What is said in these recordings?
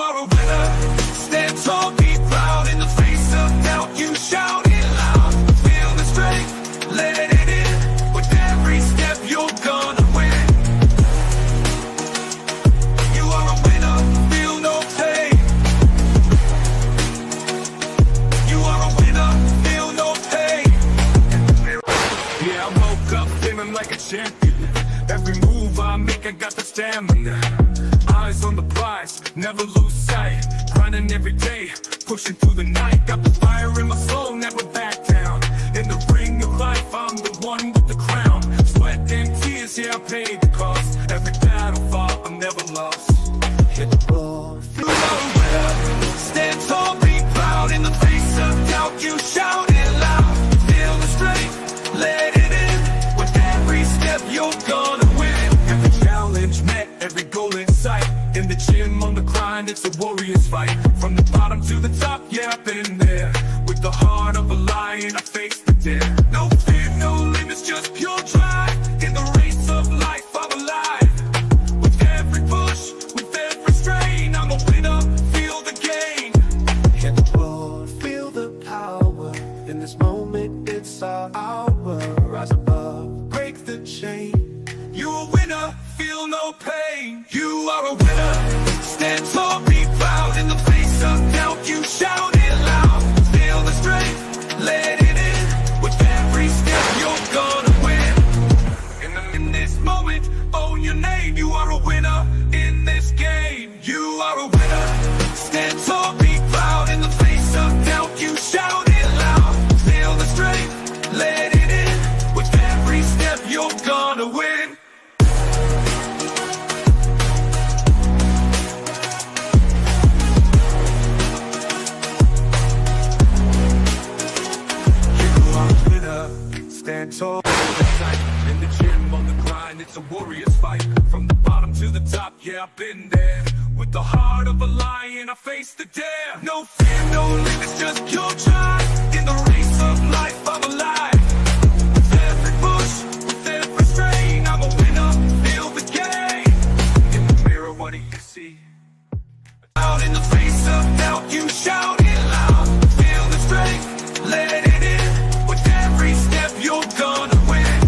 are a winner. Stand tall, be proud. In the face of doubt, you shout it loud. Feel the strength, let it in. With every step, you're gonna win. You are a winner, feel no pain. You are a winner, feel no pain. Yeah, I woke up feeling like a champion. Every move I make, I got the stamina. Eyes on the prize, never lose sight. Grinding every day, pushing through the night. Got the fire in my soul, never back down. In the ring of life, I'm the one with the crown. Sweat and tears, yeah, I paid the cost. Every battle fought, I'm never lost. Hit the ball, feel the winner. Stand tall, be proud. In the face of doubt, you shout it loud. Feel the strength, let it in. With every step, you're gonna win. Every challenge met, every goal in sight. In the gym, on the grind, it's a warrior's fight. From the bottom to the top, yeah, I've been there. With the heart of a lion, I face the dare. No fear, no limits, just pure drive. In the race of life, I'm alive. With every push, with every strain, I'm a winner, feel the gain. Hit the floor, feel the power. In this moment, it's our hour. Rise above, break the chain. You a winner, feel no pain. You are a winner. Stand tall, be proud. In the face of doubt, you shout it loud. Feel the strength, let it in. With every step, you're gonna win. In this moment, own your name. You are a winner in this game. You are a winner. Stand tall, be proud. In the face of doubt, you shout it loud. Feel the strength, let it in. With every step, you're gonna win. Stand tall, in the gym, on the grind, it's a warrior's fight. From the bottom to the top, yeah, I've been there. With the heart of a lion, I face the dare. No fear, no limits, just pure drive. In the race of life, I'm alive. With every push, with every strain, I'm a winner, feel the game. In the mirror, what do you see? Out in the face of doubt, you shout it loud. Feel the strength, let it in. With every step, you're gonna win.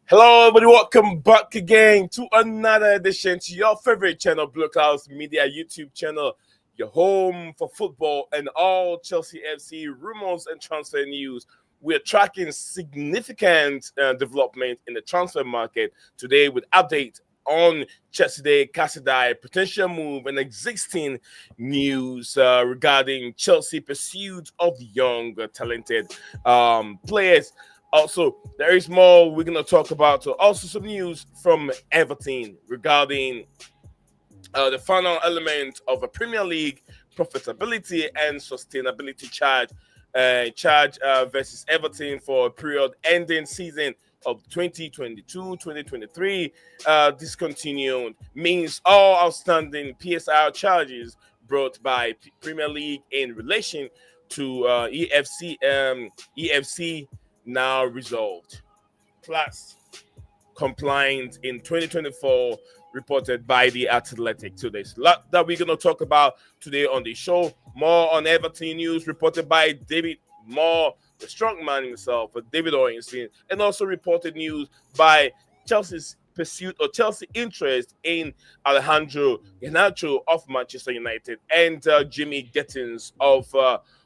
Hello, everybody. Welcome back again to another edition to your favorite channel, Blueclouds Media YouTube channel, your home for football and all Chelsea FC rumors and transfer news. We're tracking significant development in the transfer market today with updates on Cesare Casadei potential move and existing news regarding Chelsea pursuit of young, talented players. Also, there is more we're going to talk about. So also some news from Everton regarding the final element of a Premier League profitability and sustainability charge versus Everton for a period ending season of 2022-2023 discontinued, means all outstanding PSR charges brought by Premier League in relation to EFC now resolved. Plus, compliant in 2024, reported by the Athletic. So there's a lot that we're going to talk about today on the show. More on Everton news reported by David Moore, the strong man himself, David Ornstein, and also reported news by Chelsea's pursuit or Chelsea interest in Alejandro Garnacho of Manchester United and Jimmy Gittens of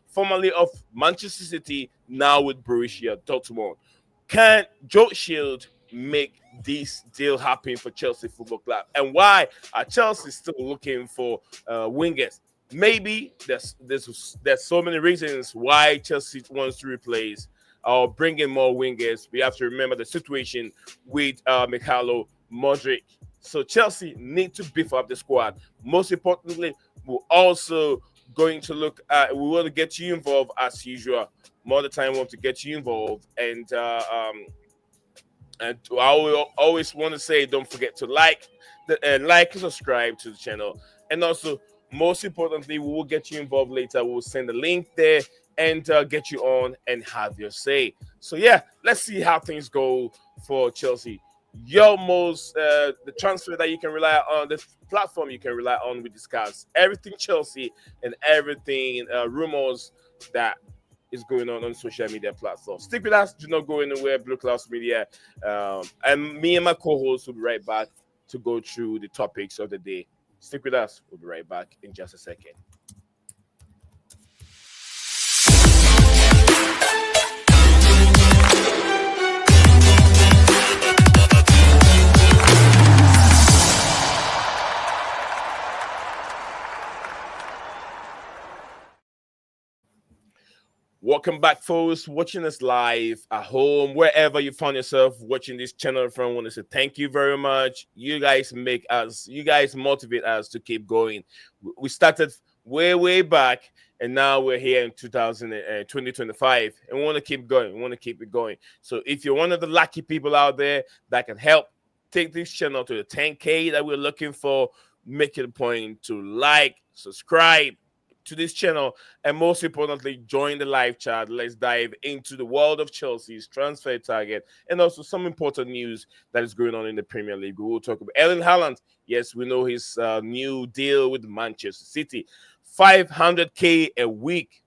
formerly of Manchester City, now with Borussia Dortmund. Can Joe Shield make this deal happen for Chelsea Football Club? And why are Chelsea still looking for wingers? Maybe there's so many reasons why Chelsea wants to replace or bring in more wingers. We have to remember the situation with Mikhailo Modric. So Chelsea need to beef up the squad. Most importantly, we're also going to look at, we want to get you involved as usual. More of the time, we want to get you involved. And I always want to say, don't forget to like and subscribe to the channel. And also, most importantly, we will get you involved later. We'll send a link there and get you on and have your say. So yeah, let's see how things go for Chelsea. your most the transfer that you can rely on, the platform you can rely on. We discuss everything Chelsea and everything rumors that is going on social media platforms. Stick with us. Do not go anywhere. Blue Clouds Media, and me and my co-host will be right back to go through the topics of the day. Stick with us. We'll be right back in just a second. Welcome back, folks, watching us live at home, wherever you find yourself watching this channel from. I want to say thank you very much. You guys motivate us to keep going. We started way back, and now we're here in 2025, and we want to keep going. We want to keep it going. So if you're one of the lucky people out there that can help take this channel to the 10K that we're looking for, make it a point to like, subscribe to this channel, and most importantly, join the live chat. Let's dive into the world of Chelsea's transfer target and also some important news that is going on in the Premier League. We will talk about Erling Haaland. Yes, we know his new deal with Manchester City, 500K a week.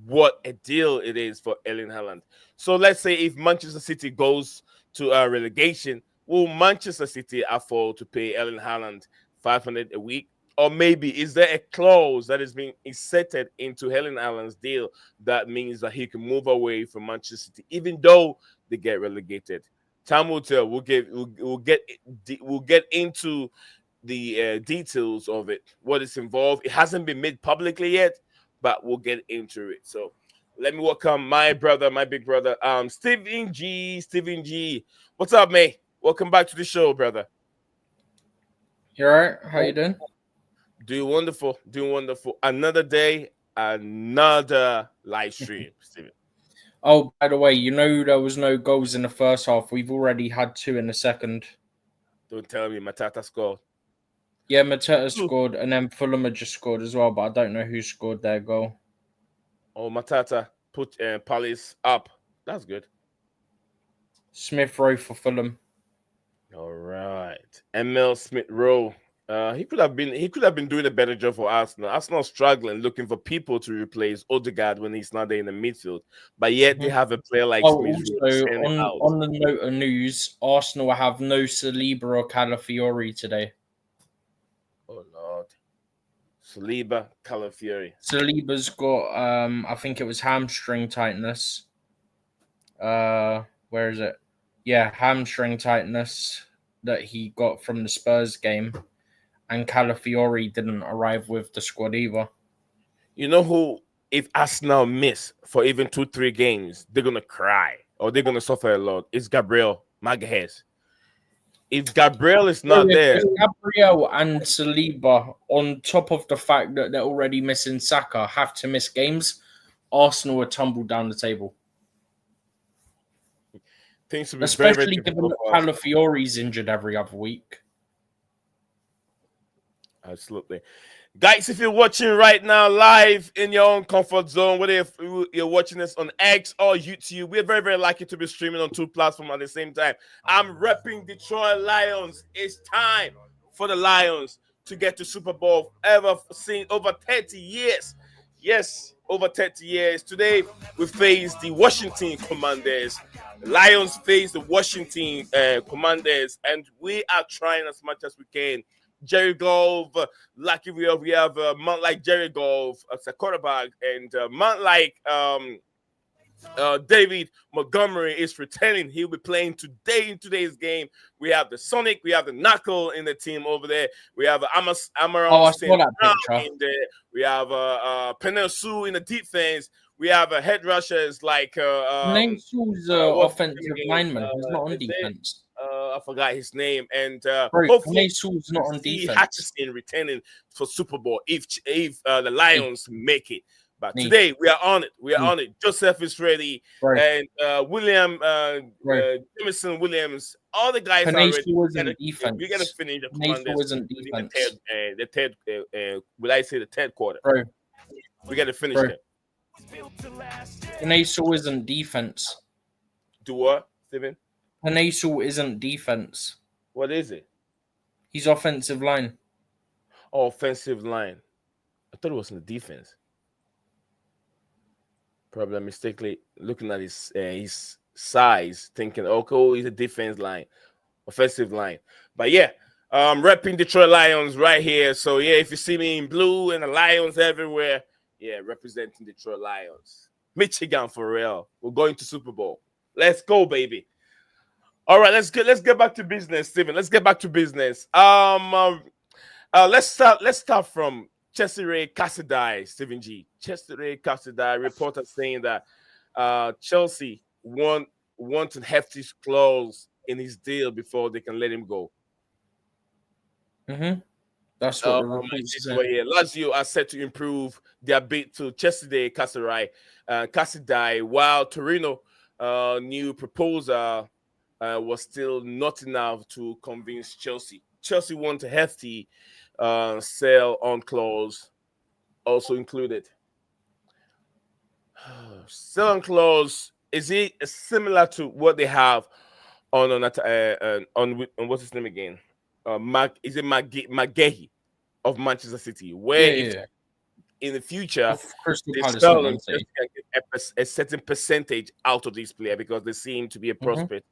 What a deal it is for Erling Haaland. So let's say if Manchester City goes to relegation, will Manchester City afford to pay Erling Haaland 500 a week? Or maybe is there a clause that is being inserted into Erling Haaland's deal that means that he can move away from Manchester City, even though they get relegated? Time will tell. We'll get into the details of it, what is involved. It hasn't been made publicly yet, but we'll get into it. So let me welcome my brother, my big brother, Stephen G. Stephen G. What's up, mate? Welcome back to the show, brother. You all right? How you doing? Doing wonderful. Another day, another live stream, Steven. Oh, by the way, you know there was no goals in the first half. We've already had 2 in the second. Don't tell me Matata scored. Yeah, Mateta scored, and then Fulham had just scored as well, but I don't know who scored their goal. Oh, Matata put Palace up. That's good. Smith Rowe for Fulham. All right, Emil Smith Rowe. He could have been doing a better job for Arsenal. Arsenal struggling, looking for people to replace Odegaard when he's not there in the midfield. But yet they have a player like Smith Rowe. On the note of news, Arsenal have no Saliba or Calafiori today. Oh Lord, Saliba, Calafiori. Saliba's got I think it was hamstring tightness. Where is it? Yeah, hamstring tightness that he got from the Spurs game. And Calafiori didn't arrive with the squad either. You know who, if Arsenal miss for even 2-3 games, they're going to cry or they're going to suffer a lot? It's Gabriel Magalhaes. If Gabriel is not there... Gabriel and Saliba, on top of the fact that they're already missing Saka, have to miss games, Arsenal will tumble down the table. Things will be especially given that Calafiori's injured every other week. Absolutely. Guys, if you're watching right now live in your own comfort zone, whether you're watching this on X or YouTube, we're very, very lucky to be streaming on 2 platforms at the same time. I'm repping Detroit Lions. It's time for the Lions to get to Super Bowl ever seen over 30 years. Yes, over 30 years. Today, we face the Washington Commanders. The Lions face the Washington Commanders, and we are trying as much as we can. Jerry Goff, lucky we have a man like Jerry Goff as a quarterback, and a man like David Montgomery is returning. He'll be playing today in today's game. We have the Sonic, we have the Knuckle in the team over there. We have Amaron in there. We have Penel Sue in the defense. We have head rushers like Sue's offensive lineman. He's not on defense. I forgot his name, and hopefully Sue's not on defense. Hutchinson returning for Super Bowl if the Lions make it. But today we are on it. We are on it. Joseph is ready, and William Jameson Williams. All the guys are ready. We gotta finish the Commanders. The third. Will I say the third quarter? Bro. We gotta finish it. Naso isn't defense. Do what, Steven? Penasal isn't defense. What is it? He's offensive line. Oh, offensive line. I thought it was in the defense. Probably mistakenly looking at his size, thinking, okay, oh, he's a defense line, offensive line. But yeah, repping Detroit Lions right here. So yeah, if you see me in blue and the Lions everywhere, yeah, representing Detroit Lions. Michigan for real. We're going to Super Bowl. Let's go, baby. All right, let's get back to business, Steven. Let's get back to business. Let's start from Cesare Casadei, Stephen G. Cesare Casadei reported saying that Chelsea want a hefty clause in his deal before they can let him go. Mm-hmm. That's what the reports say. Here. Lazio are set to improve their bid to Cesare Casadei, while Torino new proposal was still not enough to convince Chelsea. Chelsea want a hefty sell on clause also included. Sell on clause, is it similar to what they have on what's his name again? Is it McGahey of Manchester City? Where in the future they sell and just get a certain percentage out of this player because they seem to be a prospect,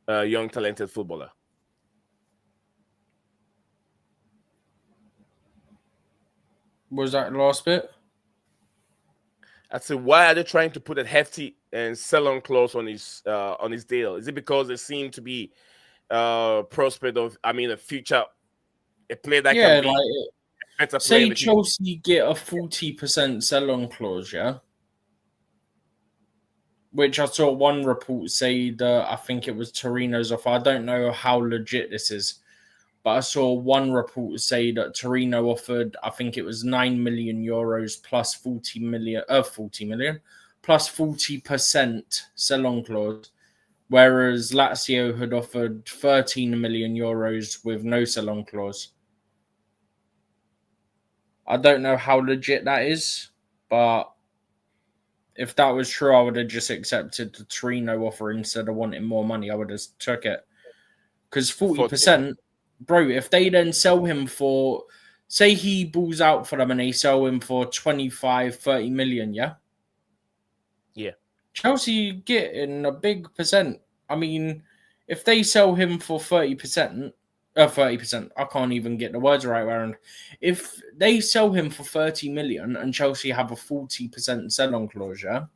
young talented footballer. Was that the last bit? I said, why are they trying to put a hefty and sell-on clause on his deal? Is it because they seem to be prospect of, a future, a player that can be a better player? Say Chelsea get a 40% sell-on clause, yeah? Which I saw one report say that I think it was Torino's offer. I don't know how legit this is. But I saw one report say that Torino offered, I think it was 9 million euros plus 40 million plus 40% sell-on clause, whereas Lazio had offered 13 million euros with no sell-on clause. I don't know how legit that is, but if that was true, I would have just accepted the Torino offer instead of wanting more money. I would have took it. Because 40%... Bro, if they then sell him for, say he balls out for them and they sell him for 25, 30 million, yeah? Yeah. Chelsea get in a big percent. I mean, if they sell him for 30%, I can't even get the words right around. If they sell him for 30 million and Chelsea have a 40% sell-on clause, yeah?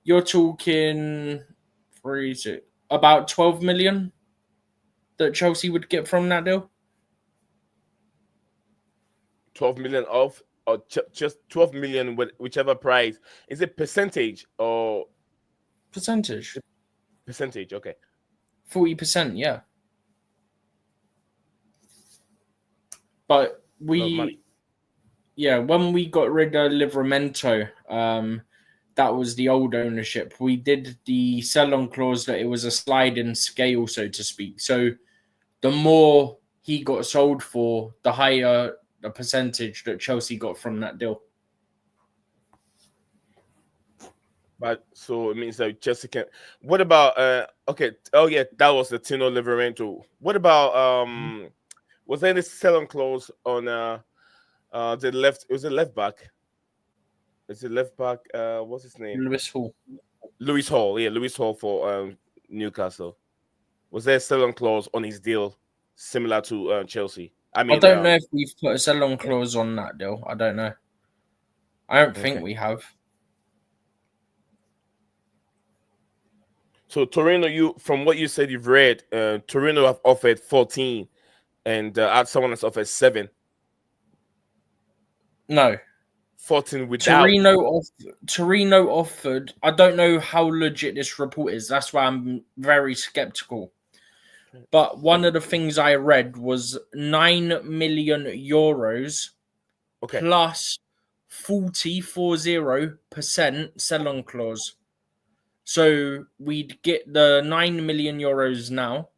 You're talking, about 12 million? That Chelsea would get from that deal? 12 million off, or just 12 million with whichever price. Is it percentage or percentage? Percentage, okay. 40%, yeah. But when we got rid of Livramento, that was the old ownership. We did the sell-on clause that it was a sliding scale, so to speak. So the more he got sold for, the higher the percentage that Chelsea got from that deal. But so it means that Chelsea can. What about okay? Oh yeah, that was the Tino Livramento. What about was there any sell-on clause on the left? It was a left back. Is it left back? What's his name? Lewis Hall. Lewis Hall. Yeah, Lewis Hall for Newcastle. Was there a sell-on clause on his deal similar to Chelsea? I don't know if we've put a sell-on clause on that deal. I don't know. I don't think we have. So Torino, from what you said you've read, Torino have offered 14, and someone has offered 7. No. 14 without. Torino offered. I don't know how legit this report is. That's why I'm very skeptical. But one of the things I read was 9 million euros plus 40% sell-on clause. So we'd get the 9 million euros now,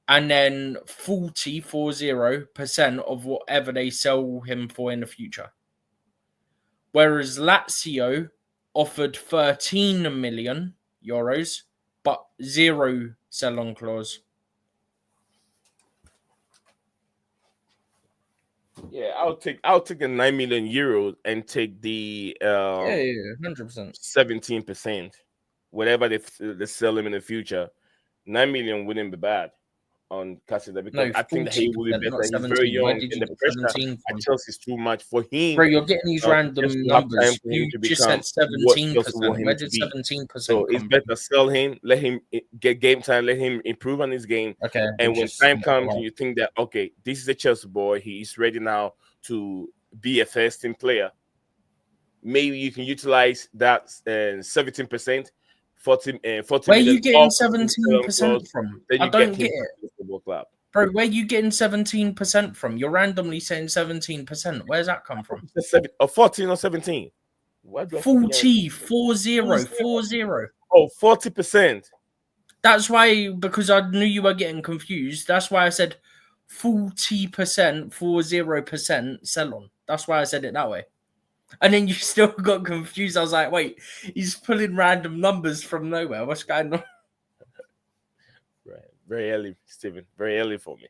and then 40% of whatever they sell him for in the future. Whereas Lazio offered 13 million euros but 0 sell-on clause. Yeah, I'll take the 9 million euros and take the 100%. 17%, whatever they sell him in the future. 9 million wouldn't be bad on Casadei because No, I think that he will be 40%, better. not He's 17. very Where young, did and you the get pressure 17 at from? Chelsea is too much for him. Bro, you're getting these random just to have time numbers. for him You to just become said what Chelsea 17%. want him Where to did be. 17% So it's come better from? sell him, let him get game time, let him improve on his game. Okay. And when time comes and you think that, okay, this is a Chelsea boy, he's ready now to be a first team player, maybe you can utilize that 17%, 40 Where are million you getting off his sell-on 17% clause, from? then I you get don't him get to it. the football club. Bro, where are you getting 17% from? You're randomly saying 17%. Where's that come from? It's 14 or 17. Why do I keep hearing 40, 40. Oh, 40%. That's why, because I knew you were getting confused. That's why I said 40%, 40% sell on. That's why I said it that way. And then you still got confused. I was like, wait, he's pulling random numbers from nowhere. What's going on? Right. Very early, Stephen. Very early for me.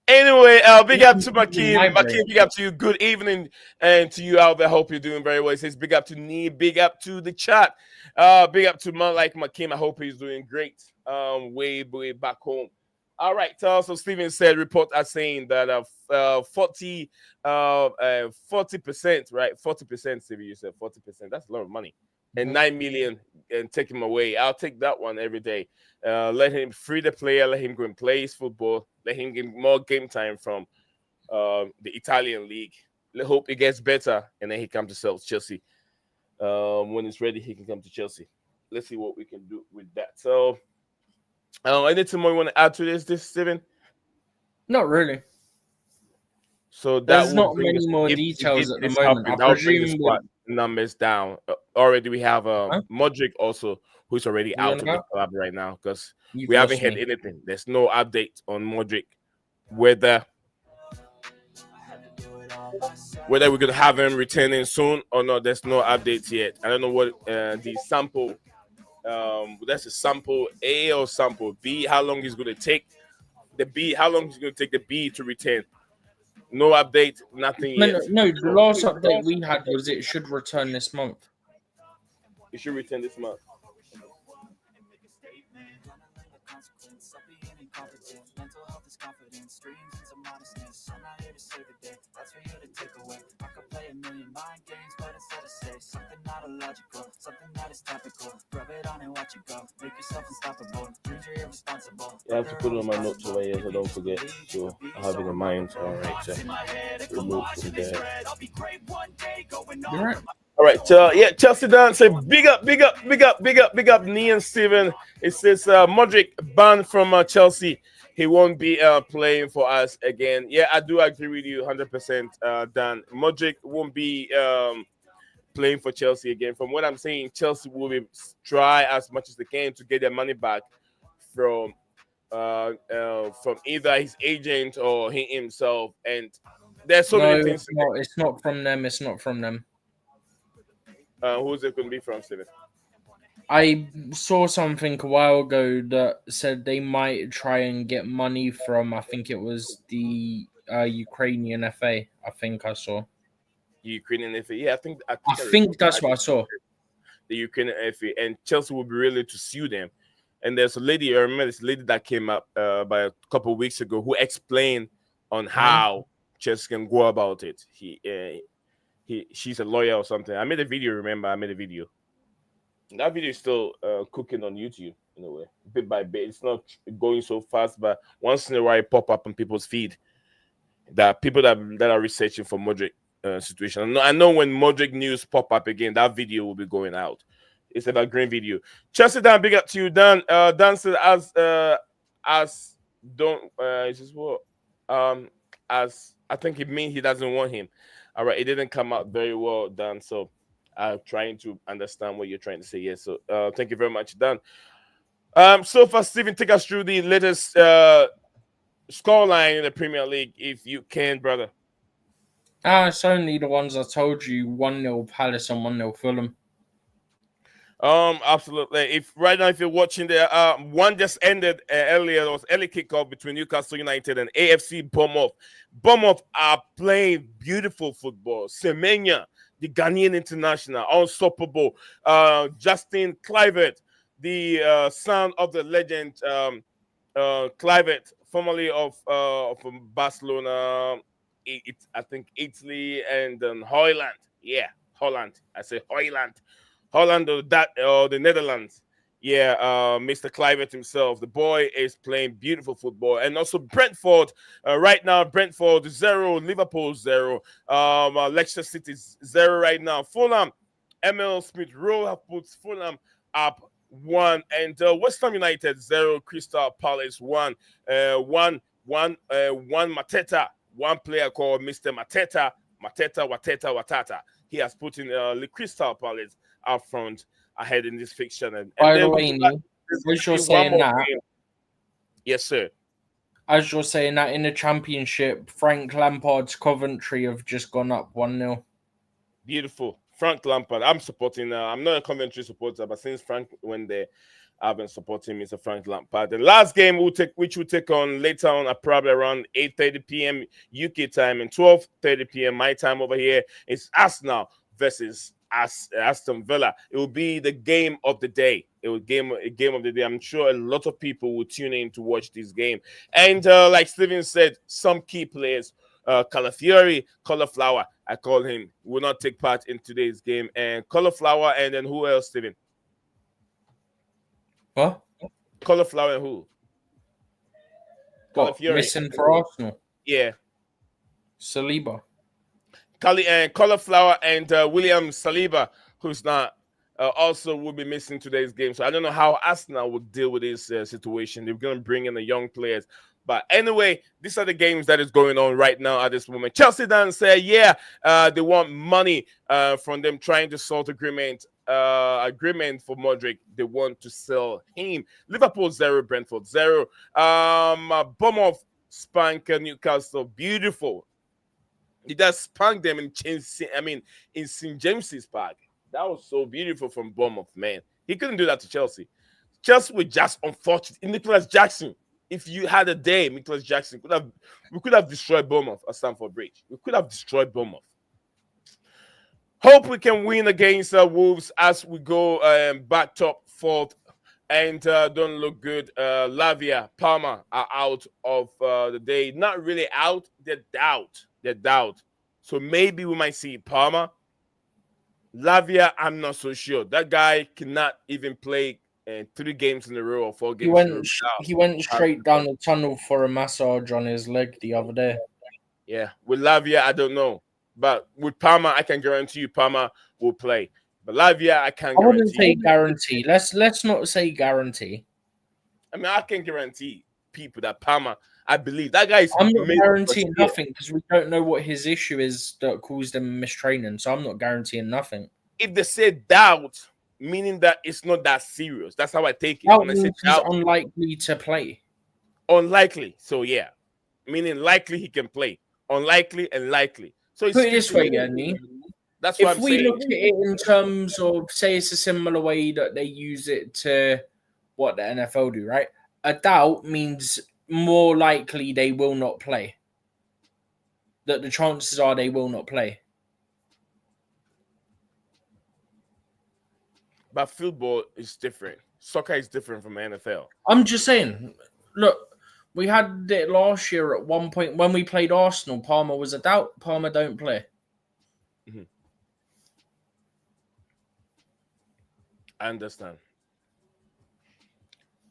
Anyway, big up to Makim. Makim, big up to you. Good evening, and to you out there. Hope you're doing very well. He says big up to Nee, big up to the chat. Big up to man like Makim. I hope he's doing great. Way back home. All right. So Stephen said reports are saying that 40%, right? 40%, Stephen, you said 40%. That's a lot of money. And 9 million and take him away. I'll take that one every day. Let him free the player, let him go and play his football, let him get more game time from the Italian league. Let's hope it gets better, and then he comes to Chelsea. When it's ready, he can come to Chelsea. Let's see what we can do with that. So, anything more you want to add to this, Steven? Not really. So that There's will not bring many more details at the this moment. happen, I that will bring the presume squad numbers down. Already we have Huh? Modric also, who's already You out on of the about? club right now because You've we haven't lost had me. anything. There's no update on Modric, whether we're gonna have him returning soon or not. There's no updates yet. I don't know what the sample. That's a sample A or sample B. How long is going to take the B? How long is it going to take the B to return? No update, nothing yet. No, the last update we had was it should return this month. It should return this month. You have to put it on my notes over here so I don't forget. So I have it in mind. All right, remove from there. You're right. All right, yeah, Chelsea Dan say big up, me and Steven. It says Modric banned from Chelsea. He won't be playing for us again. Yeah, I do agree with you 100%, Dan. Modric won't be playing for Chelsea again. From what I'm saying, Chelsea will be try as much as they can to get their money back from either his agent or he himself. And there's so many things. It's not from them. It's not from them. Who's it going to be from, Steven? I saw something a while ago that said they might try and get money from, I think it was the Ukrainian FA. I think I saw. The Ukrainian FA. Yeah, I think that's what I saw. The Ukrainian FA. And Chelsea will be ready to sue them. And there's a lady, I remember this lady that came up by a couple of weeks ago who explained on how Chelsea can go about it. She's a lawyer or something. I made a video, remember? That video is still cooking on YouTube in a way, bit by bit. It's not going so fast, but once in a while it pop up on people's feed. That people that are researching for Modric situation. I know when Modric news pop up again, that video will be going out. It's about green video. Chelsea Dan, big up to you, Dan. Dan said as don't is this what as I think it means he doesn't want him. All right, it didn't come out very well, Dan. So I'm trying to understand what you're trying to say. Yes. So thank you very much, Dan. So far, Stephen, take us through the latest scoreline in the Premier League, if you can, brother. It's only the ones I told you: 1-0 Palace and 1-0 Fulham. Absolutely. If right now, if you're watching the one just ended earlier, there was early kickoff between Newcastle United and AFC Bournemouth. Bournemouth are playing beautiful football. Semenya, the Ghanaian international, unstoppable. Justin Kluivert, the son of the legend Kluivert, formerly of from Barcelona, I think Italy and Holland. Yeah, Holland. I say Holland. Holland or the Netherlands. Yeah, Mr. Kluivert himself. The boy is playing beautiful football. And also Brentford. Right now, Brentford 0, Liverpool 0. Leicester City 0 right now. Fulham, Emil Smith Rowe have put Fulham up 1. And West Ham United 0, Crystal Palace 1. 1 Mateta. One player called Mr. Mateta. Watata. He has put in the Crystal Palace up front ahead in this fixture. And By the then way, Neil, as you're saying that, yes, sir. As you're saying that, in the Championship, Frank Lampard's Coventry have just gone up 1-0. Beautiful. Frank Lampard. I'm supporting. I'm not a Coventry supporter, but since Frank went there, I've been supporting Mr. Frank Lampard. The last game which we'll take on later on, probably around 8:30 p.m. UK time and 12:30 p.m. my time over here, is Arsenal versus Aston Villa. It will be the game of the day. It will a game of the day. I'm sure a lot of people will tune in to watch this game. And like Steven said, some key players, Calafiori, Cauliflower, I call him, will not take part in today's game. And Cauliflower, and then who else, Steven? What? Cauliflower and who? What, missing for Arsenal? Yeah. Saliba. Cauliflower and William Saliba, who's not, also will be missing today's game. So I don't know how Arsenal will deal with this situation. They're going to bring in the young players. But anyway, these are the games that is going on right now at this moment. Chelsea done say, they want money from them trying to sort agreement for Modric. They want to sell him. Liverpool 0, Brentford 0. Bournemouth spank Newcastle. Beautiful. He just spanked them in St. James's Park. That was so beautiful from Bournemouth, man. He couldn't do that to Chelsea. Chelsea were just unfortunate. Nicholas Jackson, if you had a day, Nicholas Jackson we could have destroyed Bournemouth at Stamford Bridge. We could have destroyed Bournemouth. Hope we can win against Wolves as we go back top fourth and don't look good. Lavia, Palmer are out of the day. Not really out. They're doubt. So maybe we might see Palmer. Lavia, I'm not so sure. That guy cannot even play 3 games in a row or 4 games in a row. He went straight down the tunnel for a massage on his leg the other day. Yeah, with Lavia, I don't know. But with Palmer, I can guarantee you Palmer will play. But Lavia, I can't guarantee. I wouldn't say guarantee. Let's not say guarantee. I mean, I can guarantee people that Palmer, I believe that guy is. I'm not guaranteeing nothing because we don't know what his issue is that caused him mistraining. So I'm not guaranteeing nothing. If they say doubt, meaning that it's not that serious. That's how I take it. Doubt means he's unlikely to play. Unlikely. So yeah, meaning likely he can play. Unlikely and likely. So put it this way, Yanni. That's what I'm saying. If we look at it in terms of, say, it's a similar way that they use it to what the NFL do, right? A doubt means more likely they will not play. That the chances are they will not play. But football is different. Soccer is different from NFL. I'm just saying, look, we had it last year at one point when we played Arsenal. Palmer was a doubt. Palmer don't play. Mm-hmm. I understand.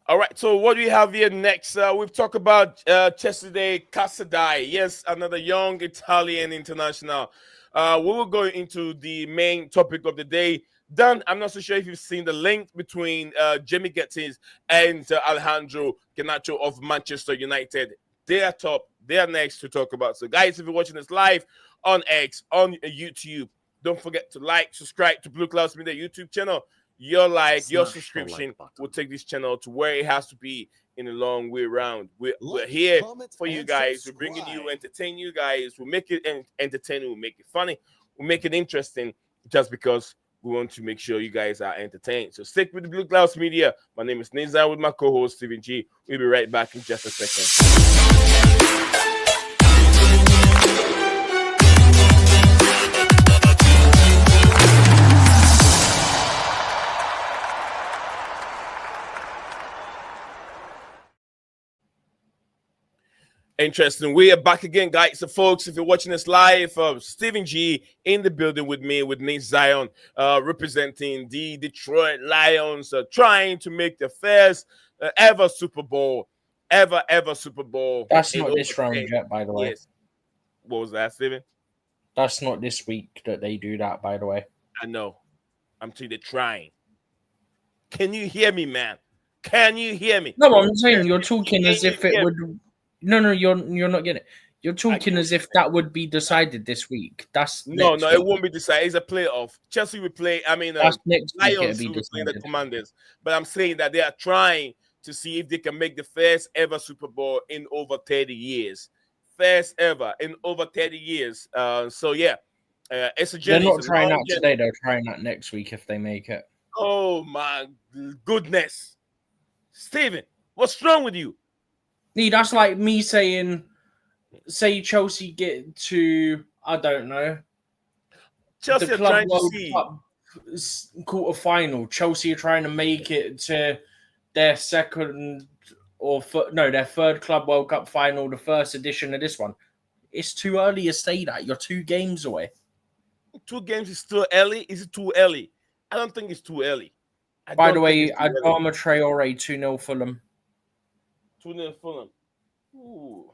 All right, so what do we have here next? We've talked about Cesare Casadei. Yes, another young Italian international. We will go into the main topic of the day. Dan, I'm not so sure if you've seen the link between Jamie Gittens and Alejandro Garnacho of Manchester United. They are top. They are next to talk about. So, guys, if you're watching this live on X, on YouTube, don't forget to subscribe to Blueclouds Media YouTube channel. Your subscription will take this channel to where it has to be in a long way around. We're here for you guys. We're bringing you, entertain you guys. We'll make it entertaining. We'll make it funny. We'll make it interesting just because We want to make sure you guys are entertained. So stick with the Blueclouds Media. My name is Nizar with my co-host Steven G. We'll be right back in just a second. Interesting. We are back again, guys. So, folks, if you're watching us live, Steven G in the building with me, with Nate Zion, representing the Detroit Lions, trying to make the first ever Super Bowl. Ever Super Bowl. That's not this round yet, by the way. Yes. What was that, Steven? That's not this week that they do that, by the way. I know. I'm telling you, they're trying. Can you hear me, man? Can you hear me? No, I'm saying you're talking as if it would... No, you're not getting it. You're talking as if that would be decided this week. That's no, it won't be decided. It's a playoff. Chelsea will play. I mean, that's next week. Lions will play the Commanders. But I'm saying that they are trying to see if they can make the first ever Super Bowl in over 30 years. First ever in over 30 years. So yeah, it's a journey. They're not trying that today. They're trying that next week if they make it. Oh my goodness, Steven, what's wrong with you? Nee, that's like me saying, say Chelsea get to, I don't know, Chelsea the are Club trying to World see Cup quarter final. Chelsea are trying to make it to their their third Club World Cup final, the first edition of this one. It's too early to say that. You're 2 games away. 2 games is still early. Is it too early? I don't think it's too early. By the way, Adama Traore 2-0 Fulham. 2-0 Fulham. Ooh.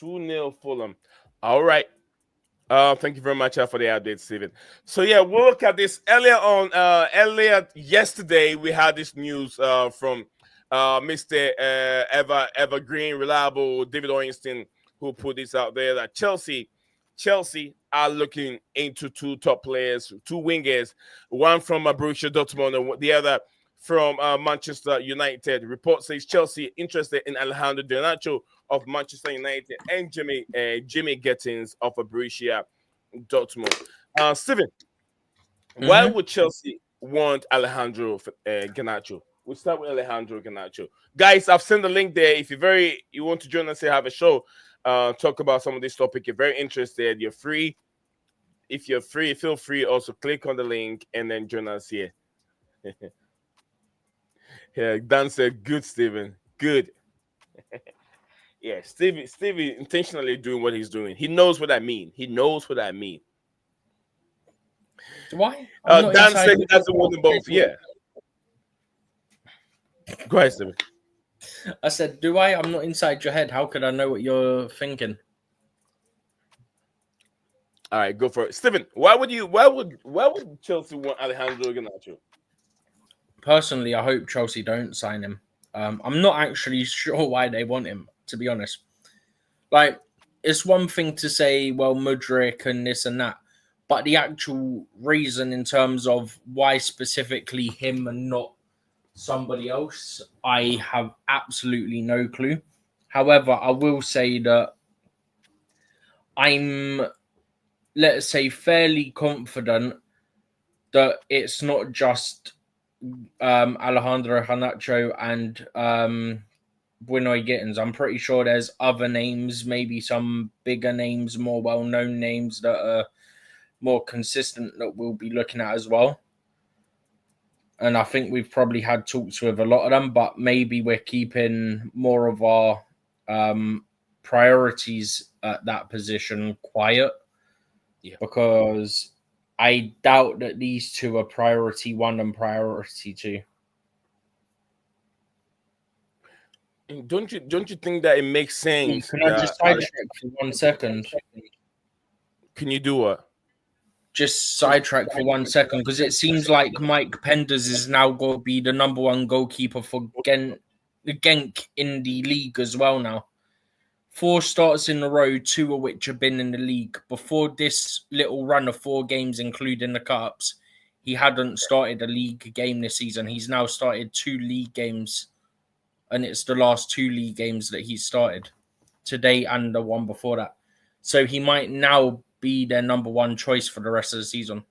2-0 Fulham. All right. Thank you very much for the update, Steven. So yeah, we'll look at this earlier yesterday. We had this news from Mr. Evergreen Reliable David Ornstein, who put this out there that Chelsea are looking into 2 top players, 2 wingers, one from Borussia Dortmund and the other from Manchester United. Report says Chelsea interested in Alejandro Garnacho of Manchester United and Jimmy Gittens of Borussia Dortmund. Steven, why would Chelsea want Alejandro Garnacho? We'll start with Alejandro Garnacho. Guys, I've sent the link there. If you want to join us and have a show, talk about some of this topic, you're very interested, you're free. If you're free, feel free also click on the link and then join us here. Yeah, Dan said, good, Steven. Good. Yeah, Stevie intentionally doing what he's doing. He knows what I mean. Why? Dan said he doesn't want them both. Yeah. Go ahead, Steven. I said, do I? I'm not inside your head. How could I know what you're thinking? All right, go for it. Steven, why would Chelsea want Alejandro Garnacho? Personally, I hope Chelsea don't sign him. I'm not actually sure why they want him, to be honest. Like, it's one thing to say, well, Mudryk and this and that, but the actual reason in terms of why specifically him and not somebody else, I have absolutely no clue. However, I will say that I'm, let's say, fairly confident that it's not just Alejandro Garnacho and Buenoy Gittens. I'm pretty sure there's other names, maybe some bigger names, more well-known names that are more consistent that we'll be looking at as well. And I think we've probably had talks with a lot of them, but maybe we're keeping more of our priorities at that position quiet. Yeah. Because I doubt that these 2 are priority 1 and priority 2. Don't you think that it makes sense? Can I just sidetrack for 1 second? Can you do what? Just sidetrack for 1 second, because it seems like Mike Penders is now going to be the number 1 goalkeeper for Genk in the league as well now. 4 starts in a row, 2 of which have been in the league. Before this little run of 4 games, including the Cups, he hadn't started a league game this season. He's now started 2 league games, and it's the last 2 league games that he started, today and the one before that. So he might now be their number 1 choice for the rest of the season.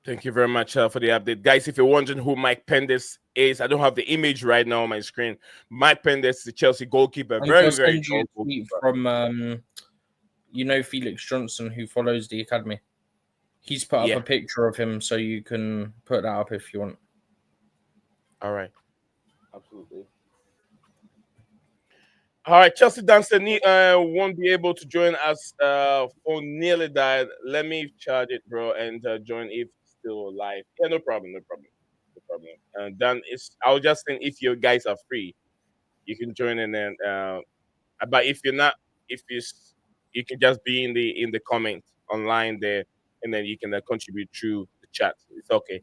Thank you very much for the update. Guys, if you're wondering who Mike Pendes is, I don't have the image right now on my screen. Mike Pendes is the Chelsea goalkeeper. I'm Very, gonna very send you tall a tweet goalkeeper. from Felix Johnson, who follows the academy. He's put up Yeah. a picture of him, so you can put that up if you want. All right. Absolutely. All right, Chelsea Youngster won't be able to join us. Phone nearly died. Let me charge it, bro, and join if still live. Yeah, no problem, no problem, no problem. And then I was just saying if you guys are free, you can join and then. But if you're not, if you can just be in the comment online there, and then you can contribute through the chat. It's okay.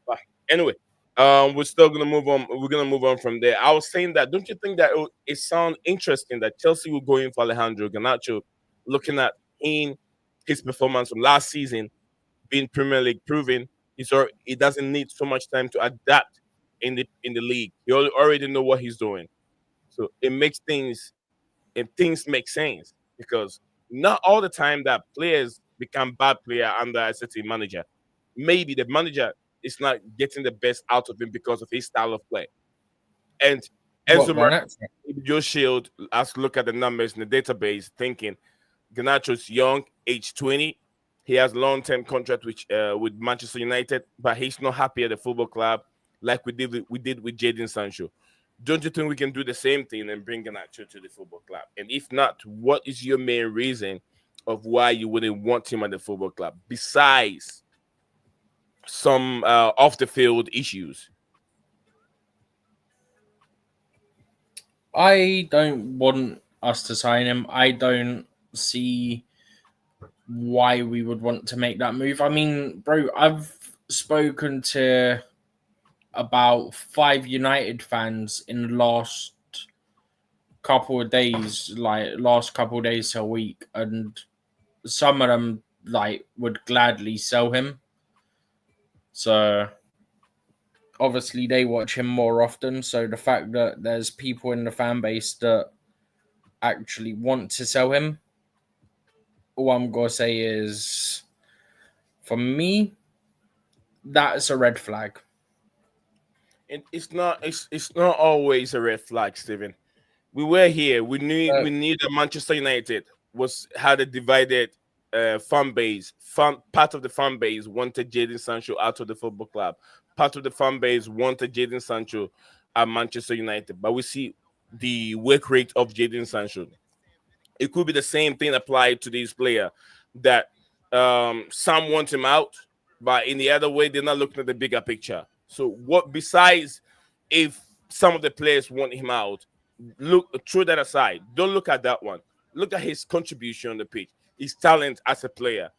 But anyway, we're still gonna move on. We're gonna move on from there. I was saying that. Don't you think that it sounds interesting that Chelsea will go in for Alejandro Garnacho, looking at his performance from last season, being Premier League proven. He doesn't need so much time to adapt in the league. He already know what he's doing, so things make sense because not all the time that players become bad player under a certain manager. Maybe the manager is not getting the best out of him because of his style of play. And What, Enzo Garnacho? Joe Shield, as look at the numbers in the database, thinking Garnacho's young, age 20. He has long-term contract with Manchester United, but he's not happy at the football club like we did with Jadon Sancho. Don't you think we can do the same thing and bring Garnacho to the football club? And if not, what is your main reason of why you wouldn't want him at the football club besides some off the field issues? I don't want us to sign him. I don't see why we would want to make that move. I mean, bro, I've spoken to about 5 United fans in the last couple of days, to a week, and some of them would gladly sell him. So obviously they watch him more often. So the fact that there's people in the fan base that actually want to sell him, all I'm gonna say is, for me, that's a red flag. It's not always a red flag, Steven. We were here. We knew that Manchester United had a divided fan base. Part of the fan base wanted Jadon Sancho out of the football club. Part of the fan base wanted Jadon Sancho at Manchester United. But we see the work rate of Jadon Sancho. It could be the same thing applied to this player that some want him out, but in the other way, they're not looking at the bigger picture. So what besides if some of the players want him out, throw that aside. Don't look at that one. Look at his contribution on the pitch, his talent as a player.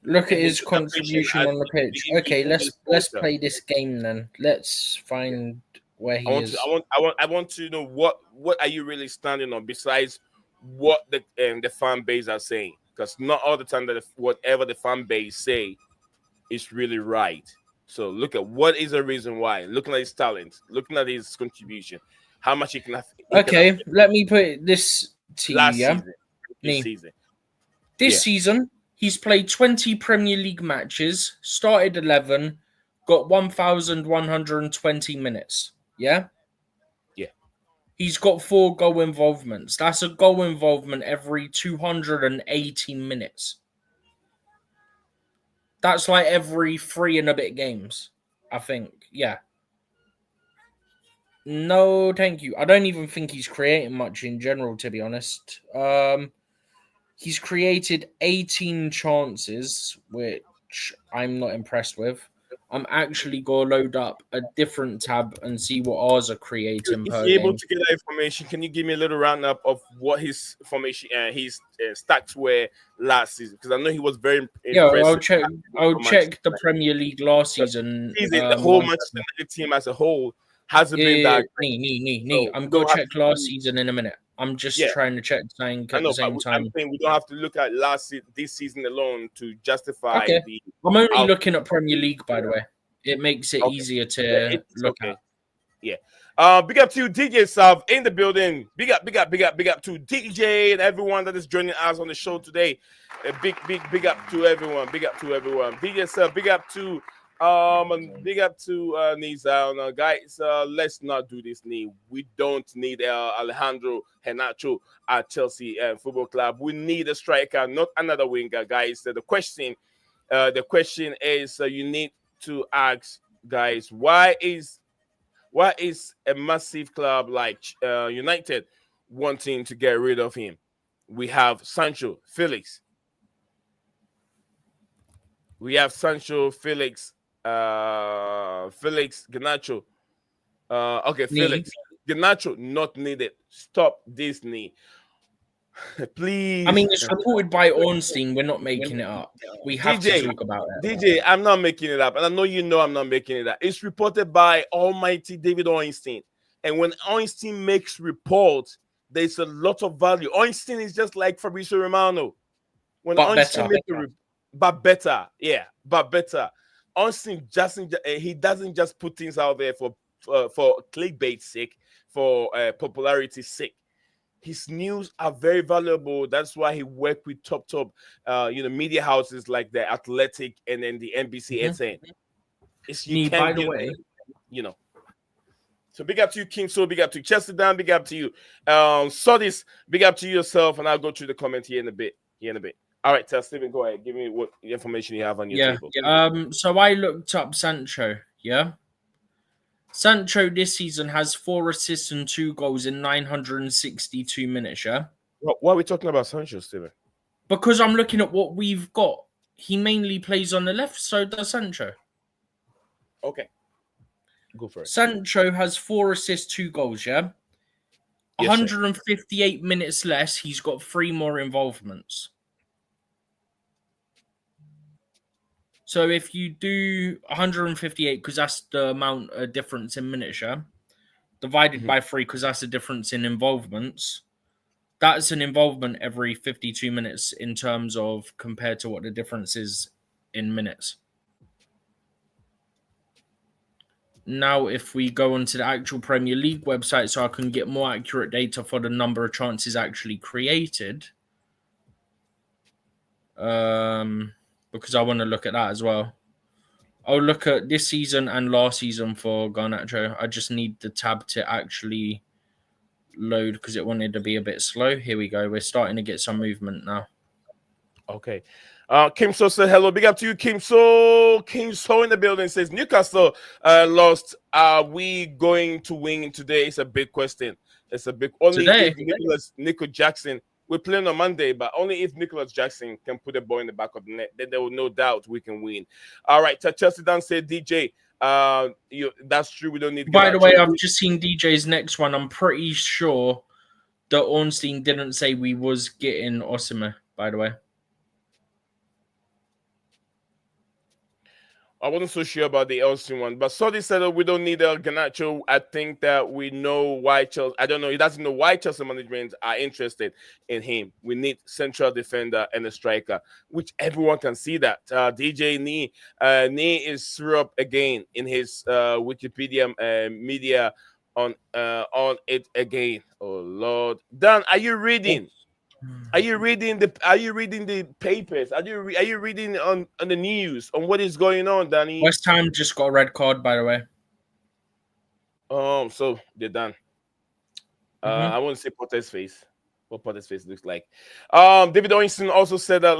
Look at his contribution on the pitch. Okay, let's play this game then. Let's find where he is. I want to know what are you really standing on besides what the fan base are saying, because not all the time that whatever the fan base say is really right. So look at what is the reason why. Looking at his talent, looking at his contribution, how much he can have. Okay, let me put this to you. Yeah, this season he's played 20 Premier League matches, started 11, got 1,120 minutes. Yeah. He's got 4 goal involvements. That's a goal involvement every 218 minutes. That's like every 3 and a bit games, I think. Yeah. No, thank you. I don't even think he's creating much in general, to be honest. He's created 18 chances, which I'm not impressed with. I'm actually going to load up a different tab and see what ours are creating per game. If you're able to get that information, can you give me a little roundup of what his formation and his stats were last season? Because I know he was very impressive. Yeah, I'll check the Premier League last season. The whole Manchester United team as a whole hasn't been that great. So I'm going to check last season in a minute. I'm just trying to check something at the same time. I'm saying we don't have to look at this season alone to justify I'm only looking at Premier League, by the way. It makes it easier to look at. Yeah. Big up to DJ South in the building. Big up to DJ and everyone that is joining us on the show today. A big up to everyone. Big up to everyone. DJ South, big up to Niza. Guys, let's not do this knee. We don't need Alejandro Garnacho at Chelsea Football Club. We need a striker, not another winger, guys. The question is, you need to ask, guys, why is a massive club like United wanting to get rid of him? We have Sancho, Felix. Felix, Garnacho. Felix. Garnacho, not needed. Stop this knee. Please. I mean, it's reported by Ornstein. We're not making it up. We have to talk about it. DJ, I'm not making it up. And I know you know I'm not making it up. It's reported by almighty David Ornstein. And when Ornstein makes reports, there's a lot of value. Ornstein is just like Fabrizio Romano. When Ornstein makes a report, but better. Ornstein he doesn't just put things out there for clickbait's sake, for popularity's sake. His news are very valuable. That's why he worked with top media houses like the Athletic and then the NBC SN. By the way, So big up to you, King. So big up to you, Chelsea Dan. Big up to you, Sodis. Big up to yourself, and I'll go through the comment here in a bit. All right, tell Stephen, go ahead. Give me what information you have on your table. So I looked up Sancho. Yeah. Sancho this season has 4 assists and 2 goals in 962 minutes, yeah? Why are we talking about Sancho, Steven? Because I'm looking at what we've got. He mainly plays on the left, so does Sancho. Okay. Go for it. Sancho has 4 assists, 2 goals, yeah? Yes, 158 minutes less, he's got 3 more involvements. So if you do 158, because that's the amount of difference in minutes, yeah? Divided by 3, because that's the difference in involvements. That's an involvement every 52 minutes in terms of compared to what the difference is in minutes. Now, if we go onto the actual Premier League website so I can get more accurate data for the number of chances actually created, because I want to look at that as well. I'll look at this season and last season for Garnacho. I just need the tab to actually load because it wanted to be a bit slow. Here we go. We're starting to get some movement now. Okay. Kim So said hello. Big up to you, Kim So. Kim So in the building says Newcastle lost. Are we going to win today? It's a big question. It's a big only Today? If Nico Jackson. We're playing on Monday, but only if Nicholas Jackson can put a ball in the back of the net, then there will no doubt we can win. All right, Chelsea Dan said DJ. That's true. We don't need. By the way, I've just seen DJ's next one. I'm pretty sure that Ornstein didn't say we was getting Osimhen. By the way, I wasn't so sure about the Elsie one, but Sodi said that we don't need El Garnacho. I think that we know why Chelsea. I don't know. He doesn't know why Chelsea management are interested in him. We need central defender and a striker, which everyone can see that. DJ Nee is threw up again in his Wikipedia media on it again. Oh Lord, Dan, are you reading? Are you reading the papers? Are you reading on the news on what is going on, Danny? West Ham just got a red card, by the way. So they're done. I want to say Potter's face. What Potter's face looks like. David Ornstein also said that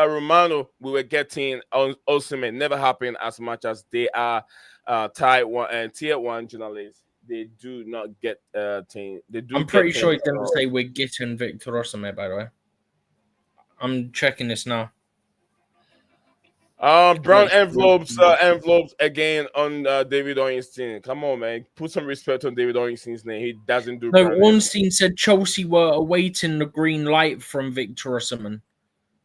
Romano, we were getting Osimhen. Never happened as much as they are tier 1 journalists. They do not get team. They do. I'm pretty sure he didn't say we're getting Victor Osimhen, by the way. I'm checking this now. Brown envelopes again on David Ornstein. Come on, man. Put some respect on David Ornstein's name. He doesn't do. No, Ornstein said Chelsea were awaiting the green light from Victor Osimhen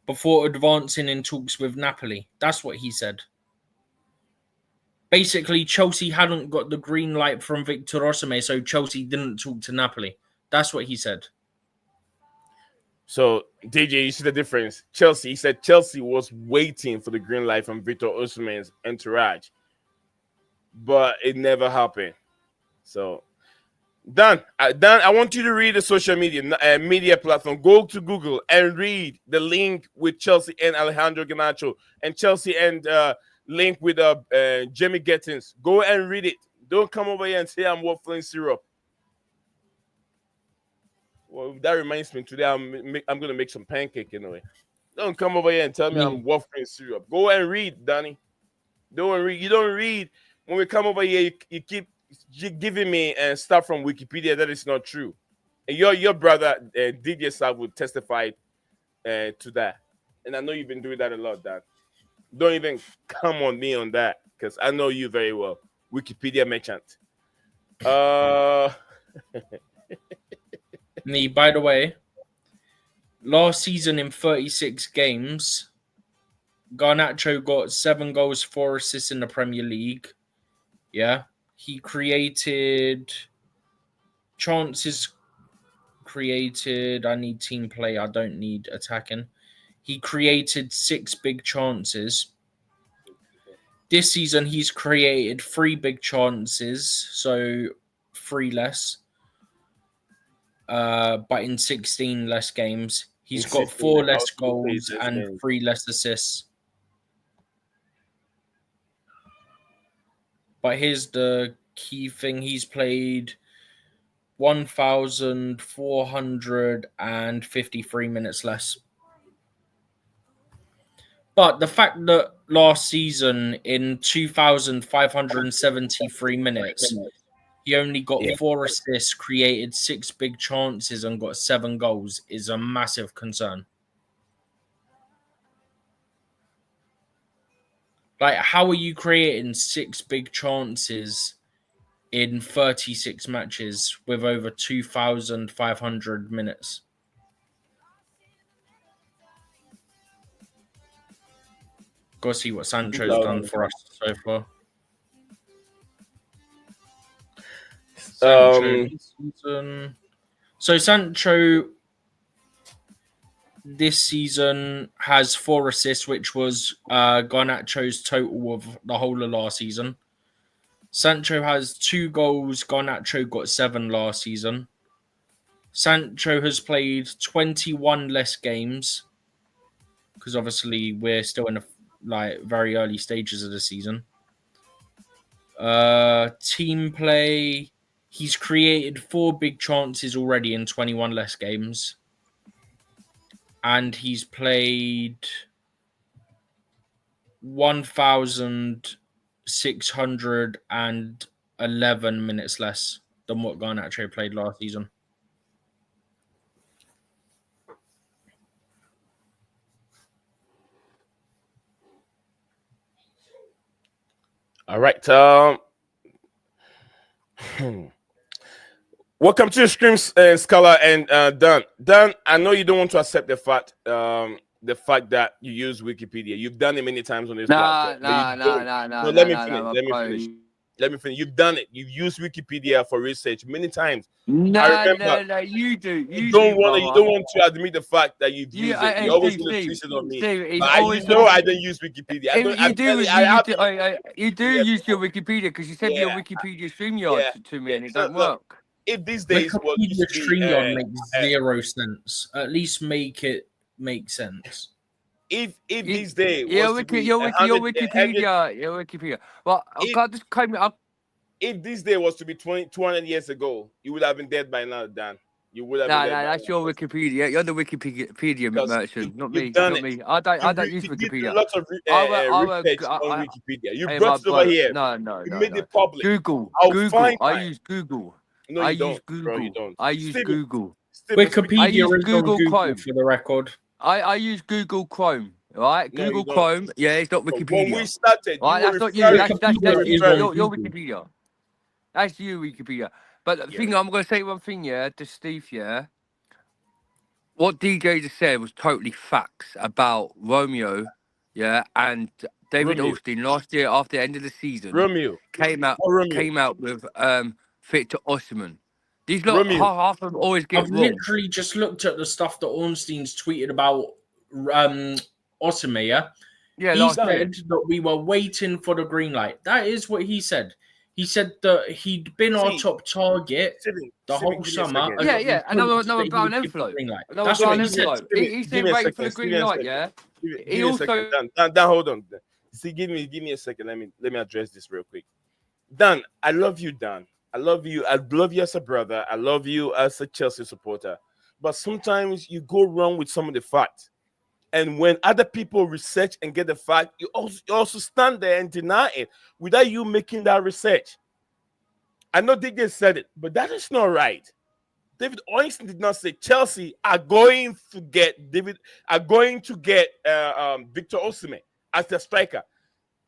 before advancing in talks with Napoli. That's what he said. Basically, Chelsea hadn't got the green light from Victor Osimhen, so Chelsea didn't talk to Napoli. That's what he said. So, DJ, you see the difference? He said Chelsea was waiting for the green light from Victor Osimhen's entourage, but it never happened. So, Dan, I want you to read the social media platform. Go to Google and read the link with Chelsea and Alejandro Garnacho and Chelsea and link with Jamie Gittens. Go and read it. Don't come over here and say I'm waffling syrup. Well, that reminds me. Today I'm gonna make some pancake anyway. Don't come over here and tell me I'm waffling syrup. Go and read, Danny. Don't read. You don't read. When we come over here, you keep giving me stuff from Wikipedia that is not true. And your brother did yourself would testify to that. And I know you've been doing that a lot, Dan. Don't even come on me on that because I know you very well. Wikipedia merchant. Me, by the way, last season in 36 games, Garnacho got 7 goals, 4 assists in the Premier League. Yeah. He created chances created. I need team play. I don't need attacking. He created 6 big chances. This season, he's created 3 big chances, so 3 less. But in 16 less games, he's got 4 less goals and 3 less assists. But here's the key thing. He's played 1,453 minutes less. But the fact that last season in 2,573 minutes, he only got 4 assists, created 6 big chances, and got 7 goals is a massive concern. Like, how are you creating 6 big chances in 36 matches with over 2,500 minutes? Go see what Sancho's done for us so far. So Sancho this season has 4 assists, which was Garnacho's total of the whole of last season. Sancho has 2 goals. Garnacho got 7 last season. Sancho has played 21 less games because obviously we're still in the very early stages of the season. Team play. He's created 4 big chances already in 21 less games. And he's played 1,611 minutes less than what Garnacho played last season. All right. Welcome to the Scream Scholar and Dan. Dan, I know you don't want to accept the fact that you use Wikipedia. You've done it many times on this platform. No, let me finish. You've done it. You've used Wikipedia for research many times. No, you do. You don't want to admit the fact that you've used it. You always want to twist it on me. I don't use Wikipedia. You do use your Wikipedia because you sent me your Wikipedia StreamYard to me and it doesn't work. If these days Wikipedia StreamYard makes 0 sense, at least make it make sense. If these days your Wikipedia. Well, if this day was to be 200 years ago, you would have been dead by now, Dan. You would have. No, that's your Wikipedia. You're the Wikipedia merchant, not me. Not me. I don't use Wikipedia. Lots of research on Wikipedia. You brought it over here. No. You made it public. Google. I use Google. No, you don't. Bro, you don't. I use Google. Wikipedia is Google Chrome for the record. I use Google Chrome. Right? No, Google Chrome. Yeah, it's not Wikipedia. When we started, that's not you. That's your Wikipedia. That's you, Wikipedia. But the thing, I'm going to say one thing, to Steve, what DJ just said was totally facts about Romeo, and David Alston last year after the end of the season. Romeo came out with fit to Osman. These lot, half of them always get wrong. Literally just looked at the stuff that Ornstein's tweeted about Osman, he said that we were waiting for the green light. That is what he said. He said that he'd been our See, top target the whole give me a summer. second. and Yeah, we yeah, couldn't another that he brown would give the envelope. green light. Another That's brown what he said. envelope. He Give said me a waiting for second. the Give me green a light. second. Yeah. Give He me a second. also. Dan, hold on. See, give me a second. Let me address this real quick. Dan, I love you, Dan. I love you. I love you as a brother. I love you as a Chelsea supporter. But sometimes you go wrong with some of the facts. And when other people research and get the fact, you also stand there and deny it without you making that research. I know DJ said it, but that is not right. David Oinson did not say Chelsea are going to get Victor Osimhen as the striker.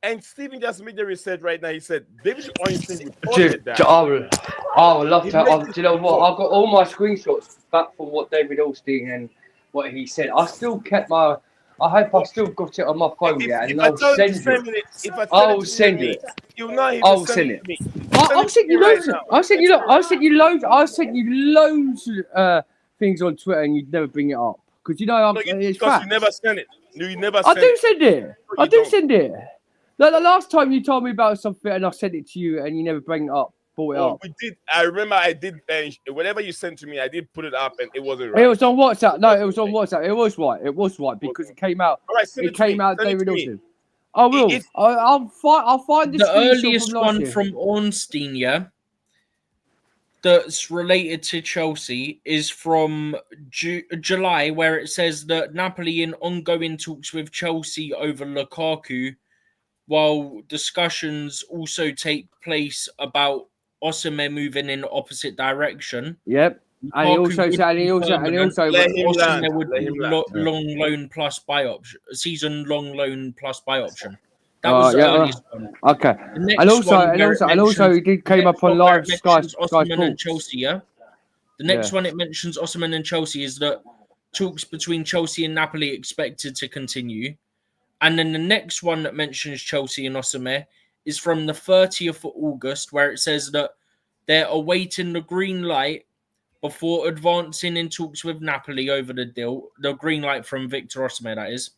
And Steven just made the research right now. He said David Oinson reported that. I would love He to. made Do you know what? I've got all my screenshots back from what David Ornstein and what he said. I still kept my. I hope I still got it on my phone yet, and I'll send it. I'll send it. You'll not even I'll send send it to me. I'll send you loads. I'll send you. I'll send you loads. I'll send you loads of things on Twitter, and you'd never bring it up because you know it's Because facts. you never send it. No, you never I send do it. send it. No, I you do don't. send it. Like the last time you told me about something, and I sent it to you, and you never bring it up. Brought it Oh, up. we did. I remember I did. Whatever you sent to me, I did put it up, and it wasn't right. It was on WhatsApp. No, it was on WhatsApp. It was right. It was right because it came out. All right, send It it to me. came out Send it David to me. Wilson. I will. If- I'll find the The screenshot earliest from last one year. from Ornstein, yeah, that's related to Chelsea is from July, where it says that Napoli in ongoing talks with Chelsea over Lukaku, while discussions also take place about Osimhen moving in the opposite direction. Yep. And he Lukaku also would said, and be he also permanent. Let him land. Osimhen would Let be him land. long loan plus buy option, season long loan plus buy option. That was the yeah, earliest one. okay. The next And also, one and where also, it and also, mentions- he did the came next up on one where live it Sky mentions Osimhen and Sports. Chelsea, yeah. The next Yeah. one it mentions Osimhen and Chelsea is that talks between Chelsea and Napoli expected to continue, and then the next one that mentions Chelsea and Osimhen is from the 30th of August, where it says that they're awaiting the green light before advancing in talks with Napoli over the deal. The green light from Victor Osimhen, that is.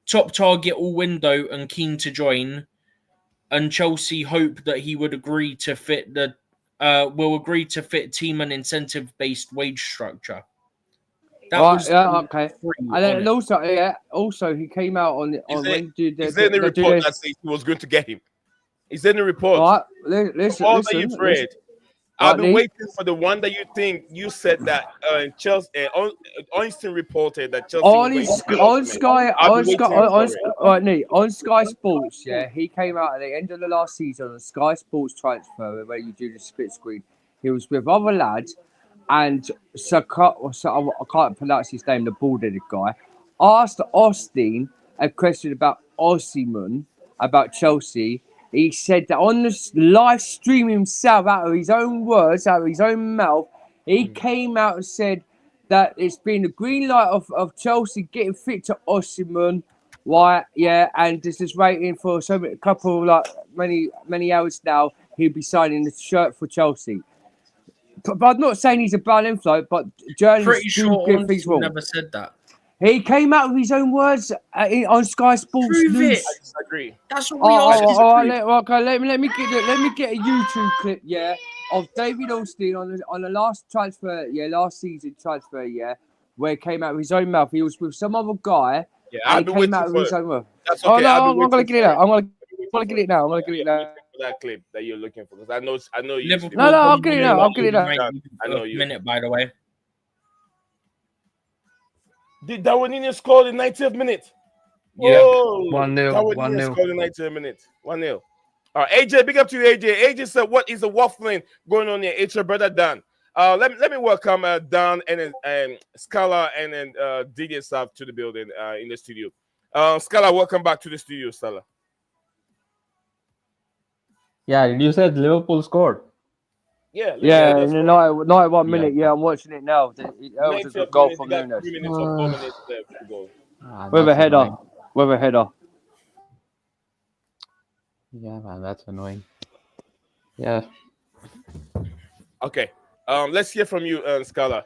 Top target all window and keen to join. And Chelsea hope that he would agree to fit team and incentive based wage structure. That Right, was yeah, okay. free And on then it. also he came out on Is when there any report that says he was going to get him? Is there any report? All right, listen, All listen, that you've read. listen. I've Right, been Lee. waiting for the one that you think you said that Chelsea. Einstein reported that Chelsea On was his, going to on Sky, I've on been Sky, waiting on, for it. right, Nate, on Sky Sports, yeah, he came out at the end of the last season on Sky Sports transfer where you do the split screen. He was with other lads, and I can't pronounce his name, the bald-headed guy, asked Austin a question about Osimhen, about Chelsea. He said that on the live stream himself, out of his own words, out of his own mouth, he came out and said that it's been the green light of Chelsea getting fit to Osimhen. Why? Yeah, and this is waiting for many hours now. He'll be signing the shirt for Chelsea. But I'm not saying he's a bad inflow, but Pretty journalists sure do get things Ornstein wrong. never said that. He came out with his own words on Sky Sports Prove News. it. I disagree. That's what we asked. Let me get a YouTube clip, yeah, of David Ornstein on the last transfer, last season transfer, where he came out with his own mouth. He was with some other guy. Yeah, I've been came waiting out with for his it. own mouth. That's Oh okay. no, I've I'm been gonna waiting get it for out. I'm gonna get it now. I'm gonna get it now. For that clip that you're looking for, because I know you. Liverpool No, I'll won get it the out. I'll league get it out. in I know you. minute, by the way. Did Darwin score in 90th minute? Yeah. Oh, 1-0, Darwin 1-0. scored in 90th minute. 1-0. All right, AJ, big up to you, AJ. AJ said, "What is the waffling going on here?" It's your brother Dan. Let me welcome Dan and then Scala and then DJ Sav to the building in the studio. Scala, welcome back to the studio, Scala. Yeah, you said Liverpool scored. Yeah, In the 91 Yeah. minute. Yeah, I'm watching it now. That was a good goal from Nunes. 3 minutes or 4 minutes left to go. With a That's header. annoying. With a header. Yeah, man, that's annoying. Yeah. Okay. Let's hear from you, Scala.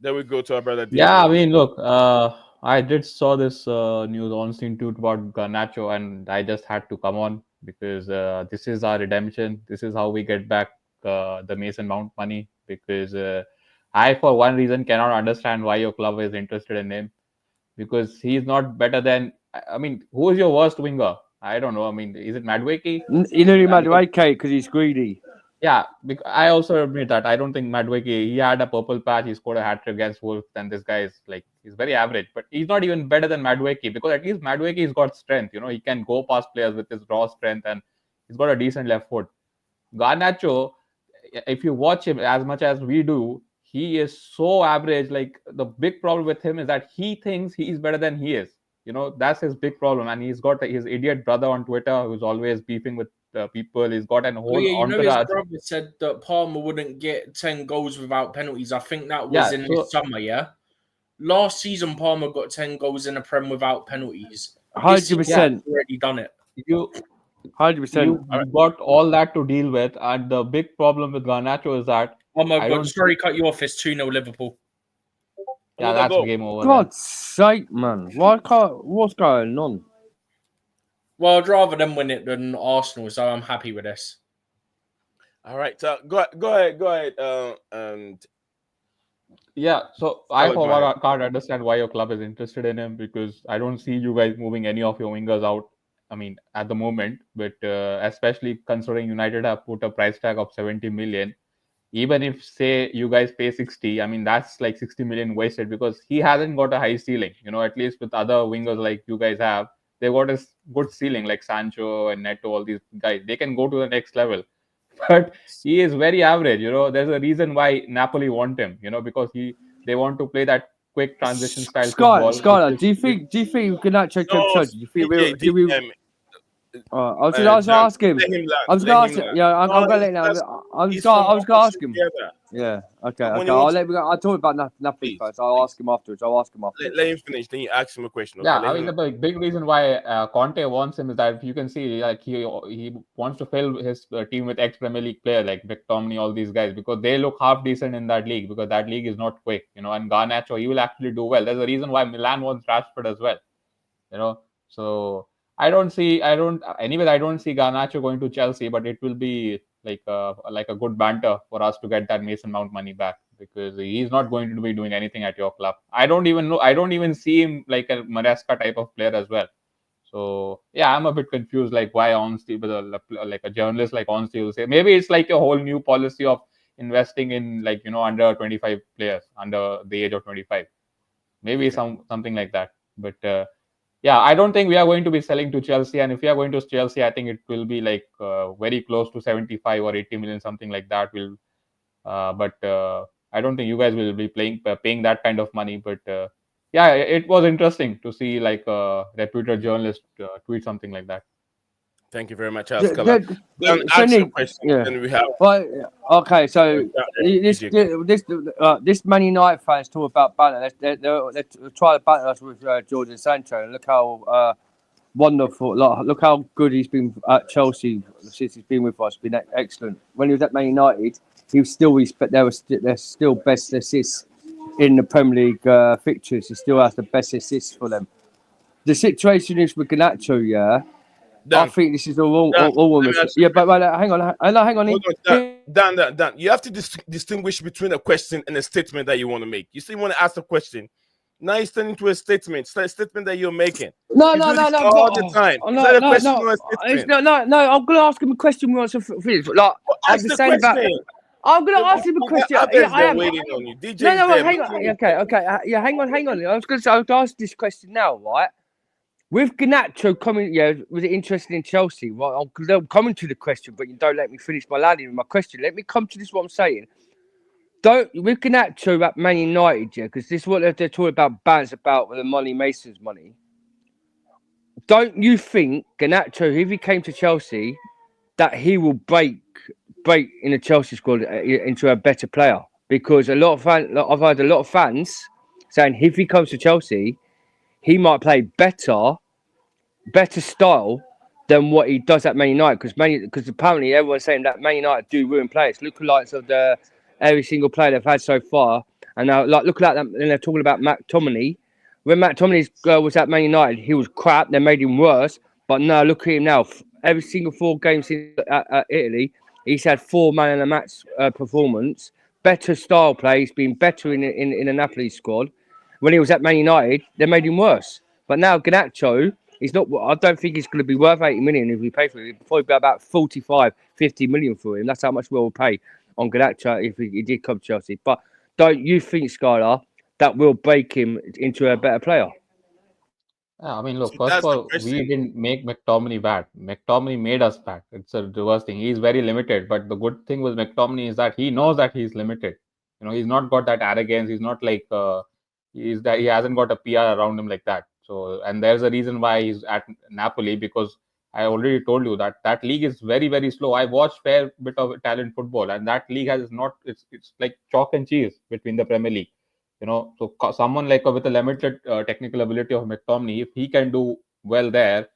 Then we go to our brother. DJ. Yeah, I mean, look, I did saw this news on scene tweet about Garnacho, and I just had to come on. because this is our redemption. This is how we get back the Mason Mount money. Because I, for one reason, cannot understand why your club is interested in him. Because he's not better than. I mean, who is your worst winger? I don't know. I mean, is it Madueke? You know, Madueke because he's greedy. Yeah, I also admit that. I don't think Madueke, he had a purple patch, he scored a hat-trick against Wolves, and this guy is like, he's very average, but he's not even better than Madueke, because at least Madueke has got strength, he can go past players with his raw strength, and he's got a decent left foot. Garnacho, if you watch him as much as we do, he is so average. Like, the big problem with him is that he thinks he is better than he is. That's his big problem, and he's got his idiot brother on Twitter who's always beefing with people. He's got an whole entourage. His brother said that Palmer wouldn't get 10 goals without penalties. I think that was in the summer, yeah? Last season, Palmer got 10 goals in the Prem without penalties. 100%. Already done it. 100%. You've got all that to deal with, and the big problem with Garnacho is that... Oh my God, sorry, cut you off. It's 2-0 Liverpool. Yeah, that's game over. God's sake, man. What's going on? Well, I'd rather them win it than Arsenal, so I'm happy with this. All right, so go ahead. Yeah, so I can't understand why your club is interested in him, because I don't see you guys moving any of your wingers out. I mean, at the moment, but especially considering United have put a price tag of 70 million. Even if, say, you guys pay 60, I mean, that's like 60 million wasted, because he hasn't got a high ceiling. At least with other wingers like you guys have, they've got a good ceiling, like Sancho and Neto, all these guys. They can go to the next level. But he is very average. There's a reason why Napoli want him, because they want to play that quick transition style football. Skylar, do you think Garnacho can touch? Do you think I was going to ask him. I was going to ask him. Yeah, I'm going to let him know. I was going to ask him. Yeah, okay. I'll talk about nothing first. I'll ask him afterwards. Let him finish, then you ask him a question. Okay? Yeah, I mean, the big reason why Conte wants him is that if you can see, like, he wants to fill his team with ex-Premier League players like McTominay, all these guys, because they look half decent in that league, because that league is not quick, and Garnacho, he will actually do well. There's a reason why Milan wants Rashford as well, so... I don't see Garnacho going to Chelsea, but it will be like a good banter for us to get that Mason Mount money back, because he's not going to be doing anything at your club. I don't even see him like a Maresca type of player as well. So yeah, I'm a bit confused, like why Onstey, like a journalist like Onstey will say maybe it's like a whole new policy of investing in under 25 players under the age of 25, maybe something like that, but. Yeah, I don't think we are going to be selling to Chelsea. And if we are going to Chelsea, I think it will be like very close to 75 or 80 million, something like that. But I don't think you guys will be paying that kind of money. But yeah, it was interesting to see like a reputed journalist tweet something like that. Thank you very much, Ask a question. Yeah. Then we have. Well, okay, so this Man United fans talk about banter. They're trying to banter us with Jordan Sancho. And look how wonderful! Look how good he's been at Chelsea since he's been with us. Been excellent. When he was at Man United, he was still they're still best assists in the Premier League fixtures. He still has the best assists for them. The situation is with Garnacho, yeah. Dan, I think this is all yeah, but hang on. Dan, you have to distinguish between a question and a statement that you want to make. You still want to ask a question. Now you're turning into a statement. It's a statement that you're making. No. All the time. No. I'm going to ask him a question. We want to finish. Like, ask the question. I'm going to ask him a question. I am waiting on you. DJ hang on. Okay. Yeah, hang on. I was going to ask this question now, right? With Garnacho coming, was it interested in Chelsea? Well, I'm coming to the question, but you don't let me finish my landing with my question. Let me come to this. What I'm saying. With Garnacho at Man United, because this is what they're talking about. Bands about with the money, Mason's money. Don't you think Garnacho, if he came to Chelsea, that he will break in the Chelsea squad into a better player? Because I've heard a lot of fans saying if he comes to Chelsea, he might play better style than what he does at Man United. Because apparently everyone's saying that Man United do ruin players. Lookalikes of every single player they've had so far. And now, look at that, and they're talking about McTominay. When McTominay was at Man United, he was crap. They made him worse. But now look at him now. every single 4 games at Italy, he's had 4 man of the match performance. Better style play. He's been better in the Napoli squad. When he was at Man United, they made him worse. But now Garnacho, he's not. I don't think he's going to be worth 80 million if we pay for him. It'll probably be about 45, 50 million for him. That's how much we'll pay on Garnacho if he did come to Chelsea. But don't you think, Skylar, that will break him into a better player? Yeah, I mean, look, So first of that's the all, we question. didn't make McTominay bad. McTominay made us bad. It's a reverse thing. He's very limited. But the good thing with McTominay is that he knows that he's limited. He's not got that arrogance. He's not like he hasn't got a PR around him like that. So, and there's a reason why he's at Napoli, because I already told you that that league is very, very slow. I watched fair bit of Italian football, and that league has not. It's like chalk and cheese between the Premier League. So someone like with a limited technical ability of McTominay, if he can do well there,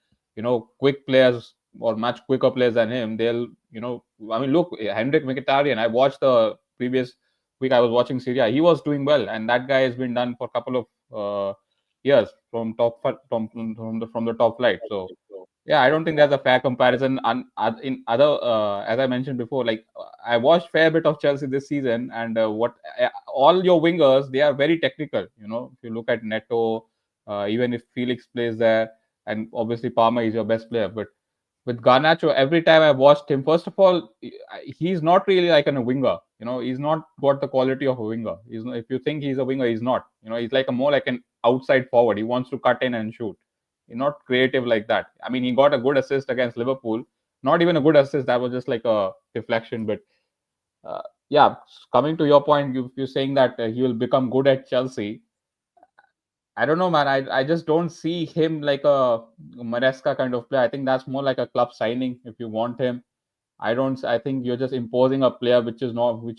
quick players or much quicker players than him, they'll, I mean, look, Henrik Mkhitaryan, I watched the previous week, I was watching Syria, he was doing well, and that guy has been done for a couple of years from the top flight. So yeah, I don't think there's a fair comparison. In other, as I mentioned before, like I watched fair bit of Chelsea this season, and all your wingers, they are very technical. If you look at Neto, even if Felix plays there, and obviously Palmer is your best player, but with Garnacho, every time I watched him, first of all, he's not really like a winger. He's not got the quality of a winger. If you think he's a winger, he's not. He's like more like an outside forward. He wants to cut in and shoot. He's not creative like that. I mean, he got a good assist against Liverpool. Not even a good assist. That was just like a deflection. But yeah, coming to your point, you're saying that he will become good at Chelsea. I don't know, man. I just don't see him like a Maresca kind of player. I think that's more like a club signing if you want him. I think you're just imposing a player which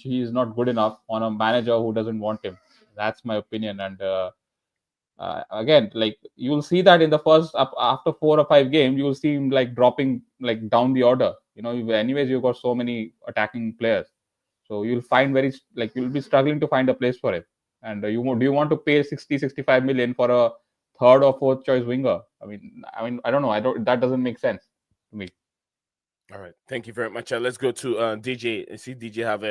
he is not good enough on a manager who doesn't want him. That's my opinion. And again, like you'll see that in the after 4 or 5 games, you'll see him like dropping like down the order. Anyways, you've got so many attacking players, so you'll be struggling to find a place for him. And do you want to pay 60-65 million for a 3rd or 4th choice winger? I mean, I don't know. That doesn't make sense to me. All right, thank you very much. Let's go to DJ. I see DJ have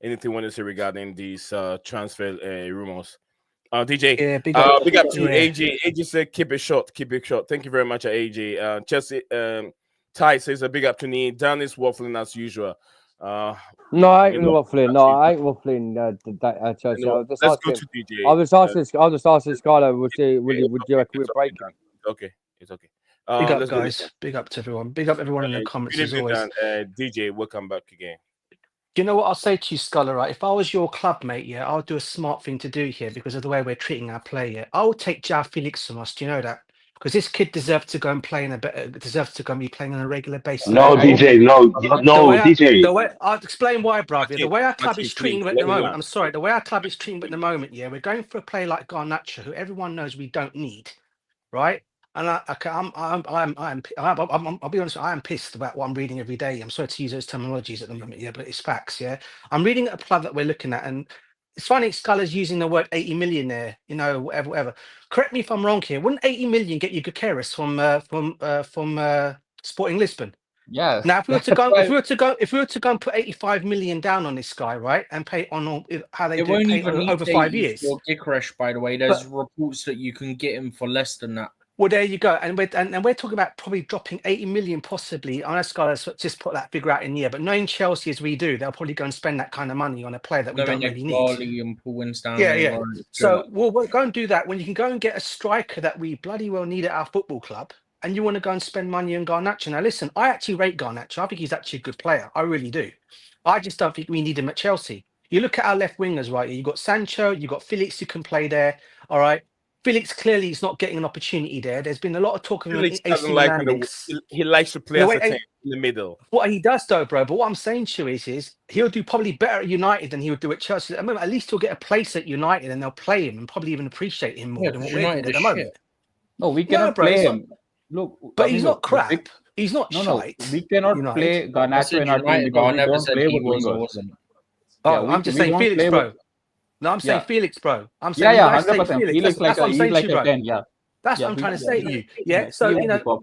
anything want to say regarding these transfer rumors. DJ, Yeah, big up to AJ. AJ said keep it short. Thank you very much, AJ. Chelsea, Ty says a big up to me. Dan is waffling as usual. No, I ain't waffling. No, I ain't waffling. Chelsea. Let's go to DJ. I was asking Skylar, would you reckon we're breaking? Okay, it's okay. Big up, guys. Big up to everyone. Big up everyone in the comments as always. DJ, welcome back again. You know what I'll say to you, Scholar, right? If I was your club mate, yeah, I'll do a smart thing to do here because of the way we're treating our player. Yeah? I would take João Felix from us. Do you know that? Because this kid deserves to go and play deserves to go and be playing on a regular basis. No, DJ, DJ. I'll explain why, brother. The way our club is treating him at the moment, I'm sorry, the way our club is treating him at the moment, yeah, we're going for a player like Garnacho, who everyone knows we don't need, right? And I'll be honest, I am pissed about what I'm reading every day. I'm sorry to use those terminologies at the moment, yeah, but it's facts, yeah. I'm reading a club that we're looking at, and it's funny Scholars using the word 80 million there, whatever. Correct me if I'm wrong here. Wouldn't 80 million get you Gyökeres from Sporting Lisbon? Yes. Now, if we were to go and put 85 million down on this guy, right, and pay on how they do pay over 5 years. Gyökeres, by the way, there's reports that you can get him for less than that. Well, there you go, and we're talking about probably dropping 80 million, possibly. I know Scholars just put that figure out in the air, but knowing Chelsea as we do, they'll probably go and spend that kind of money on a player that we don't really need. Yeah. So we'll go and do that when you can go and get a striker that we bloody well need at our football club, and you want to go and spend money on Garnacho. Now, listen, I actually rate Garnacho. I think he's actually a good player. I really do. I just don't think we need him at Chelsea. You look at our left wingers, right? You've got Sancho, you've got Felix who can play there. All right. Felix clearly is not getting an opportunity there. There's been a lot of talk of Felix doesn't like he likes to play in the middle. What he does though, bro. But what I'm saying to you is he'll do probably better at United than he would do at Chelsea. I mean, at least he'll get a place at United and they'll play him and probably even appreciate him more than what we're doing at the moment. No, we cannot play him. Look, but he's not crap. He's not shite. We cannot play Garnacho in our team because we don't play with wingers. Oh, I'm just saying Felix, bro. No, I'm saying Felix, bro. I'm saying 100%. Felix that's what I'm saying to you, bro. 10, yeah. That's what I'm trying to say to you. Yeah. So, you know,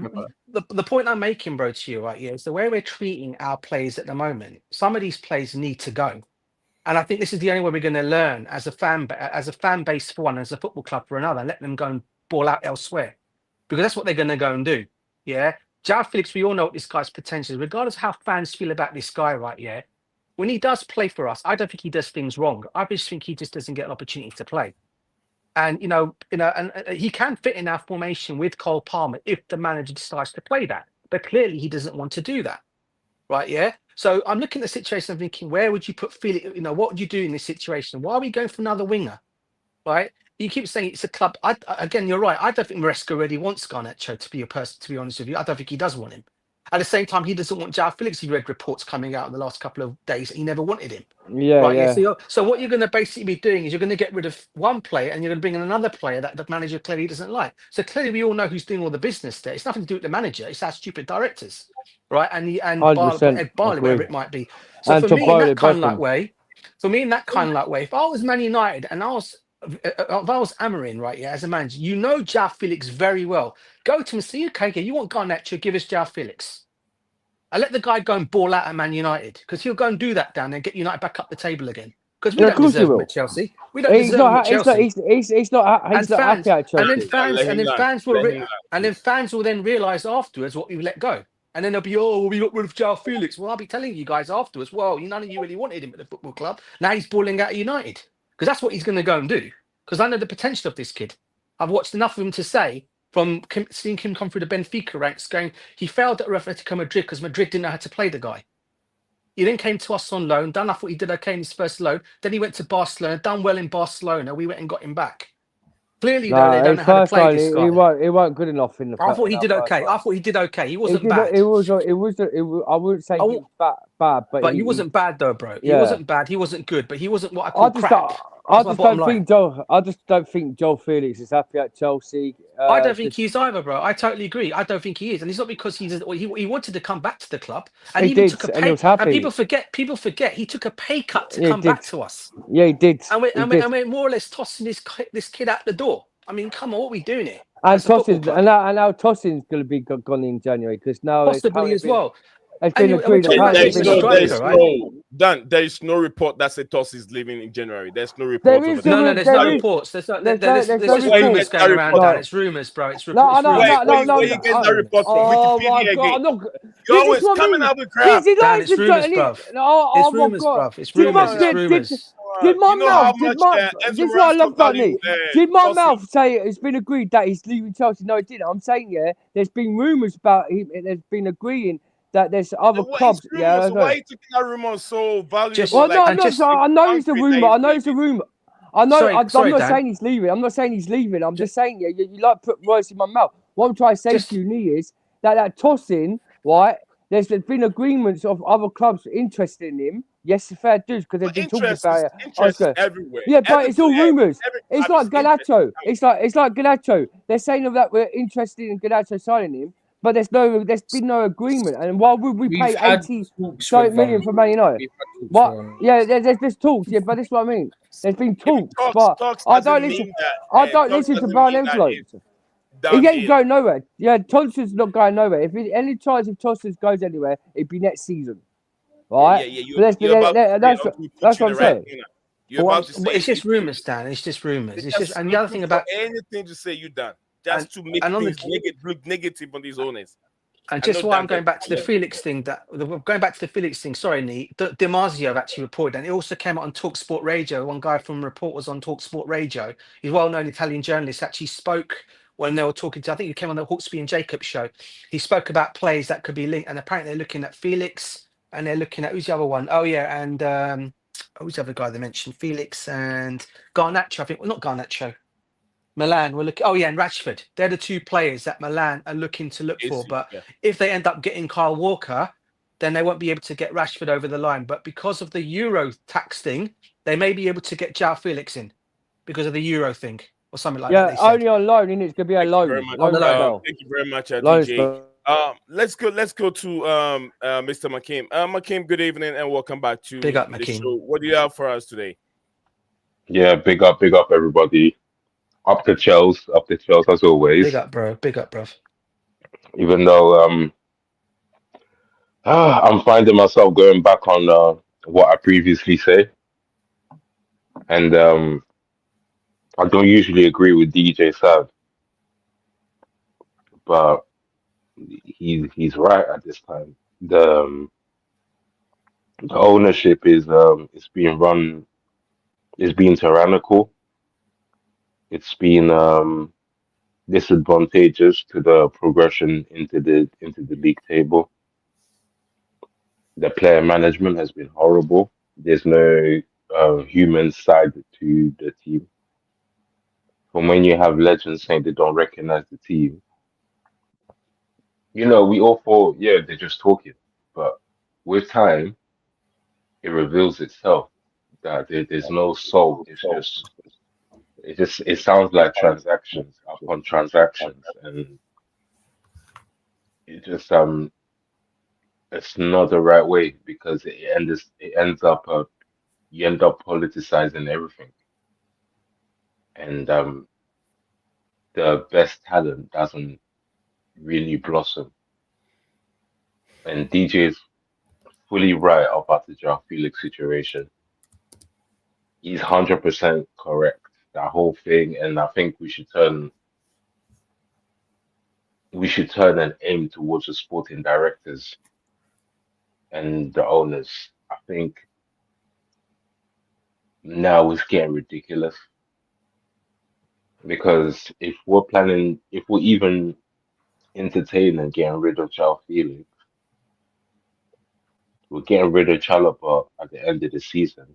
the point I'm making, bro, to you, right? Yeah, is the way we're treating our players at the moment. Some of these players need to go. And I think this is the only way we're going to learn as a fan base for one, as a football club for another, and let them go and ball out elsewhere. Because that's what they're going to go and do. Yeah. João Felix, we all know what this guy's potential is, regardless of how fans feel about this guy, right? Yeah. When he does play for us, I don't think he does things wrong. I just think he just doesn't get an opportunity to play. And and he can fit in our formation with Cole Palmer if the manager decides to play that. But clearly he doesn't want to do that. Right, yeah. So I'm looking at the situation and thinking, where would you put Felix? You know, what would you do in this situation? Why are we going for another winger? Right? You keep saying it's a club. Again, you're right. I don't think Maresca really wants Garnacho, to be honest with you. I don't think he does want him. At the same time, he doesn't want João Felix. He read reports coming out in the last couple of days that he never wanted him. Yeah, right, yeah. So what you're going to basically be doing is you're going to get rid of one player and you're going to bring in another player that the manager clearly doesn't like. So clearly we all know who's doing all the business there. It's nothing to do with the manager. It's our stupid directors, right? And Ed Barley, whatever it might be. So and for me, in that kind of like way, if I was Man United and if I was Amorim, right, yeah, as a manager, you know João Felix very well. Go to him and say, okay, you want Garnacho, give us João Felix. I let the guy go and ball out at Man United because he'll go and do that down there and get United back up the table again. Because we don't deserve him at Chelsea. We don't deserve him at Chelsea. He's not happy at Chelsea. And then fans will then realise afterwards what we let go. And then they'll be, we got rid of João Felix. Well, I'll be telling you guys afterwards, well, none of you really wanted him at the football club. Now he's balling out at United. Because that's what he's going to go and do. Because I know the potential of this kid. I've watched enough of him to say, from seeing him come through the Benfica ranks, going, he failed at Atletico Madrid because Madrid didn't know how to play the guy. He then came to us on loan, done I thought he did okay in his first loan. Then he went to Barcelona, done well in Barcelona. We went and got him back. Clearly, though, they don't know how to play this guy. He weren't good enough in the. I thought he did okay. I thought he did okay. He wasn't bad. It was. I wouldn't say he was bad, but he wasn't bad though, bro. He wasn't bad. He wasn't good, but he wasn't what I call crap. I just don't think João Felix is happy at Chelsea. I don't think he is either, bro. I totally agree. I don't think he is, and it's not because he wanted to come back to the club, and he even took a pay. And he was happy. And people forget he took a pay cut to come back to us. Yeah, he did. And we're more or less tossing this kid out the door. I mean, come on, what are we doing here? And now Tossin's going to be gone in January because now possibly as well. It's been agreed. There is no report that says Toss is leaving in January. There's no report. There's no reports. There's just rumours going around. Dan. It's rumours, bro. It's reports. No. Where you getting that report from? Wikipedia again. You're always coming out with crap. Dan, it's rumours, bro. It's rumours, bro. It's rumours. Did my mouth say it's been agreed that he's leaving Chelsea? No, it didn't. I'm saying, there's been rumours about him. There's been agreeing that there's other clubs. So why are you taking that rumour so valuable? I know it's a rumour. I'm not saying he's leaving. I'm not saying he's leaving. I'm just saying, you like put words in my mouth. What I'm trying to say to you, Nee, is that tossing, right? There's been agreements of other clubs interested in him. Yes, fair dues, because they've been talking about it. Interest everywhere. Yeah, but it's all rumours. It's like Garnacho. It's like Garnacho. They're saying that we're interested in Garnacho signing him, but there's been no agreement. And why would we pay 80 million for Man United? What? Yeah, there's talks. Yeah, but that's what I mean. There's been talks, but I don't listen to Brian Envelope. He ain't going nowhere. Yeah, Thompson's not going nowhere. If any chance if Thompson goes anywhere, it'd be next season. Right? That's what I'm saying. It's just rumours, Dan. It's just rumours. And the other thing about anything to say you done just to make things look negative on these owners. And just why I'm going back to the Felix thing. Sorry, Nee. Damasio have actually reported, and it also came out on TalkSport Radio. One guy from Report was on TalkSport Radio. He's a well-known Italian journalist. Actually spoke when they were talking to. I think he came on the Hawksby and Jacobs show. He spoke about plays that could be linked, and apparently they're looking at Felix. And they're looking at who's the other one? Oh yeah, and who's the other guy they mentioned? Felix and Garnacho. I think not Garnacho. Milan. We're looking. Oh yeah, and Rashford. They're the two players that Milan are looking to look for. But if they end up getting Kyle Walker, then they won't be able to get Rashford over the line. But because of the Euro tax thing, they may be able to get João Felix in because of the Euro thing or something like that. Yeah, only on loan. It's going to be a loan. Thank you very much, DJ. Let's go to Mr. Makim. Makim, good evening and welcome back to Big up, Makim. What do you have for us today? Yeah, big up everybody. Up the Chelsea as always. Big up, bro. Big up, bro. Even though I'm finding myself going back on what I previously said, and I don't usually agree with DJ Sav, but he's right at this time. The ownership is being tyrannical. It's been disadvantageous to the progression into the league table. The player management has been horrible. There's no human side to the team. From when you have legends saying they don't recognize the team, we all thought, yeah, they're just talking. But with time, it reveals itself that there's no soul. It sounds like transactions upon transactions, and it just it's not the right way because it ends up you end up politicizing everything, and the best talent doesn't really blossom. And DJ is fully right about the João Felix situation. He's 100% correct. That whole thing, and I think we should turn and aim towards the sporting directors and the owners. I think now it's getting ridiculous because if we're even entertaining getting rid of João Felix, we're getting rid of Chalobah at the end of the season.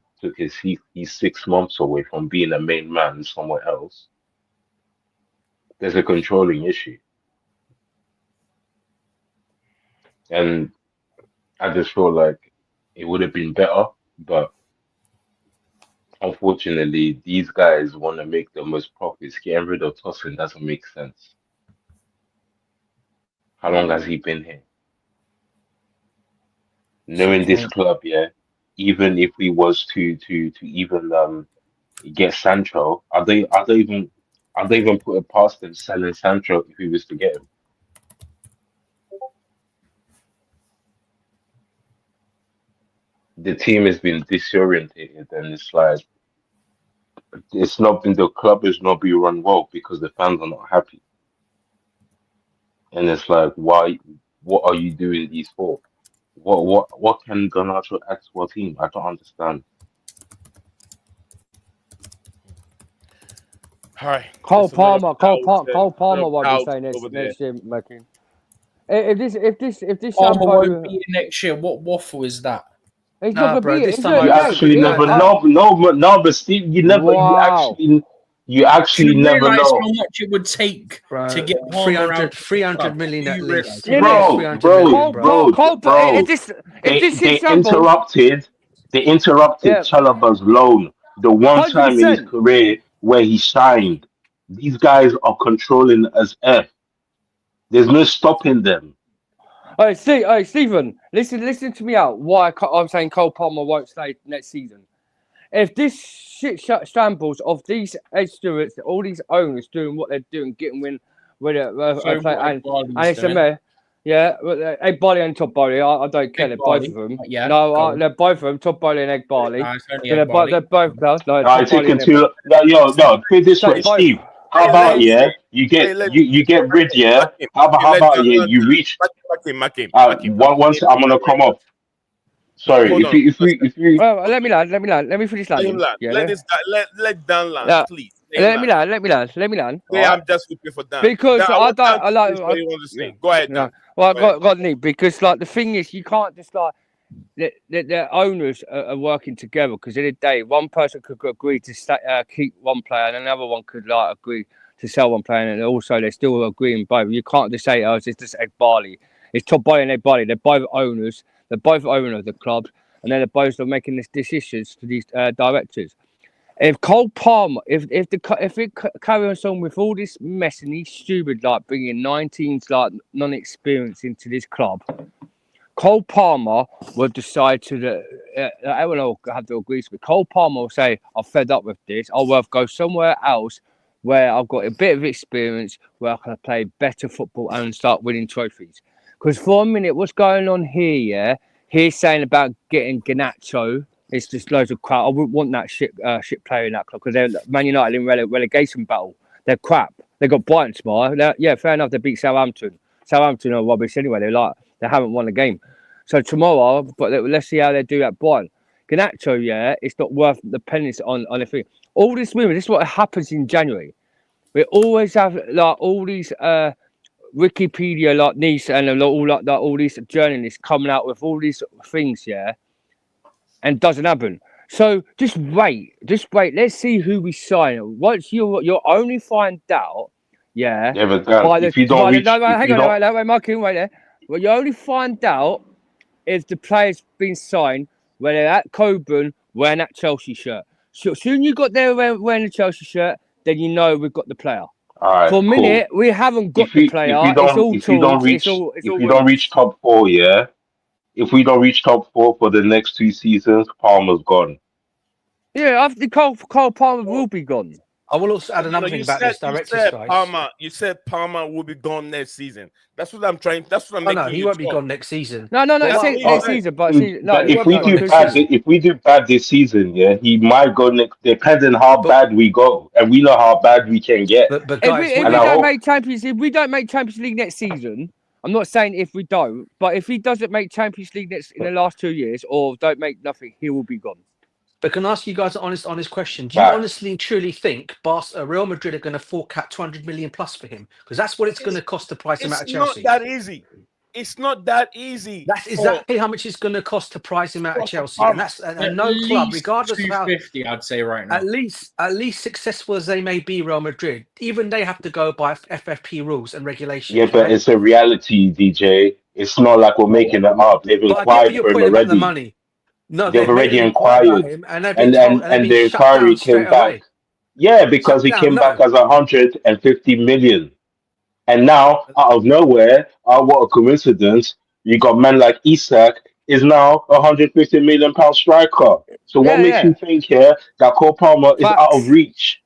He's 6 months away from being a main man somewhere else. There's a controlling issue. And I just feel like it would have been better, but unfortunately, these guys want to make the most profits. Getting rid of Tosin doesn't make sense. How long has he been here? Knowing this club, yeah, even if we was to even get Sancho, I don't even put it past them selling Sancho if we was to get him. The team has been disorientated, and it's like the club is not being run well because the fans are not happy, and it's like, why? What are you doing these for? What can Garnacho add to our team? I don't understand. All right. Cole Palmer won't be saying next year, Mackin. If this Palmer won't be next year, what waffle is that? He's not bro, gonna be. this time You actually never know. No, but Steve, you actually never know how much it would take to get Palmer out. 300 million at least. Bro. They interrupted Chalobah's loan. The one 100%. Time in his career where he shined. These guys are controlling as F. There's no stopping them. Hey, Stephen, listen to me out. Why I'm saying Cole Palmer won't stay next season. If this shit shambles of these Ed Stewarts, all these owners doing what they're doing, getting win with yeah, Egg Barley and Top Barley, I don't care. They're both of them. Yeah, they're both of them, Top Barley and Egg Barley. They're both. No, I taking too. No. Put this way, Steve. How about you get rid, yeah? How about you reach? Once I'm gonna come off. Sorry, if you. Let me finish landing. Let Dan land, please. Let me land. Yeah, I'm just looking for Dan. Because I like. What you want to say? Go ahead. No. Well, I got Nick, because like the thing is, you can't just like the owners are working together, because in the day one person could agree to keep one player and another one could like agree to sell one player, and also they're still agreeing both. You can't just say, it's just Egg Barley. It's Top Barley and Egg Barley. They're both owners. They're both owners of the club, and they're both making these decisions to these directors. If Cole Palmer, if it carries on with all this mess and he's stupid, like bringing 19s like non-experience into this club, Cole Palmer will decide to everyone will have to agree with. Cole Palmer will say, "I'm fed up with this. I'll go somewhere else, where I've got a bit of experience, where I can play better football and start winning trophies. Because for a minute, what's going on here, yeah? He's saying about getting Garnacho. It's just loads of crap. I wouldn't want that shit player in that club because they're Man United in relegation battle. They're crap. They got Brighton tomorrow. Yeah, fair enough. They beat Southampton. Southampton are rubbish anyway. They haven't won a game. So tomorrow, but let's see how they do at Brighton. Garnacho, yeah, it's not worth the pennies on a thing. All this women. This is what happens in January. We always have like all these Wikipedia like Nice and all these journalists coming out with all these things, yeah, and doesn't happen. So just wait. Let's see who we sign. Once you'll only find out, yeah. Yeah, but Dan, if you don't reach, hang on, wait, Martin, wait there. Well, you only find out if the player's been signed when they're at Coburn wearing that Chelsea shirt. So soon you got there wearing the Chelsea shirt, then you know we've got the player. All right, for a minute, we haven't got the player. If you don't reach top 4, yeah. If we don't reach top 4 for the next 2 seasons, Palmer's gone. Yeah, I think Cole Palmer will be gone. I will also add another thing about this directors, guys. You said Palmer will be gone next season. That's what I'm trying. That's what I'm making. No, he won't be gone next season. No, next season. But if we do bad this season, yeah, he might go next. Depending how bad we go, and we know how bad we can get. But guys, if we don't make Champions League next season, I'm not saying if we don't, but if he doesn't make Champions League in the last 2 years, or don't make nothing, he will be gone. But can I ask you guys an honest question? Do you honestly and truly think Real Madrid are going to fork out 200 million plus for him? Because that's what it's going to cost to price him out of Chelsea. It's not that easy. It's not that easy. That's exactly how much it's going to cost to price him out of Chelsea. And that's no club, regardless of how 250, I'd say right now. At least successful as they may be, Real Madrid, even they have to go by FFP rules and regulations. Yeah, but it's a reality, DJ. It's not like we're making it up. They've inquired for him already. The money. No, they've already inquired him, and the inquiry came back. Yeah, because he came back as 150 million. And now, out of nowhere, what a coincidence, you got men like Isak is now a £150 million striker. So what makes you think here that Cole Palmer is out of reach?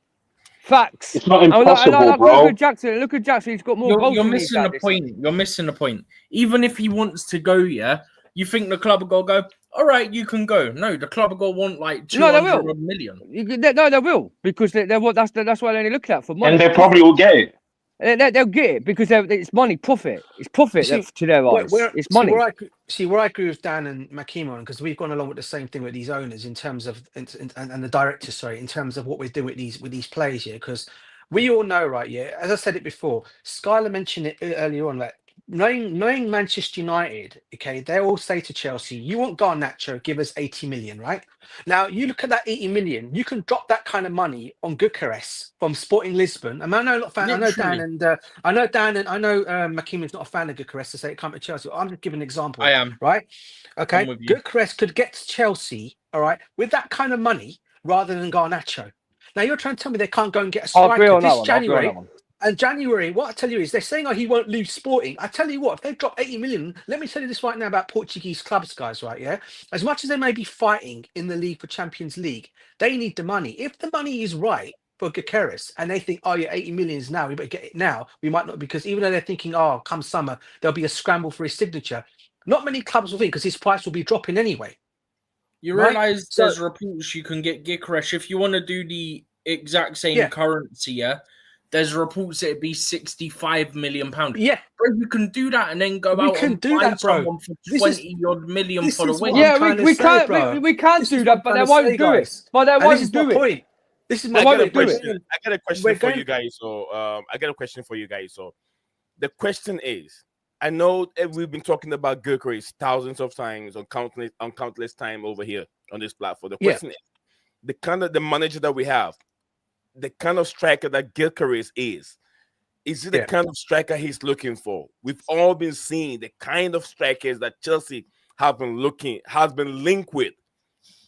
Facts. It's not impossible, bro. Look at Jackson. He's got more goals. You're missing the point. You're missing the point. Even if he wants to go, yeah, you think the club will go, all right, you can go. No, the club will want like 200 million. No, they will, because that's what they're looking at for money. And they probably will get it. They'll get it because it's money, profit. It's profit to their eyes. It's money. Where I agree with Dan and Makimo, because we've gone along with the same thing with these owners in terms of and the directors, in terms of what we're doing with these players here. Because we all know, right? Yeah, as I said it before, Skylar mentioned it earlier on, like. Knowing Manchester United, okay, they all say to Chelsea, you want Garnacho, give us 80 million, right? Now, you look at that 80 million, you can drop that kind of money on Gyökeres from Sporting Lisbon. I mean, I know Dan and I know Makiman's not a fan of Gyökeres to say it come to Chelsea. I'm just giving an example. I am. Right? Okay, Gyökeres could get to Chelsea, all right, with that kind of money rather than Garnacho. Now, you're trying to tell me they can't go and get a striker this January. And January, what I tell you is they're saying, he won't leave Sporting. I tell you what, if they drop 80 million, let me tell you this right now about Portuguese clubs, guys, right? Yeah. As much as they may be fighting in the league for Champions League, they need the money. If the money is right for Gyökeres and they think, 80 million is now, we better get it now. We might not, because even though they're thinking, come summer, there'll be a scramble for his signature. Not many clubs will think, because his price will be dropping anyway. You realise there's reports you can get Gyökeres if you want to do the exact same currency, yeah? There's reports that it'd be £65 million. Yeah, bro, you can do that and then go out and find someone for 20-odd million for the win. Yeah, we can't do that, but they won't do it. But they won't do it. This is my question. I got a question for you guys. So, the question is, I know we've been talking about Gyökeres thousands of times on countless time over here on this platform. The question is, the manager that we have, the kind of striker that Gyökeres is it the kind of striker he's looking for? We've all been seeing the kind of strikers that Chelsea has been linked with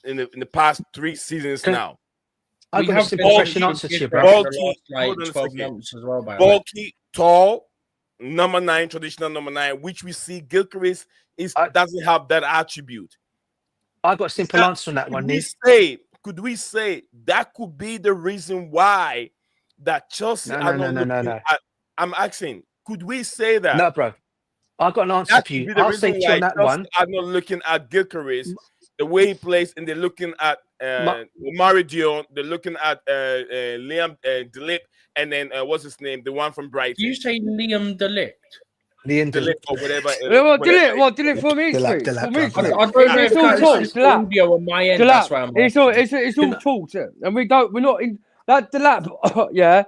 in the past 3 seasons now. I have a simple question answer to you, bro. Bulky, tall, number 9, traditional number 9, which we see Gyökeres doesn't have that attribute. I've got a simple answer on that one. Could we say that could be the reason why that Chelsea No, are no, not no, no, looking no, no. at. I'm asking, could we say that? No, bro. I've got an answer That for could you. be the I'll say reason to you why on that Chelsea one. are not looking at Gyökeres the way he plays, and they're looking at Ma- Omari Dion, they're looking at Liam Delip, and then what's his name, the one from Do Brighton, you say Liam Delict? Liam Delip or whatever. What did whatever. it? What did it for me? Delap, For Delap, me, I Delap. don't know if it's all that's talk. just Delap, audio on my end. That's why I'm asking. it's all talk, and we're not in that Delap. Yeah,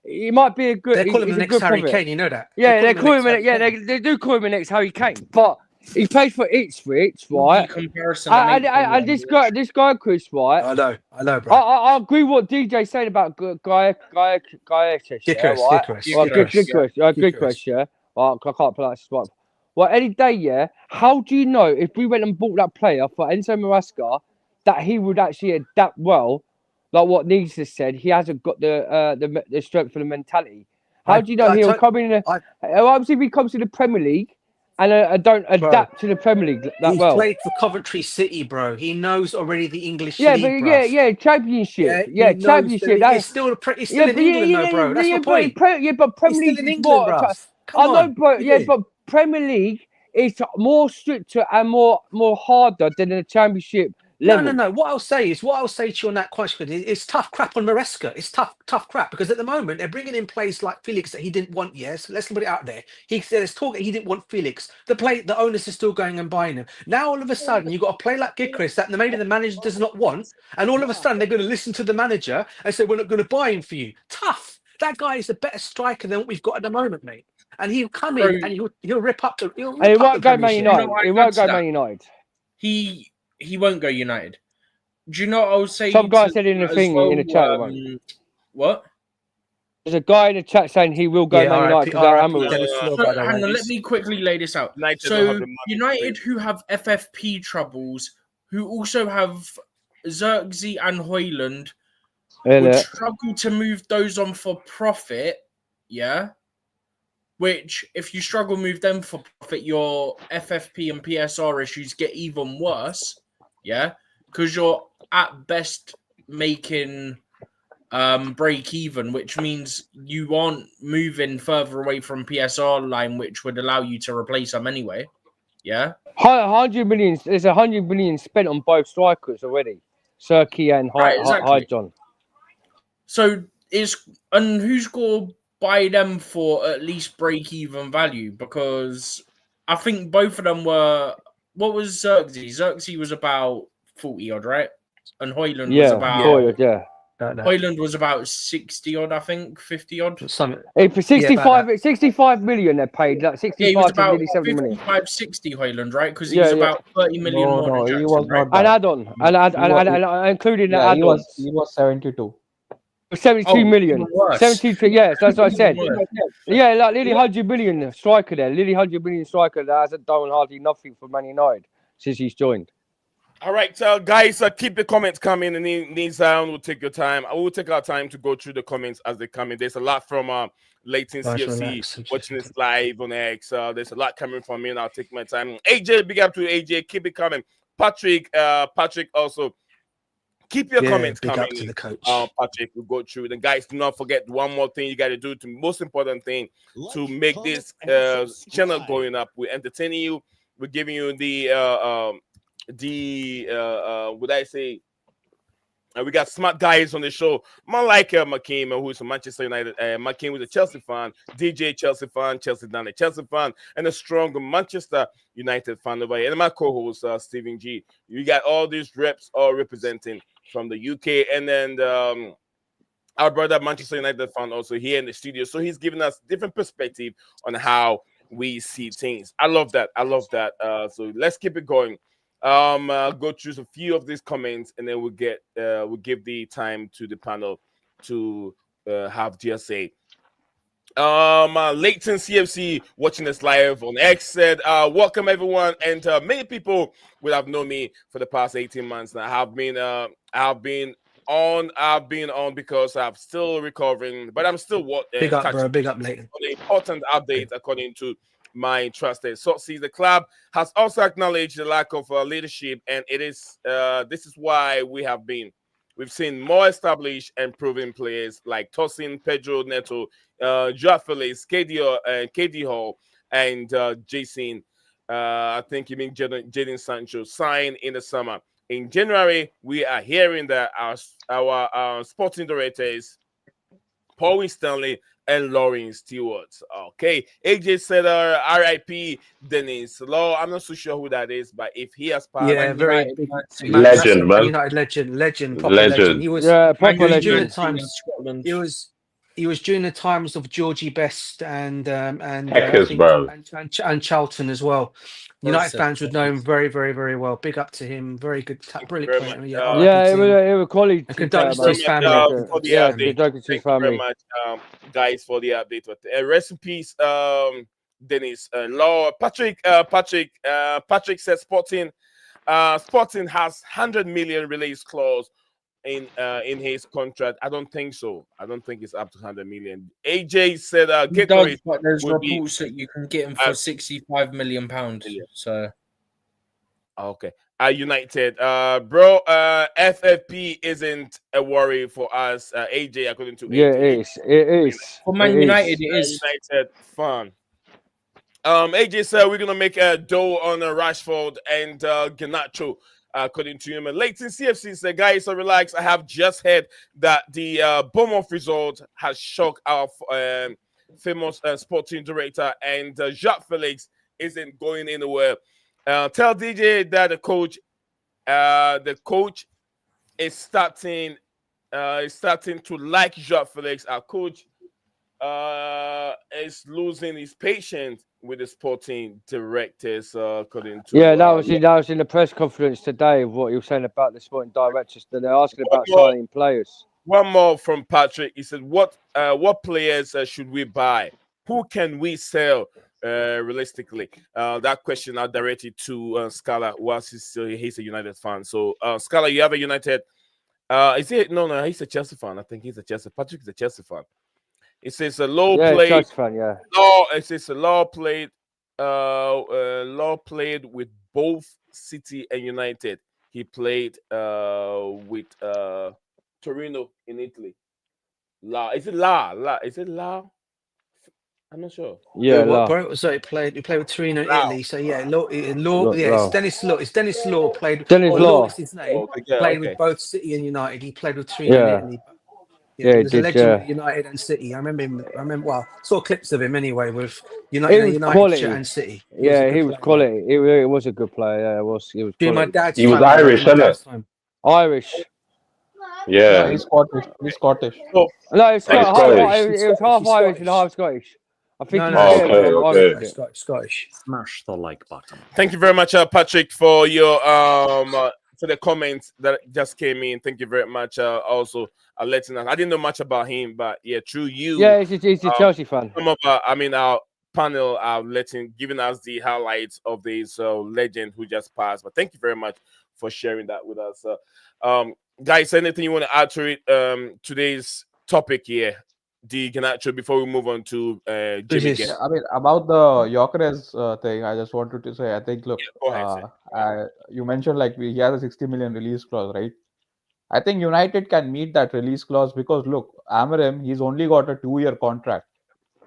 he might be a good. They call him He's the a next good Harry prophet. Kane. You know that? Yeah, they him the call him. next Yeah, Harry Kane. they do call him an ex-Harry Kane, but he plays for Ipswich, The right? comparison. And this guy, Chris, right? I know, bro. I agree what DJ said about Guy, yeah, right? Good question. Well, I can't pronounce this one. Well, any day, yeah. How do you know if we went and bought that player for Enzo Maresca that he would actually adapt well? Like what Needs has said, he hasn't got the strength for the mentality. How do you know he'll come in? Obviously, if he comes to the Premier League and don't adapt to the Premier League that well. He's played for Coventry City, bro. He knows already the English Yeah, league, but Championship. Yeah, Championship. He's still in England, though, bro. That's the point. But Premier He's League still in is England, more. bro. I know, bro. Yeah, but Premier League is more stricter and more harder than the Championship level. No. What I'll say to you on that question is it's tough crap on Maresca. It's tough crap because at the moment they're bringing in players like Felix that he didn't want. Yes, let's put it out there. There's talk that he didn't want Felix. The owners are still going and buying him. Now all of a sudden you've got a player like Gyökeres that maybe the manager does not want, and all of a sudden they're going to listen to the manager and say we're not going to buy him for you. Tough. That guy is a better striker than what we've got at the moment, mate. And he'll come in and he'll rip up the. He won't go Man United. He won't go Man United. He won't go United. Do you know what I was saying? Some guy said in the thing in the chat. What? There's a guy in the chat saying he will go Man United. Hang on, let me quickly lay this out. United who have FFP troubles, who also have Xerxes and Højlund, would struggle to move those on for profit. Yeah. Which, if you struggle to move them for profit, your FFP and PSR issues get even worse. Yeah. Because you're at best making break even, which means you aren't moving further away from PSR line, which would allow you to replace them anyway. Yeah, 100 million. There's 100 million spent on both strikers already, Serki and John. So who's going to buy them for at least break even value? Because I think both of them were. What was Xerxes? Xerxes was about 40 odd, right? And Højlund was about Højlund was about 60 odd, I think, 50 odd. For 65 million they paid, like 65 to nearly 70 million. 60 Højlund, right? Because he was about 30 million more than Jackson, right? An add-on, and including the add-ons. He was 72. 72 million. 72, yes, that's what I said. Yeah, like nearly 100 million striker there. Nearly 100 million striker that hasn't done hardly nothing for Man United since he's joined. All right, guys, keep the comments coming. And we'll take your time. I will take our time to go through the comments as they come in. There's a lot from Leighton CFC watching this live on X. There's a lot coming from me, and I'll take my time. AJ, big up to AJ. Keep it coming. Patrick also. Keep your comments coming. Up to the coach. Patrick, we'll go through. And guys, do not forget one more thing you got to do. The most important thing to make this channel going up. We're entertaining you. We're giving you would I say we got smart guys on the show. Man like McKean, who's a Manchester United, McKean was a Chelsea fan, DJ Chelsea fan, Chelsea down a Chelsea fan, and a strong Manchester United fan over here. And my co-host Stephen G. You got all these reps all representing from the UK, and then our brother Manchester United fan also here in the studio. So he's giving us different perspective on how we see things. I love that. So let's keep it going. Go through a few of these comments, and then we'll give the time to the panel to have their say. Leighton CFC watching us live on X said, welcome everyone, and many people would have known me for the past 18 months now. I've been on because I'm still recovering, but I'm still big up, bro. Big up, Leighton. On the important update according to my trusted sources. The club has also acknowledged the lack of leadership, and it is this is why we have been we've seen more established and proven players like Tosin, Pedro Neto, Joao Felix, KD Hall, and Jason. I think even Jadon Sancho signed in the summer. In January, we are hearing that our sporting directors, Paul Stanley and Lauren Stewart. Okay. AJ said RIP Dennis Law. I'm not so sure who that is, but if he has passed, Yeah, very big legend, man. United legend, proper legend. He was proper legend. During the times, he was during the times of Georgie Best and Heckers, bro. and Charlton as well. United fans would know him very, very, very well. Big up to him. Very good, brilliant player. It was quality. Condolences to his family. For the update. Condolences to his family. Thank you very much, guys, for the update. Rest in peace, Dennis Law. Patrick says Sporting has 100 million release clause in his contract. I don't think so. I don't think it's up to 100 million. AJ said but there's reports that you can get him for 65 million pounds. So okay. United, bro. FFP isn't a worry for us. AJ, according to AJ, it is for Man United. It is United fun. AJ said we're gonna make a dough on Rashford and Garnacho. According to him, and Leighton CFC said, guys, so relax. I have just heard that the Bournemouth result has shocked our famous sporting director, and Jacques Felix isn't going anywhere. Tell DJ that the coach is starting to like Jacques Felix. Our coach is losing his patience with the sporting directors, according to that was in the press conference today. What he was saying about the sporting directors, that they're asking about signing players. One more from Patrick. He said, "What players should we buy? Who can we sell realistically?" That question I directed to Scala. He's a United fan. So Scala, you have a United. Is he? No, he's a Chelsea fan. I think he's a Chelsea. Patrick is a Chelsea fan. It says a low played. It says a law played with both City and United. He played with Torino in Italy. Is it La? Is it La? I'm not sure. So he played with Torino in Italy. So Law. It's Dennis Law. It's Dennis Law played. Dennis Law is his name. Played with both City and United. He played with Torino in Italy. There's a legend with United and City. I remember him. Well, saw clips of him anyway with United and City. He was quality. He was a good player. Yeah, he was. My dad's he was Irish, isn't it? Irish. Yeah, he's Scottish. He's Scottish. No, it was half Irish and half Scottish. I think. Okay. Scottish. Smash the like button. Thank you very much, Patrick, for your for the comments that just came in. Thank you very much. Also, letting us. I didn't know much about him, but through you. Yeah, he's a Chelsea fan. Some of our panel are giving us the highlights of this legend who just passed. But thank you very much for sharing that with us. Guys, anything you want to add to it? Today's topic here, the Garnacho, before we move on to Jimmy. I mean, about the Gyökeres thing, I just wanted to say, I think, look, you mentioned he has a 60 million release clause, right? I think United can meet that release clause because, look, Amorim, he's only got a 2-year contract.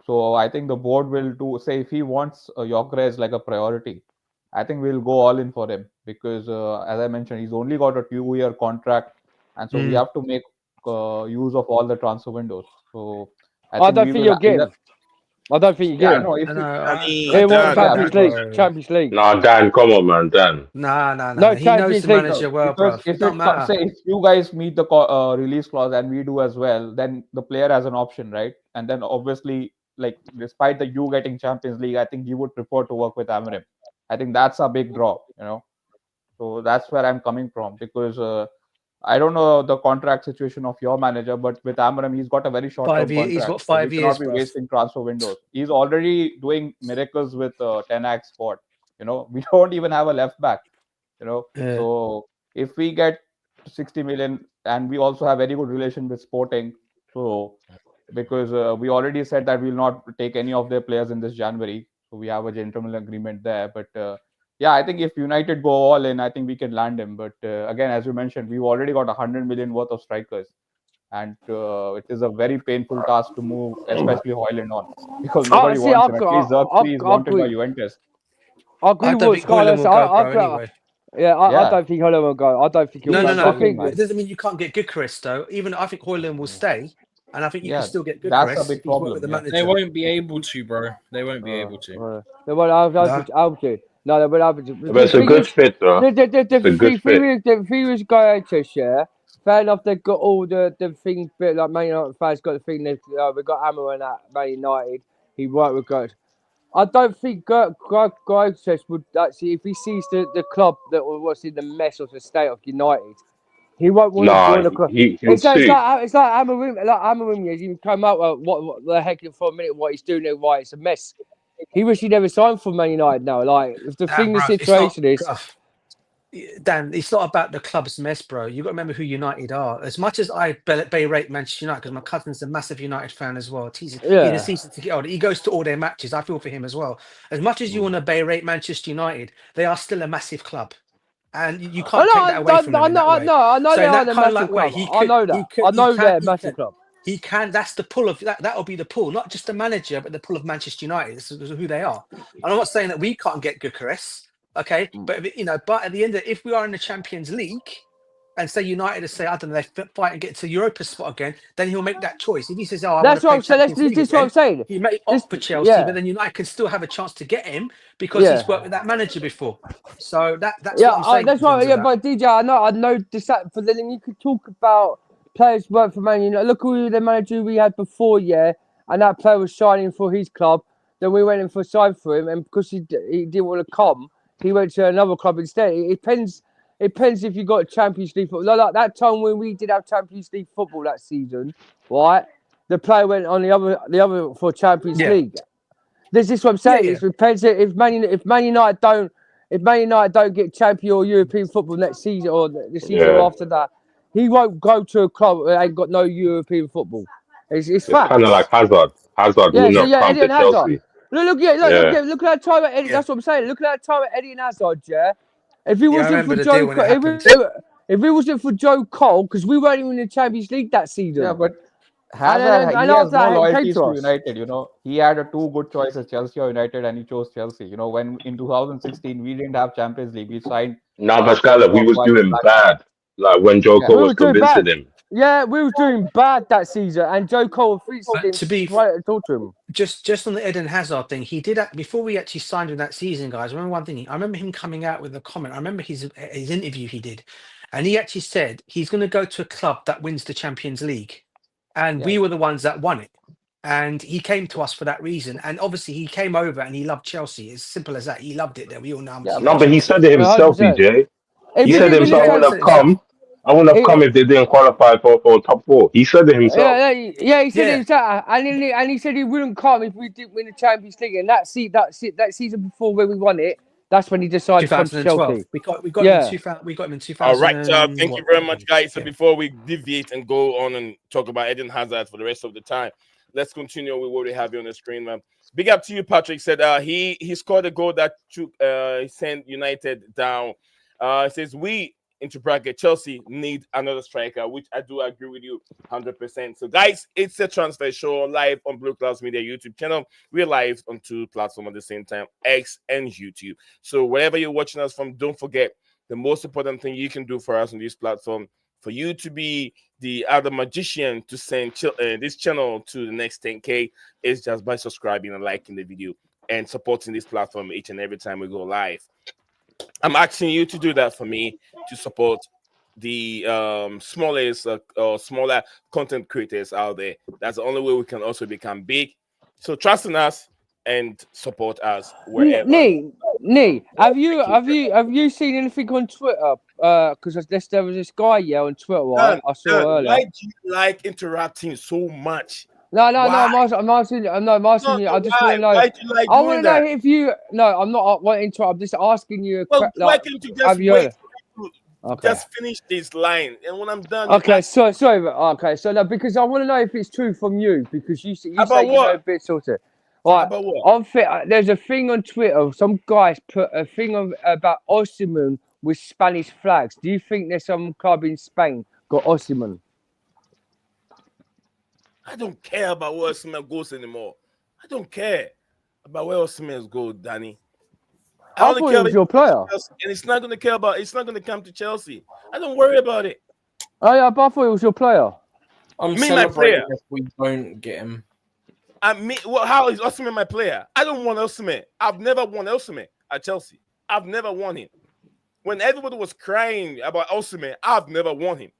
So I think the board will say if he wants Gyökeres like a priority, I think we'll go all in for him because, as I mentioned, he's only got a 2-year contract. And so we have to make use of all the transfer windows. So I don't think you'll get him. I don't think you get him. Champions League. No, Dan, come on, man, Dan. No. He knows the manager well, bro. If you guys meet the release clause and we do as well, then the player has an option, right? And then obviously, despite you getting Champions League, I think you would prefer to work with Amorim. I think that's a big draw, So that's where I'm coming from because I don't know the contract situation of your manager, but with Amorim, he's got a very short-term contract. He's got 5 years. He cannot be wasting transfer windows. He's already doing miracles with Ten Hag squad. We don't even have a left back. So if we get 60 million, and we also have very good relation with Sporting, so because we already said that we'll not take any of their players in this January, so we have a gentleman agreement there. But yeah, I think if United go all in, I think we can land him. But again, as you mentioned, we've already got 100 million worth of strikers, and it is a very painful task to move, especially Højlund on, because nobody wants him. At least Xerxes is wanted by Juventus. I agree with Højlund will go, bro, anyway. Yeah, I don't think Højlund will go. I don't think he'll go. No. It doesn't mean you can't get Gyökeres, though. Even I think Højlund will stay, and I think you can still get Gyökeres. That's a big problem. They won't be able to, bro. They won't be able to. They won't able to. No, they won't able to. But it's a good fit, though. The thing was Garnacho, yeah. Fair enough, they've got all the things, but like Man United fans got the thing. We've got Ammer at Man United. He worked with God. I don't think Garnacho would actually, if he sees the club that was in the mess of the state of United, he won't want to join the club. It's like Amarim. He come out what the heck for a minute? What he's doing there? Why it's a mess. He wish he never signed for Man United now. Like if the situation is. Dan, it's not about the club's mess, bro. You got to remember who United are. As much as I berate Manchester United, because my cousin's a massive United fan as well. He's in a season to get older. He goes to all their matches. I feel for him as well. As much as you want to berate Manchester United, they are still a massive club, and you can't take that away from them. I know they are a massive club. I know that. I know they're a massive club. He can. That's the pull of that. That'll be the pull, not just the manager, but the pull of Manchester United. This is who they are. And I'm not saying that we can't get Gyökeres. Okay, but but at the end of if we are in the Champions League, and say United say I don't know, they fight and get to Europa spot again, then he'll make that choice. If he says, "Oh, that's what I'm saying," this is what I'm saying. He may opt for Chelsea, but then United can still have a chance to get him because he's worked with that manager before. So that's what I'm saying. That's right. Yeah, but DJ, I know this. But then you could talk about players work for Man United. Look who the manager we had before, and that player was shining for his club. Then we went in for a sign for him, and because he didn't want to come. He went to another club instead. It depends if you got Champions League football. Like that time when we did have Champions League football that season, right? The player went on the other for Champions League. This is what I'm saying. It depends if Man United don't get champion or European football next season or the season after that, he won't go to a club that ain't got no European football. It's fact. Kind of like Hazard. Hazard will not come to Chelsea. Look at that time at Eddie. That's what I'm saying. Look at that time at Eddie and Hazard. If he wasn't for if it wasn't for Joe Cole, because we weren't even in the Champions League that season. Yeah, but Hazard he has no loyalties to United. He had two good choices, Chelsea or United, and he chose Chelsea. When in 2016 we didn't have Champions League, we signed. No, Pascal, we was doing bad. Like when Joe Cole was convincing him. Yeah, we were doing bad that season, and Joe Cole talk to him. Just on the Eden Hazard thing, he did before we actually signed him that season, guys. I remember one thing. I remember him coming out with a comment. I remember his interview he did, and he actually said he's going to go to a club that wins the Champions League, and we were the ones that won it. And he came to us for that reason. And obviously, he came over and he loved Chelsea. It's simple as that. He loved it there. We all know. No, but he said it himself, DJ. He said himself, I wouldn't have come if they didn't qualify for top 4. He said it himself. He said it himself. And he said he wouldn't come if we didn't win the Champions League. And that season before when we won it, that's when he decided to come to Chelsea. We got him in 2000. All right, thank you very much, guys. So before we deviate and go on and talk about Eden Hazard for the rest of the time, let's continue with what we have here on the screen, man. Big up to you, Patrick. Said he scored a goal that sent United down. It says we into bracket Chelsea need another striker, which I do agree with you 100%. So, guys, it's a transfer show live on Blueclouds Media YouTube channel. We're live on 2 platforms at the same time, X and YouTube. So, wherever you're watching us from, don't forget the most important thing you can do for us on this platform, for you to be the other magician to send this channel to the next 10K, is just by subscribing and liking the video and supporting this platform each and every time we go live. I'm asking you to do that for me to support the smallest or smaller content creators out there. That's the only way we can also become big. So trust in us and support us wherever. Nee, have you seen anything on Twitter? Because there was this guy on Twitter I saw earlier. Why do you like interrupting so much? No, I'm asking you. I just want to know. Why do you like I want to know that? if you. No, I'm not wanting to. I'm just asking you. Why can't you just wait? Just finish this line, and when I'm done. Okay, sorry. Okay, so no, because I want to know if it's true from you, because you say you know a bit sort of. Right, About what? there's a thing on Twitter. Some guys put a thing about Osimhen with Spanish flags. Do you think there's some club in Spain got Osimhen? I don't care about where Osimhen goes anymore. I don't care about where Osimhen goes, Danny. I thought it was your player. And it's not going to come to Chelsea. I don't worry about it. Oh yeah, but I thought it was your player. I'm Me, my player. if we don't get him. How is Osimhen my player? I don't want Osimhen. I've never won Osimhen at Chelsea. I've never won him. When everybody was crying about Osimhen, I've never won him.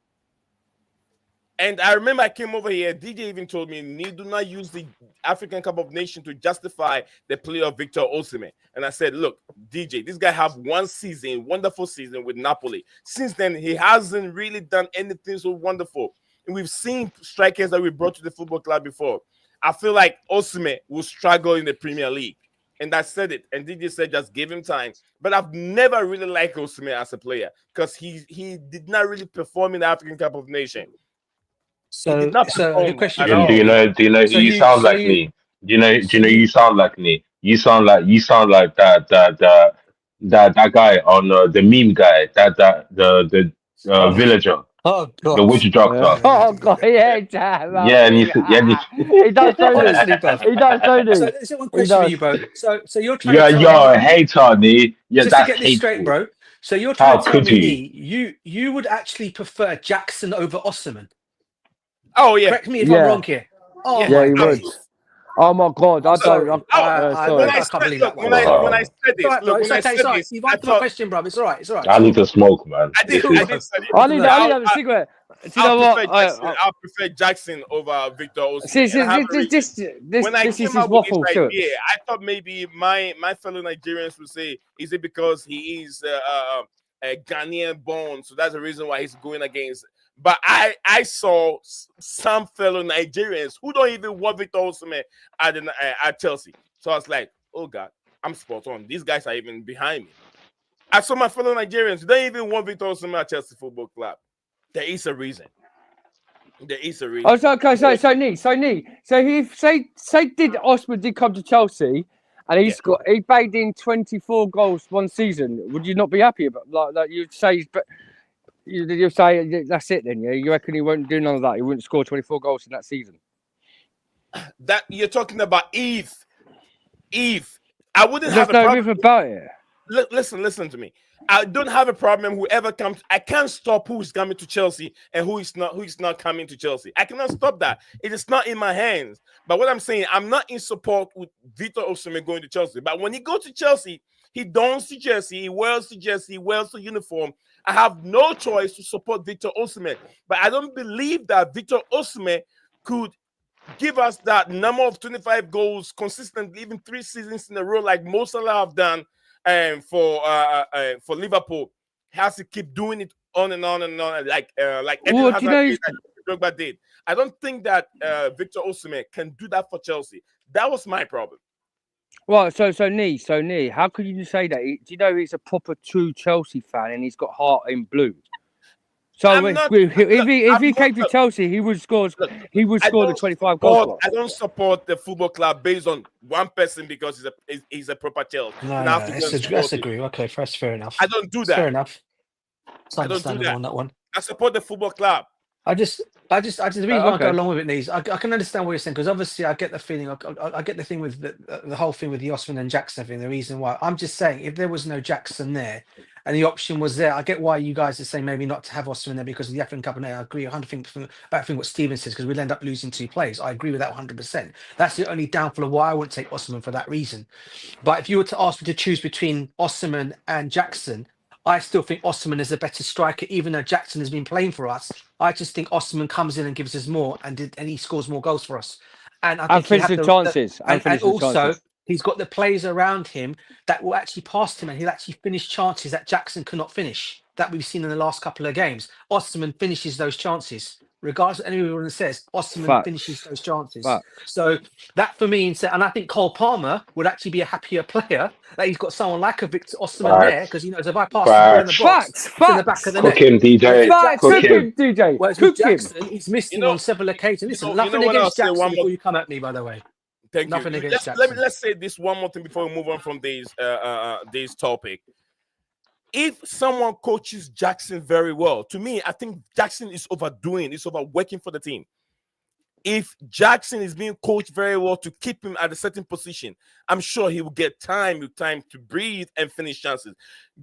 And I remember I came over here. DJ even told me, "You do not use the African Cup of Nations to justify the play of Victor Osimhen." And I said, "Look, DJ, this guy have one season, wonderful season with Napoli. Since then, he hasn't really done anything so wonderful. And we've seen strikers that we brought to the football club before. I feel like Osimhen will struggle in the Premier League." And I said it. And DJ said, just give him time. But I've never really liked Osimhen as a player because he did not really perform in the African Cup of Nations. So the question. Do you know who you sound like me? Do you know you sound like me? You sound like that guy on the meme guy, the villager. Oh God! The witch doctor. Oh God! Yeah, damn. Yeah, and he does, don't he? He does, don't he? So there's one question for you, bro. So you're trying you're to tell a hater, Nee. Yeah, just that's to get this straight, hateful. bro. So you're trying to How tell could me, you would actually prefer Jackson over Osimhen? Oh yeah. Correct me if I'm wrong here. Oh yeah, my he God. would. Oh my God! I Sorry. don't. I Sorry. can't believe that. When I said this, You've answered my question, bro. It's all right. It's all right. I need to smoke, man. I did say it. I need to have a cigarette. Do you know what? I prefer Jackson over Victor Osimhen. This is his waffle. Sure. I thought maybe my fellow Nigerians would say, is it because he is a Ghanaian born, so that's the reason why he's going against. But I saw some fellow Nigerians who don't even want Victor Osimhen at Chelsea. So I was like, oh God, I'm spot on. These guys are even behind me. I saw my fellow Nigerians who don't even want Victor Osimhen at Chelsea Football Club. There is a reason. There is a reason. Oh, so okay, so he did Osimhen did come to Chelsea, and he bagged in 24 goals one season. Would you not be happy about like you'd say? But you say that's it then? Yeah, you reckon he won't do none of that? He wouldn't score 24 goals in that season. That you're talking about if I wouldn't have a problem about it. Listen to me. I don't have a problem. Whoever comes, I can't stop who is coming to Chelsea and who is not coming to Chelsea. I cannot stop that. It is not in my hands. But what I'm saying, I'm not in support with Victor Osimhen going to Chelsea. But when he goes to Chelsea, he dons the jersey, he wears the jersey, he wears the uniform. I have no choice to support Victor Osimhen. But I don't believe that Victor Osimhen could give us that number of 25 goals consistently, even 3 seasons in a row, like Mo Salah have done. For Liverpool, he has to keep doing it on and on and on, like Eden Hazard Drogba did. I don't think that Victor Osimhen can do that for Chelsea. That was my problem. Well, so Nee, how could you say that? Do you know he's a proper true Chelsea fan and he's got heart in blue? So if he came to Chelsea, he would score the 25 goals. I don't support the football club based on one person because he's a proper Chelsea. No, that's agree. Okay, that's fair enough. I don't do that. Fair enough. It's I don't do that. On that one. I support the football club. The reason why I go along with it, Nees, I can understand what you're saying because obviously I get the feeling, I get the thing with the whole thing with the Osimhen and Jackson thing. The reason why I'm just saying, if there was no Jackson there and the option was there, I get why you guys are saying maybe not to have Osimhen there because of the African Cup. And I agree 100% about what Steven says because we'll end up losing 2 players. I agree with that 100%. That's the only downfall of why I wouldn't take Osimhen for that reason. But if you were to ask me to choose between Osimhen and Jackson, I still think Osimhen is a better striker, even though Jackson has been playing for us. I just think Osimhen comes in and gives us more, and he scores more goals for us. And I think finishes chances. And also, he's got the players around him that will actually pass him, and he'll actually finish chances that Jackson cannot finish. That we've seen in the last couple of games. Osimhen finishes those chances. Regardless of anyone says, Osimhen finishes those chances. So that for me, and I think Cole Palmer would actually be a happier player that he's got someone like a Victor Osimhen there because he knows if I pass the ball in the box, in the back of the net. Cook him, DJ. Cook him, DJ. Whereas with Jackson, he's missed him on several occasions. Listen, nothing against Jackson before you come at me, by the way. Thank Nothing you. against Jackson. Let's say this one more thing before we move on from this topic. If someone coaches Jackson very well, to me, I think Jackson is overdoing, it's overworking for the team. If Jackson is being coached very well to keep him at a certain position, I'm sure he will get time to breathe and finish chances.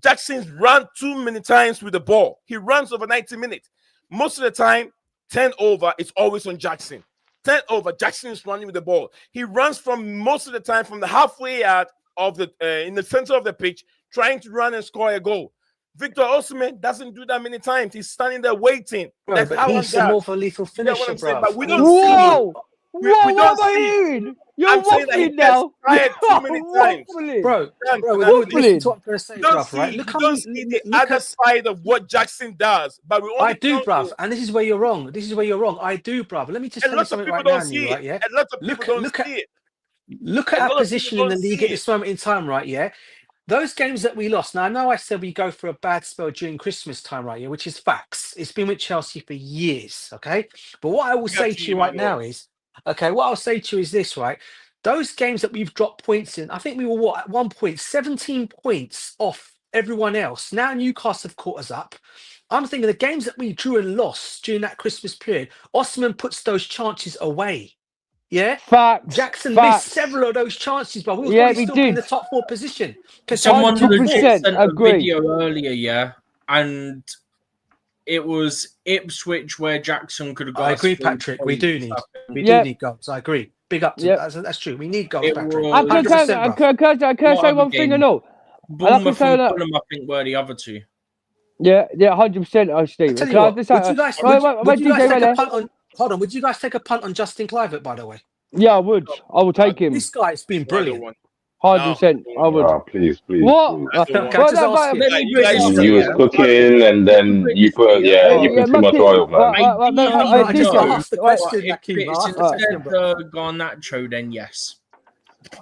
Jackson's run too many times with the ball. He runs over 90 minutes. Most of the time, 10 over, it's always on Jackson. 10 over, Jackson is running with the ball. He runs from most of the time from the halfway out of the in the center of the pitch, trying to run and score a goal. Victor Osimhen doesn't do that many times. He's standing there waiting. Bro, That's but how he's a more of a lethal finisher, bro. But we don't Whoa! we don't what am I see. hearing? You're I'm saying that he waffling now. gets tired too many times. Bro, Dan, listen to what I'm going to say, you don't bruv, right? see, Look you how don't many, see the look other at, side of what Jackson does. But we only I do, count bruv, you. and this is where you're wrong. This is where you're wrong. I do, bruv. Let me just A tell you lot of something people right now, don't see right? it. Yeah. A lot of people don't see it. Look at A lot our of position people in the don't league see at this moment in time, right? Yeah. Those games that we lost. Now I know I said we go for a bad spell during Christmas time, right? Yeah, which is facts. It's been with Chelsea for years, okay? But what I will say to you right now is, okay, what I'll say to you is this, right? Those games that we've dropped points in, I think we were at one point 17 points off everyone else. Now Newcastle have caught us up. I'm thinking the games that we drew and lost during that Christmas period, Osimhen puts those chances away. Yeah, Facts. Jackson Facts. missed several of those chances, but we will Yeah, probably we still be in did. the top 4 position. Someone legit 100% sent a agree. video earlier, yeah, and it was Ipswich where Jackson could have got. I agree, us 3 Patrick. We do need, points. we Yeah. do need goals. I agree. Big up to that's true. We need goals, It Patrick. was- 100%, bruv. Can I say What one other thing or game? no? Bournemouth say and that- Fulham, I think, were the other two. Yeah, 100%. Oh, Steve. I tell you Can I what, just would say- you guys, wait, would you guys DJ, take wait a there. punt on? Hold on. Would you guys take a punt on Justin Kluivert, by the way? Yeah, I would. I will take him. This guy's been brilliant. 100%. I would. Oh, please. What? Can I Well, just ask you? Let me bring guys it up, You was yeah. cooking and then you put you put too much oil, man. I just no. asked the question, If Akeem. I it's asked the question, instead bro. Garnacho, then yes.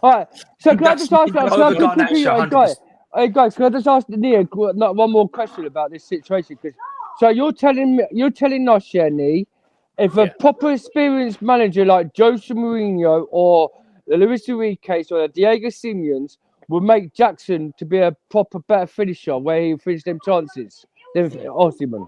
All right. So can I just ask? Can I Over just quickly, Garnacho, guys? 100%. Hey guys, can I just ask Nia one more question about this situation? Because so you're telling us, yeah, Nia, if a proper experienced manager like Jose Mourinho or the Luis Enrique's or the Diego Simeone's would make Jackson to be a proper better finisher where he finished them chances than Osimhen.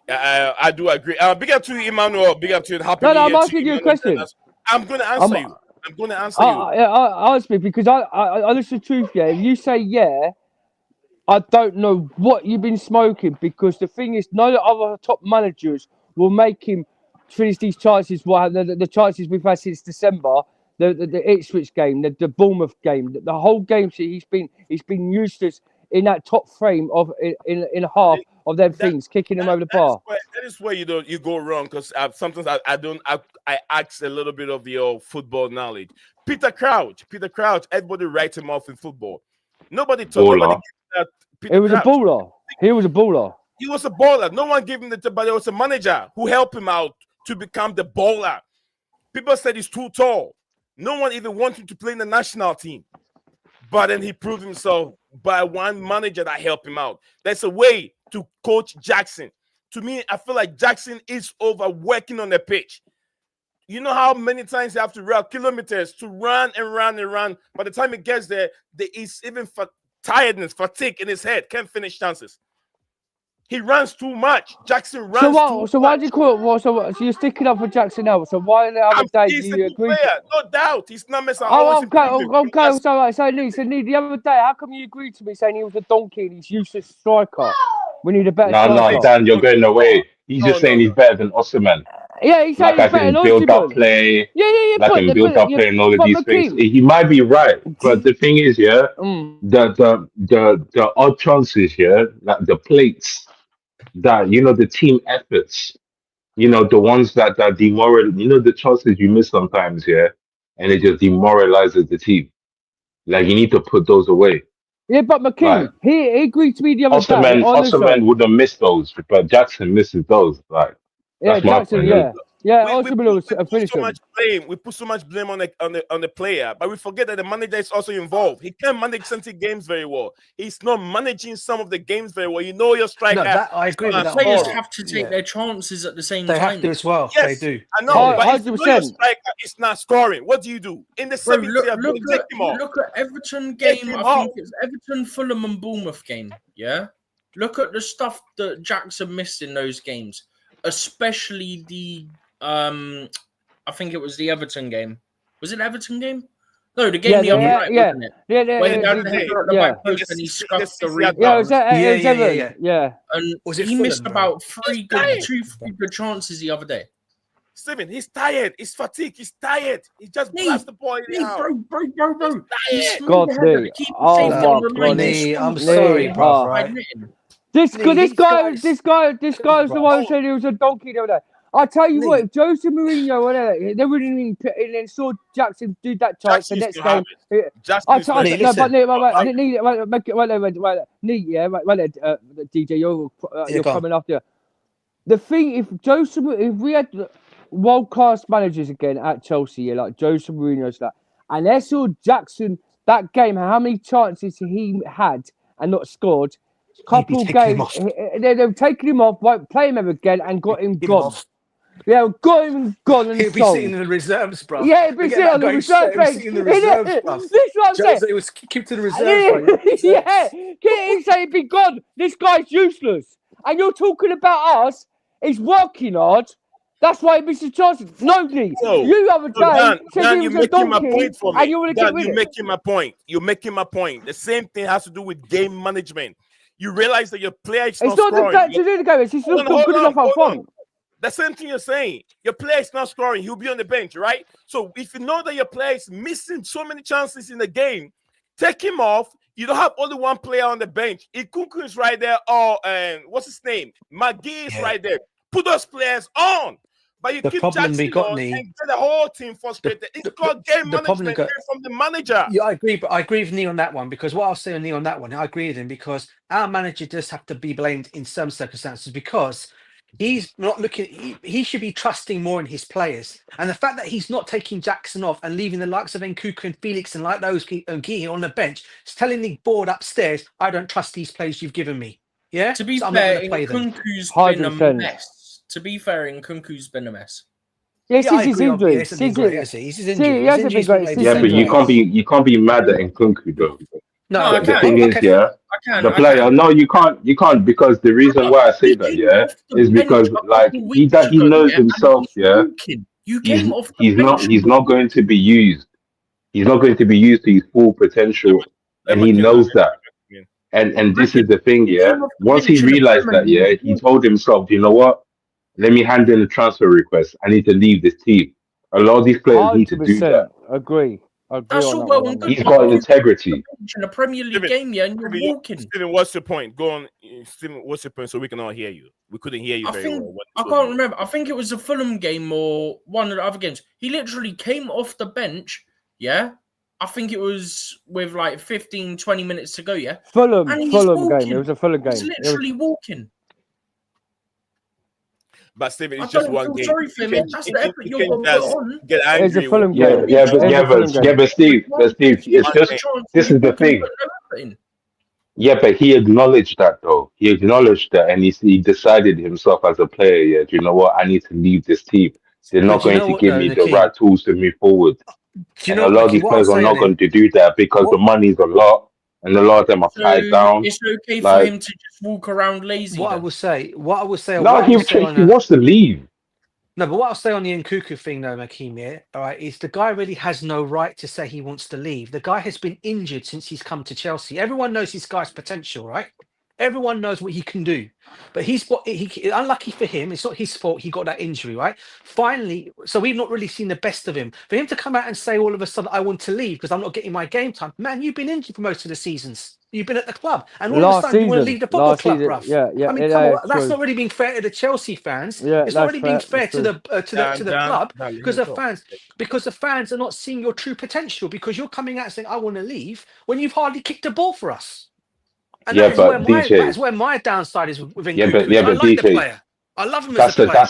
I do agree. Big up to you, Emmanuel. Big up to you. Happy No, New I'm Year to asking you a Emmanuel. question. I'm going to answer you. I'm going to answer you. I ask me because I listen to truth. Yeah, if you say yeah, I don't know what you've been smoking because the thing is, no other top managers will make him finish these chances. The chances we've had since December, the Ipswich game, the Bournemouth game, the whole game. He's been useless in that top frame of in half of them things, kicking them over the bar. That is where you go wrong because sometimes I ask a little bit of your football knowledge. Peter Crouch, everybody writes him off in football. Nobody told nobody that. He was a baller. He was a baller. He was a baller. No one gave him but there was a manager who helped him out to become the baller. People said he's too tall. No one even wanted to play in the national team. But then he proved himself by one manager that helped him out. That's a way to coach Jackson. To me, I feel like Jackson is overworking on the pitch. You know how many times you have to run kilometers to run and run and run. By the time he gets there is even tiredness, fatigue in his head. Can't finish chances. He runs too much. Jackson runs too much. So why do you call it? So you're sticking up for Jackson now. So why the other day he's do a you good agree? player, no doubt. His numbers are Oh, always okay. So Lee, the other day, how come you agreed to me saying he was a donkey and he's useless striker? We need a better striker. No, Dan, you're going away. He's just saying he's better than Osimhen. Yeah, he's saying he's better than build up Osimhen. play. Yeah. Like in build up play and all of these things. He might be right, but the thing is, the odd chances, like the plates, that the team efforts, the ones that demoral, the chances you miss sometimes, and it just demoralizes the team. Like you need to put those away. Yeah, but McKean, Like, he agreed to me the other day. Osimhen would have missed those, but Jackson misses those. Like, yeah, that's my Jackson, point. yeah. Yeah, we ultimately put so finish him. much blame. We put so much blame on the player, but we forget that the manager is also involved. He can't manage certain games very well. He's not managing some of the games very well. You know your striker. No, that I agree with that. Players have to take their chances at the same time. They have to as well. Yes, they do. I know, but if you know your striker is not scoring, what do you do? In the 70th, look at Everton game. I think it's Everton, Fulham, and Bournemouth game. Yeah, look at the stuff that Jackson missed in those games, especially the I think it was the Everton game. Was it Everton game? No, the game the other night, wasn't it? Where he had the header at the back post and he scuffed the rebound. Yeah. And he missed about two, 3 good chances the other day. Steven, he's tired. He's fatigued. He's tired. He just blasts the ball out. Bro. God, Lee. Oh my God, I'm sorry, bro. Right? This guy's the one who said he was a donkey the other day. I tell you what, if Jose Mourinho, they wouldn't even and then saw Jackson do that type the next game. DJ, you're coming after. The thing, if we had world-class managers again at Chelsea, like Jose Mourinho's that, and they saw Jackson that game, how many chances he had and not scored, couple games, they've taken him off, won't play him ever again, and got him gone. Yeah, got him gone. And he'll be sitting in the reserves, bro. Yeah, he'll be sitting on the reserve bench. In the reserves, bro. This is what I'm saying. Jose was kept to the reserves. Yeah, he'd say he'd be gone. This guy's useless. And you're talking about us. He's working hard. That's why he misses chances. Nobody. You other day said he was a donkey, and you want to get rid of it. You're making my point. You're making my point. The same thing has to do with game management. You realize that your player is not scoring. It's not the game. It's just not good enough up front. The same thing you're saying. Your player is not scoring. He'll be on the bench, right? So if you know that your player is missing so many chances in the game, take him off. You don't have only one player on the bench. Nkunku is right there. What's his name? McGee is right there. Put those players on. But you keep Jackson on and get the whole team frustrated. It's called game management from the manager. Yeah, I agree, but I agree with Neil on that one, because what I'll say on Neil on that one, I agree with him, because our manager does have to be blamed in some circumstances, because he's not looking. He should be trusting more in his players, and the fact that he's not taking Jackson off and leaving the likes of Nkunku and Felix and like those and Guy on the bench, is telling the board upstairs, "I don't trust these players you've given me." Yeah. To be fair, Nkunku's been a mess. To be fair, Nkunku's been a mess. Yes, he's injury. He's injury. Yeah, but you can't be mad at Nkunku though. No, the thing is, the player. No, you can't, because the reason why I say that, is because like he knows himself, he's not going to be used. He's not going to be used to his full potential, and he knows that. And this is the thing, once he realized that, he told himself, you know what? Let me hand in a transfer request. I need to leave this team. A lot of these players need to do that. Agree. That's all well and good. He's got integrity. In a Premier League game, and you're walking. Steven, what's your point? Go on, Steven. What's your point? So we can all hear you. We couldn't hear you very well. I can't remember. I think it was the Fulham game or one of the other games. He literally came off the bench. Yeah. I think it was with like 15, 20 minutes to go. Yeah. Fulham game. It was a Fulham game. He's literally walking. But Steven, it's just one game. Sorry for him. That's the effort you're going to put on. Get angry. It's a Fulham game. But Steve, it's just, this is the thing. Yeah, but he acknowledged that though. He acknowledged that, and he decided himself as a player. Do you know what? I need to leave this team. They're not going to give me the right tools to move forward. And a lot of these players are not going to do that because the money's a lot. And a lot of them are tied down. It's okay for him to just walk around lazy. What I will say. No, he wants to leave. No, but what I'll say on the Nkunku thing, though, Makeem, all right, is the guy really has no right to say he wants to leave. The guy has been injured since he's come to Chelsea. Everyone knows this guy's potential, right? Everyone knows what he can do, but unlucky for him. It's not his fault. He got that injury, right? Finally, so we've not really seen the best of him. For him to come out and say all of a sudden, "I want to leave because I'm not getting my game time," man, you've been injured for most of the seasons. You've been at the club, and all of a sudden you want to leave the football club, bruv. Yeah. I mean, come on, that's not really being fair to the Chelsea fans. It's not really being fair to the club, because the fans are not seeing your true potential, because you're coming out saying, "I want to leave," when you've hardly kicked a ball for us. And that's where my downside is with Nkunku. I like the player. I love him as a player.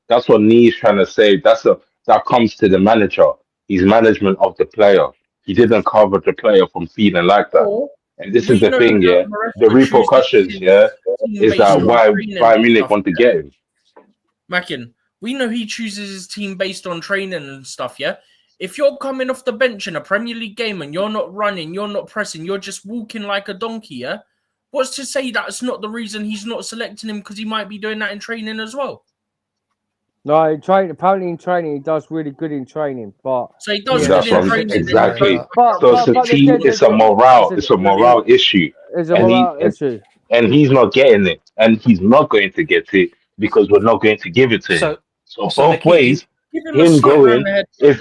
That's what Nee's trying to say. That comes to the manager. He's management of the player. He didn't cover the player from feeling like that. Or And this is we the know thing, that yeah. The Maresca chooses repercussions, his yeah, team is based that on why training Bayern and Munich stuff. want to get him. Mackin, we know he chooses his team based on training and stuff, yeah? If you're coming off the bench in a Premier League game and you're not running, you're not pressing, you're just walking like a donkey, yeah? What's to say that's not the reason he's not selecting him, because he might be doing that in training as well? No, apparently in training he does really good in training, but so he does That's good what in I'm training. exactly. But So it's a team. It's a morale. It's a morale issue. It's a morale issue. And he's not getting it, and he's not going to get it because we're not going to give it to him. So both Mickey, ways, Give him a him slap round going the head. is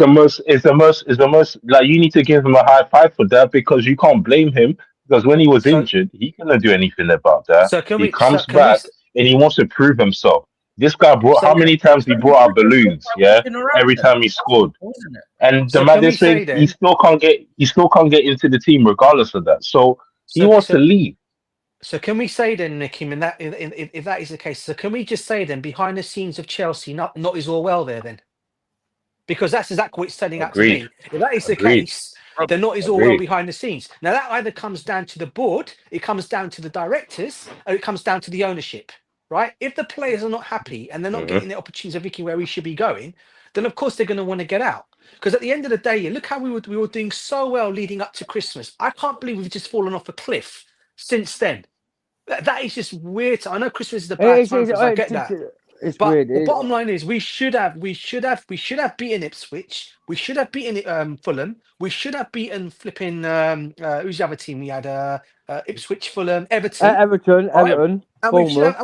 the most like you need to give him a high five for that because you can't blame him because when he was injured, he couldn't do anything about that. He comes back and he wants to prove himself. This guy brought how many times he brought out balloons, yeah? Every time he scored. And the maddest thing, he still can't get into the team regardless of that. So he wants to leave. So can we say then, Nick, if that is the case, so can we just say then behind the scenes of Chelsea, not is all well there then? Because that's exactly what it's turning out to be. If that is the case, then not is all well behind the scenes. Now that either comes down to the board, it comes down to the directors, or it comes down to the ownership, right? If the players are not happy and they're not getting the opportunities of thinking where we should be going, then of course they're going to want to get out. Because at the end of the day, look how we were doing so well leading up to Christmas. I can't believe we've just fallen off a cliff since then. That is just weird. I know Christmas is the bad time. I get that. But weird. The bottom line is we should have beaten Ipswich. We should have beaten Fulham. We should have beaten flipping who's the other team we had? Ipswich, Fulham, Everton. Everton. And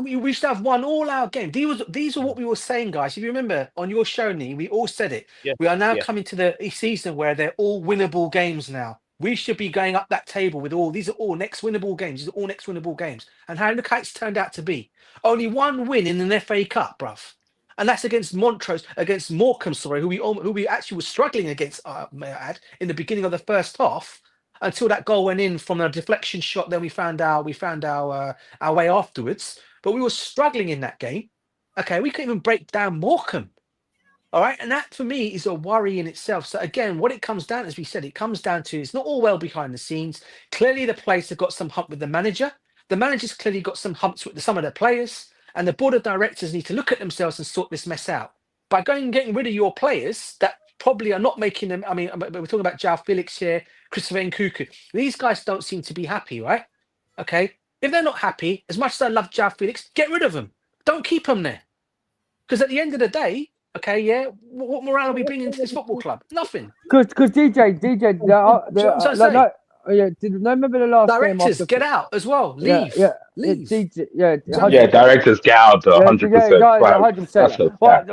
we should have won all our games. These are what we were saying, guys. If you remember on your show, Nee, we all said it. Yeah. We are now coming to the season where they're all winnable games now. We should be going up that table with these are all next winnable games. These are all next winnable games. And look how it's turned out to be. Only one win in an FA Cup, bruv. And that's against Morecambe, who we actually were struggling against, may I add, in the beginning of the first half, until that goal went in from a deflection shot. Then we found our way afterwards. But we were struggling in that game. Okay, we couldn't even break down Morecambe. All right, and that for me is a worry in itself. So again, what it comes down, as we said, it comes down to it's not all well behind the scenes. Clearly, the players have got some hump with the manager. The manager's clearly got some humps with some of the players, and the board of directors need to look at themselves and sort this mess out by going and getting rid of your players that probably are not making them. I mean, we're talking about João Felix here, Christopher Nkunku. These guys don't seem to be happy, right? Okay, if they're not happy, as much as I love João Felix, get rid of them. Don't keep them there, because at the end of the day. Okay, yeah. What morale are we bringing to this football club? Nothing. Because DJ. Remember the last directors game get out as well. Leave. Leave. Directors get out. 100%. Right.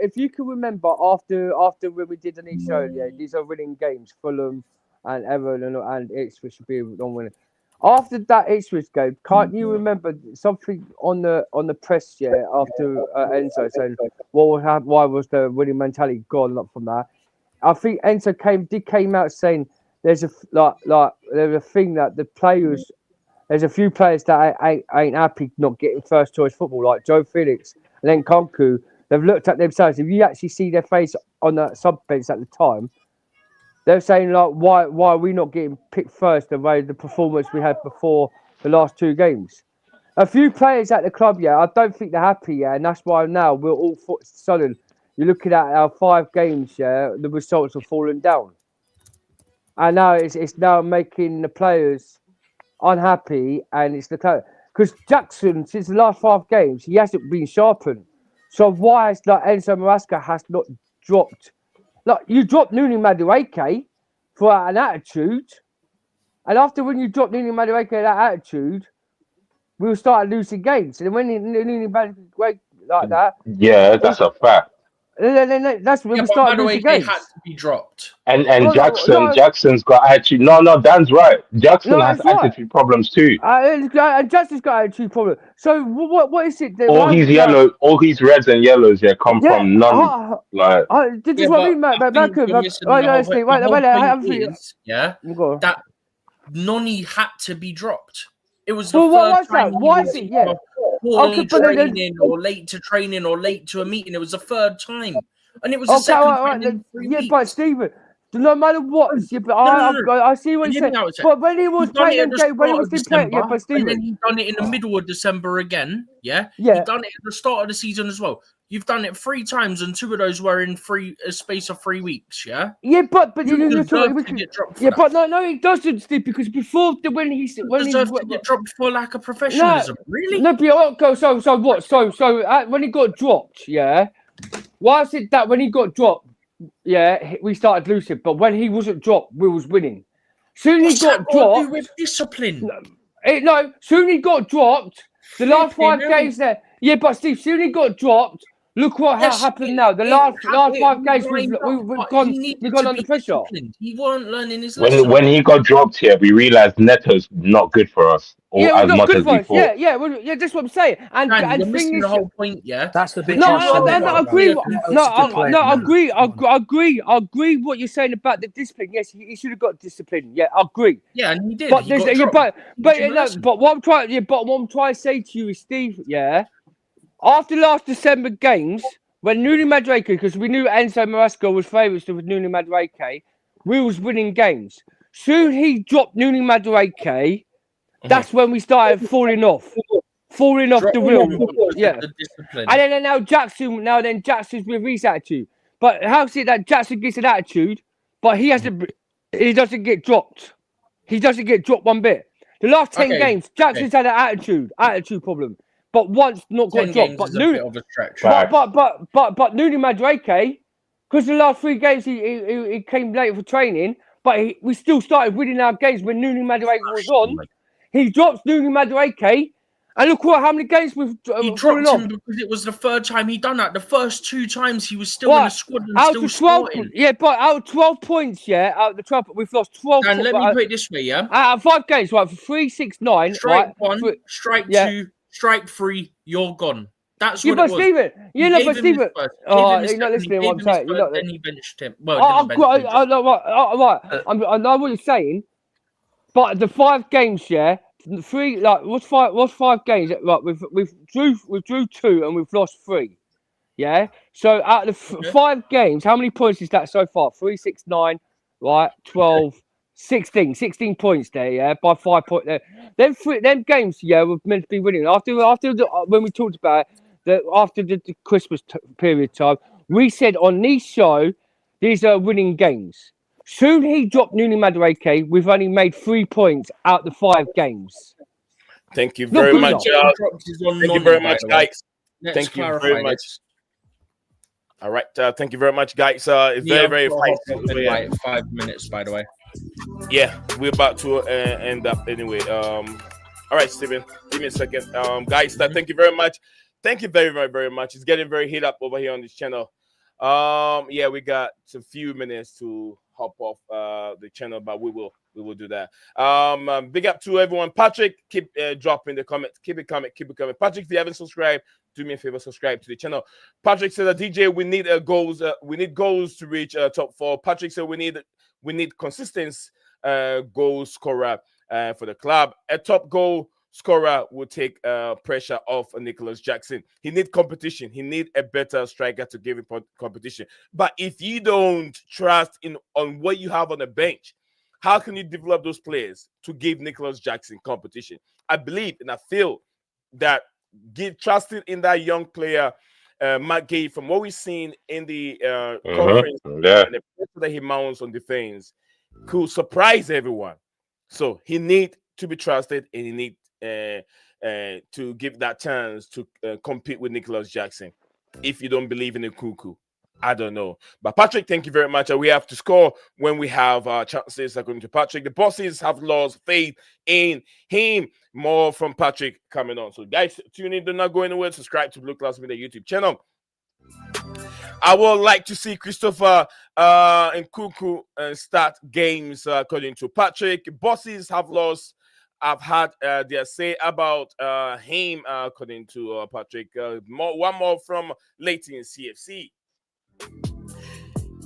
If you can remember after when we did the new show, these are winning games. Fulham and Everton and Ipswich should be non-winning. After that Ipswich game, can't you remember something on the press? After Enzo saying why was the winning mentality gone from that? I think Enzo came out saying there's a thing that the players, there's a few players that ain't happy not getting first choice football, like João Felix and then Nkunku. They've looked at themselves. If you actually see their face on the sub bench at the time. They're saying, like, why are we not getting picked first the way the performance we had before the last two games? A few players at the club, I don't think they're happy, and that's why now we're all sudden. You're looking at our 5 games, the results are falling down. And now it's now making the players unhappy, and it's the club. Because Jackson, since the last 5 games, he hasn't been sharpened. So why is Enzo Maresca has not dropped? Look, you dropped Nuni Madueke for an attitude. And after when you dropped Nuni Madueke that attitude, we will start losing games. And when Nuni Madueke like that... Yeah, that's a fact. That's when we start losing games. Had to be dropped. And Jackson's got attitude. No, Dan's right. Jackson has attitude problems too. And Jackson's got attitude problems. So what is it? All his reds and yellows come from none. This is what I mean, Malcolm. That Noni had to be dropped. It was the Well, what third was that? time he Why was is it? Yeah. poorly Okay, but then- training or late to training or late to a meeting. It was the third time. And it was the Okay, second all time right, in 3 yeah, weeks. but Stephen, no matter what, yeah, but No. I see what Hear you're me saying. out a sec. But when he was He's done it playing at the them, when he start was of in playing, yeah, December, but Stephen, and then he done it in the middle of December again. Yeah, Yeah. he done it at the start of the season as well. You've done it 3 times, and 2 of those were in a space of 3 weeks. Yeah. yeah, but You you're deserve talking, to get dropped for yeah, that. but no, he doesn't, Steve, because before when he Deserve to get dropped for lack of professionalism. Really? No, but so what? So when he got dropped, yeah. Why is it that when he got dropped, yeah, we started losing, but when he wasn't dropped, we was winning. Soon he got dropped. With discipline. Soon he got dropped. The last 5 games there, yeah, but Steve, soon he got dropped. Look what happened now. The last 5 games we've gone under pressure. He weren't learning his lesson. When he got dropped here, we realized Neto's not good for us, or as not much good as for we us. thought. Yeah, that's what I'm saying. And you're thing missing is, the whole point. Yeah, That's the big. I agree. I agree. agree. I agree what you're saying about the discipline. Yes, he should have got discipline. Yeah, I agree. Yeah, and he did. But He got dropped. but what I'm trying to say to you is, Steve. Yeah, after last December games, when Nuno Madueke, because we knew Enzo Maresca was favourites with Nuno Madueke, we was winning games. Soon he dropped Nuno Madueke. That's when we started falling off the wheel. Yeah. The discipline. And then Jackson's with his attitude. But how's it that Jackson gets an attitude, but he doesn't get dropped. He doesn't get dropped one bit. The last 10 games, Jackson's had an attitude problem. But once not got dropped. But Nuno Madueke, because the last 3 games he came late for training, but we still started winning our games when Nuno Madueke was on. He drops Nuno Madueke, and look how many games we've he dropped him because it was the 3rd time he done that. The first 2 times he was still in the squad and still starting. Yeah, but out of 12 points, out of the 12, we've lost 12. And let me put it this way, yeah. Out of 5 games, right, for 3, 6, 9. Strike right, 1, strike 2, strike 3, you're gone. That's what it was. Stephen, Stephen. Oh, you're not listening to what I'm saying. Then he benched him. Well, I know what you're saying, but the 5 games, 3 what's 5 games? Right, we've drew 2 and we've lost 3. Yeah. So out of the 5 games, how many points is that so far? 3, 6, 9, right? 12, 16 points there. Yeah, by 5 points there. Them games, we're meant to be winning. After when we talked about after the Christmas period time, we said on this show these are winning games. Soon he dropped Nuno Madueke. We've only made 3 points out the 5 games. Thank you very much. Thank you very much, guys. Thank you very much. All right. Thank you very much, guys. It's very like 5 minutes, by the way. Yeah, we're about to end up anyway. All right, Steven, give me a second. Guys, thank you very much. Thank you very, very, very much. It's getting very heat up over here on this channel. We got a few minutes to hop off the channel, but we will do that. Big up to everyone. Patrick, keep dropping the comments. Keep it coming. Patrick, if you haven't subscribed, do me a favor, subscribe to the channel. Patrick said, DJ, we need goals. We need goals to reach top 4. Patrick said we need consistent goal scorer for the club. A top goal scorer will take pressure off Nicholas Jackson. He need competition. He need a better striker to give him competition. But if you don't trust on what you have on the bench, how can you develop those players to give Nicholas Jackson competition? I believe and I feel that trusting in that young player, Matt Gay, from what we've seen in the conference and the pressure that he mounts on defense, could surprise everyone. So he need to be trusted, and he need to give that chance to compete with Nicholas Jackson. If you don't believe in the cuckoo, I don't know. But Patrick, thank you very much. We have to score when we have chances, according to Patrick. The bosses have lost faith in him. More from Patrick coming on. So guys, tune in. Do not go anywhere. Subscribe to Blueclouds Media YouTube channel. I would like to see Christopher and Cuckoo start games, according to Patrick. Bosses have lost. I've had their say about him, according to Patrick. One more from Leighton CFC.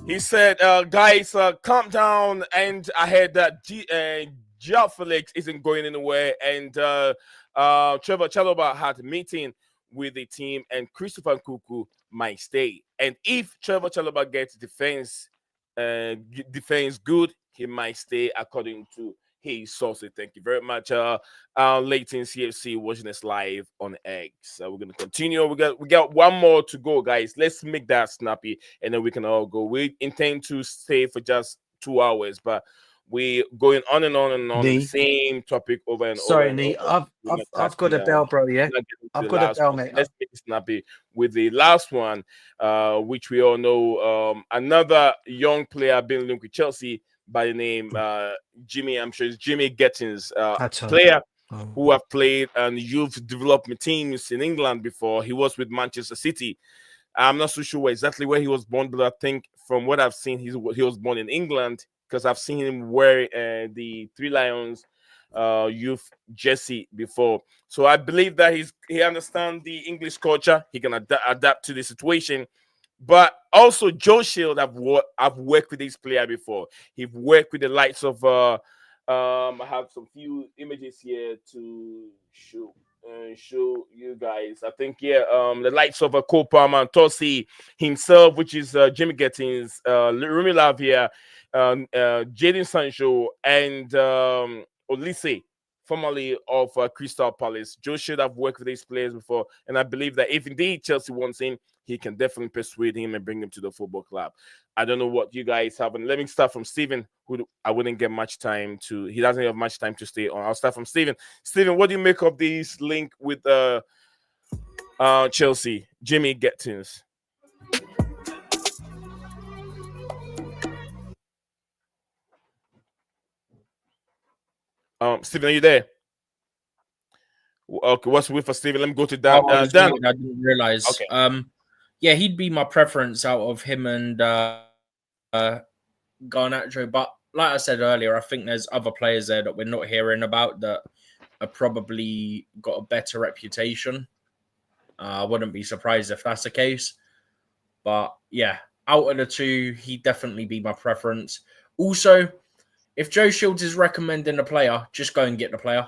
He said, guys, calm down. And I heard that Joao Felix isn't going anywhere, and Trevor Chalobah had a meeting with the team, and Christopher Nkunku might stay. And if Trevor Chalobah gets defense good, he might stay, according to his sources. Thank you very much, Leighton CFC, watching us live on X. So we're gonna continue. We got one more to go, guys. Let's make that snappy, and then we can all go. We intend to stay for just 2 hours, but we're going on and on and on the same topic over and over. Sorry, Nee, I've got a bell, bro. Yeah, I've got a bell, mate. Let's make it snappy with the last one, which we all know. Another young player being linked with Chelsea by the name Jimmy. I'm sure it's Jimmy Gittens, player who have played on youth development teams in England before. He was with Manchester City. I'm not so sure exactly where he was born, but I think from what I've seen, he was born in England, because I've seen him wear the Three Lions youth jersey before. So I believe that he understands the English culture. He can adapt to the situation. But also, Joe Shield, I've worked with this player before. He's worked with the likes of I have some few images here to show you guys. I think the likes of Cole Palmer, Tosi himself, which is Jimmy Gittens, Rumi Lavia, Jadon Sancho, and Olise, formerly of Crystal Palace. Joe should have worked with these players before, and I believe that if indeed Chelsea wants him, he can definitely persuade him and bring him to the football club. I don't know what you guys have, and let me start from Steven, who I wouldn't get much time to. He doesn't have much time to stay on. I'll start from Steven. Steven, what do you make of this link with Chelsea, Jimmy Gittens? Steven, are you there? Okay, what's with for Steven? Let me go to Dan. Dan. I didn't realize. Okay. Yeah, he'd be my preference out of him and Garnacho. But like I said earlier, I think there's other players there that we're not hearing about that are probably got a better reputation. I wouldn't be surprised if that's the case. But yeah, out of the two, he'd definitely be my preference. Also, if Joe Shields is recommending a player, just go and get the player.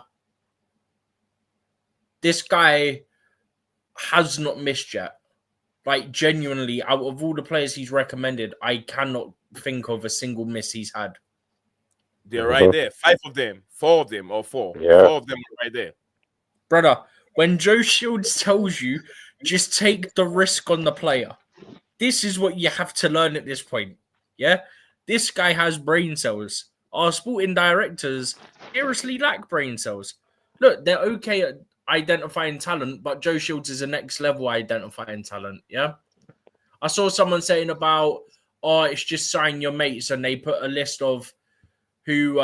This guy has not missed yet. Like, genuinely, out of all the players he's recommended, I cannot think of a single miss he's had. They're right there. 5 of them. 4 of them, or 4. Yeah. 4 of them are right there. Brother, when Joe Shields tells you, just take the risk on the player, this is what you have to learn at this point. Yeah? This guy has brain cells. Our sporting directors seriously lack brain cells. Look, they're okay at identifying talent, but Joe Shields is a next level identifying talent. Yeah, I saw someone saying about, it's just sign your mates, and they put a list of who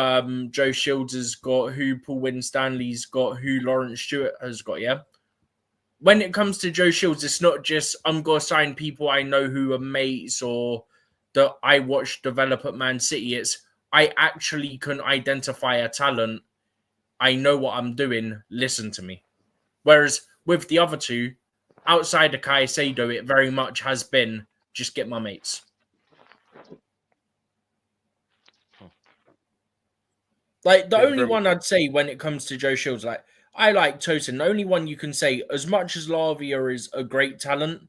Joe Shields has got, who Paul Winstanley's got, who Lawrence Stewart has got. Yeah, when it comes to Joe Shields, it's not just I'm gonna sign people I know who are mates or that I watched develop at Man City. It's I actually can identify a talent. I know what I'm doing. Listen to me. Whereas with the other two, outside of Caicedo, it very much has been just get my mates. Like, the only one I'd say when it comes to Joe Shields, like, I like Tosin. The only one you can say, as much as Lavia is a great talent,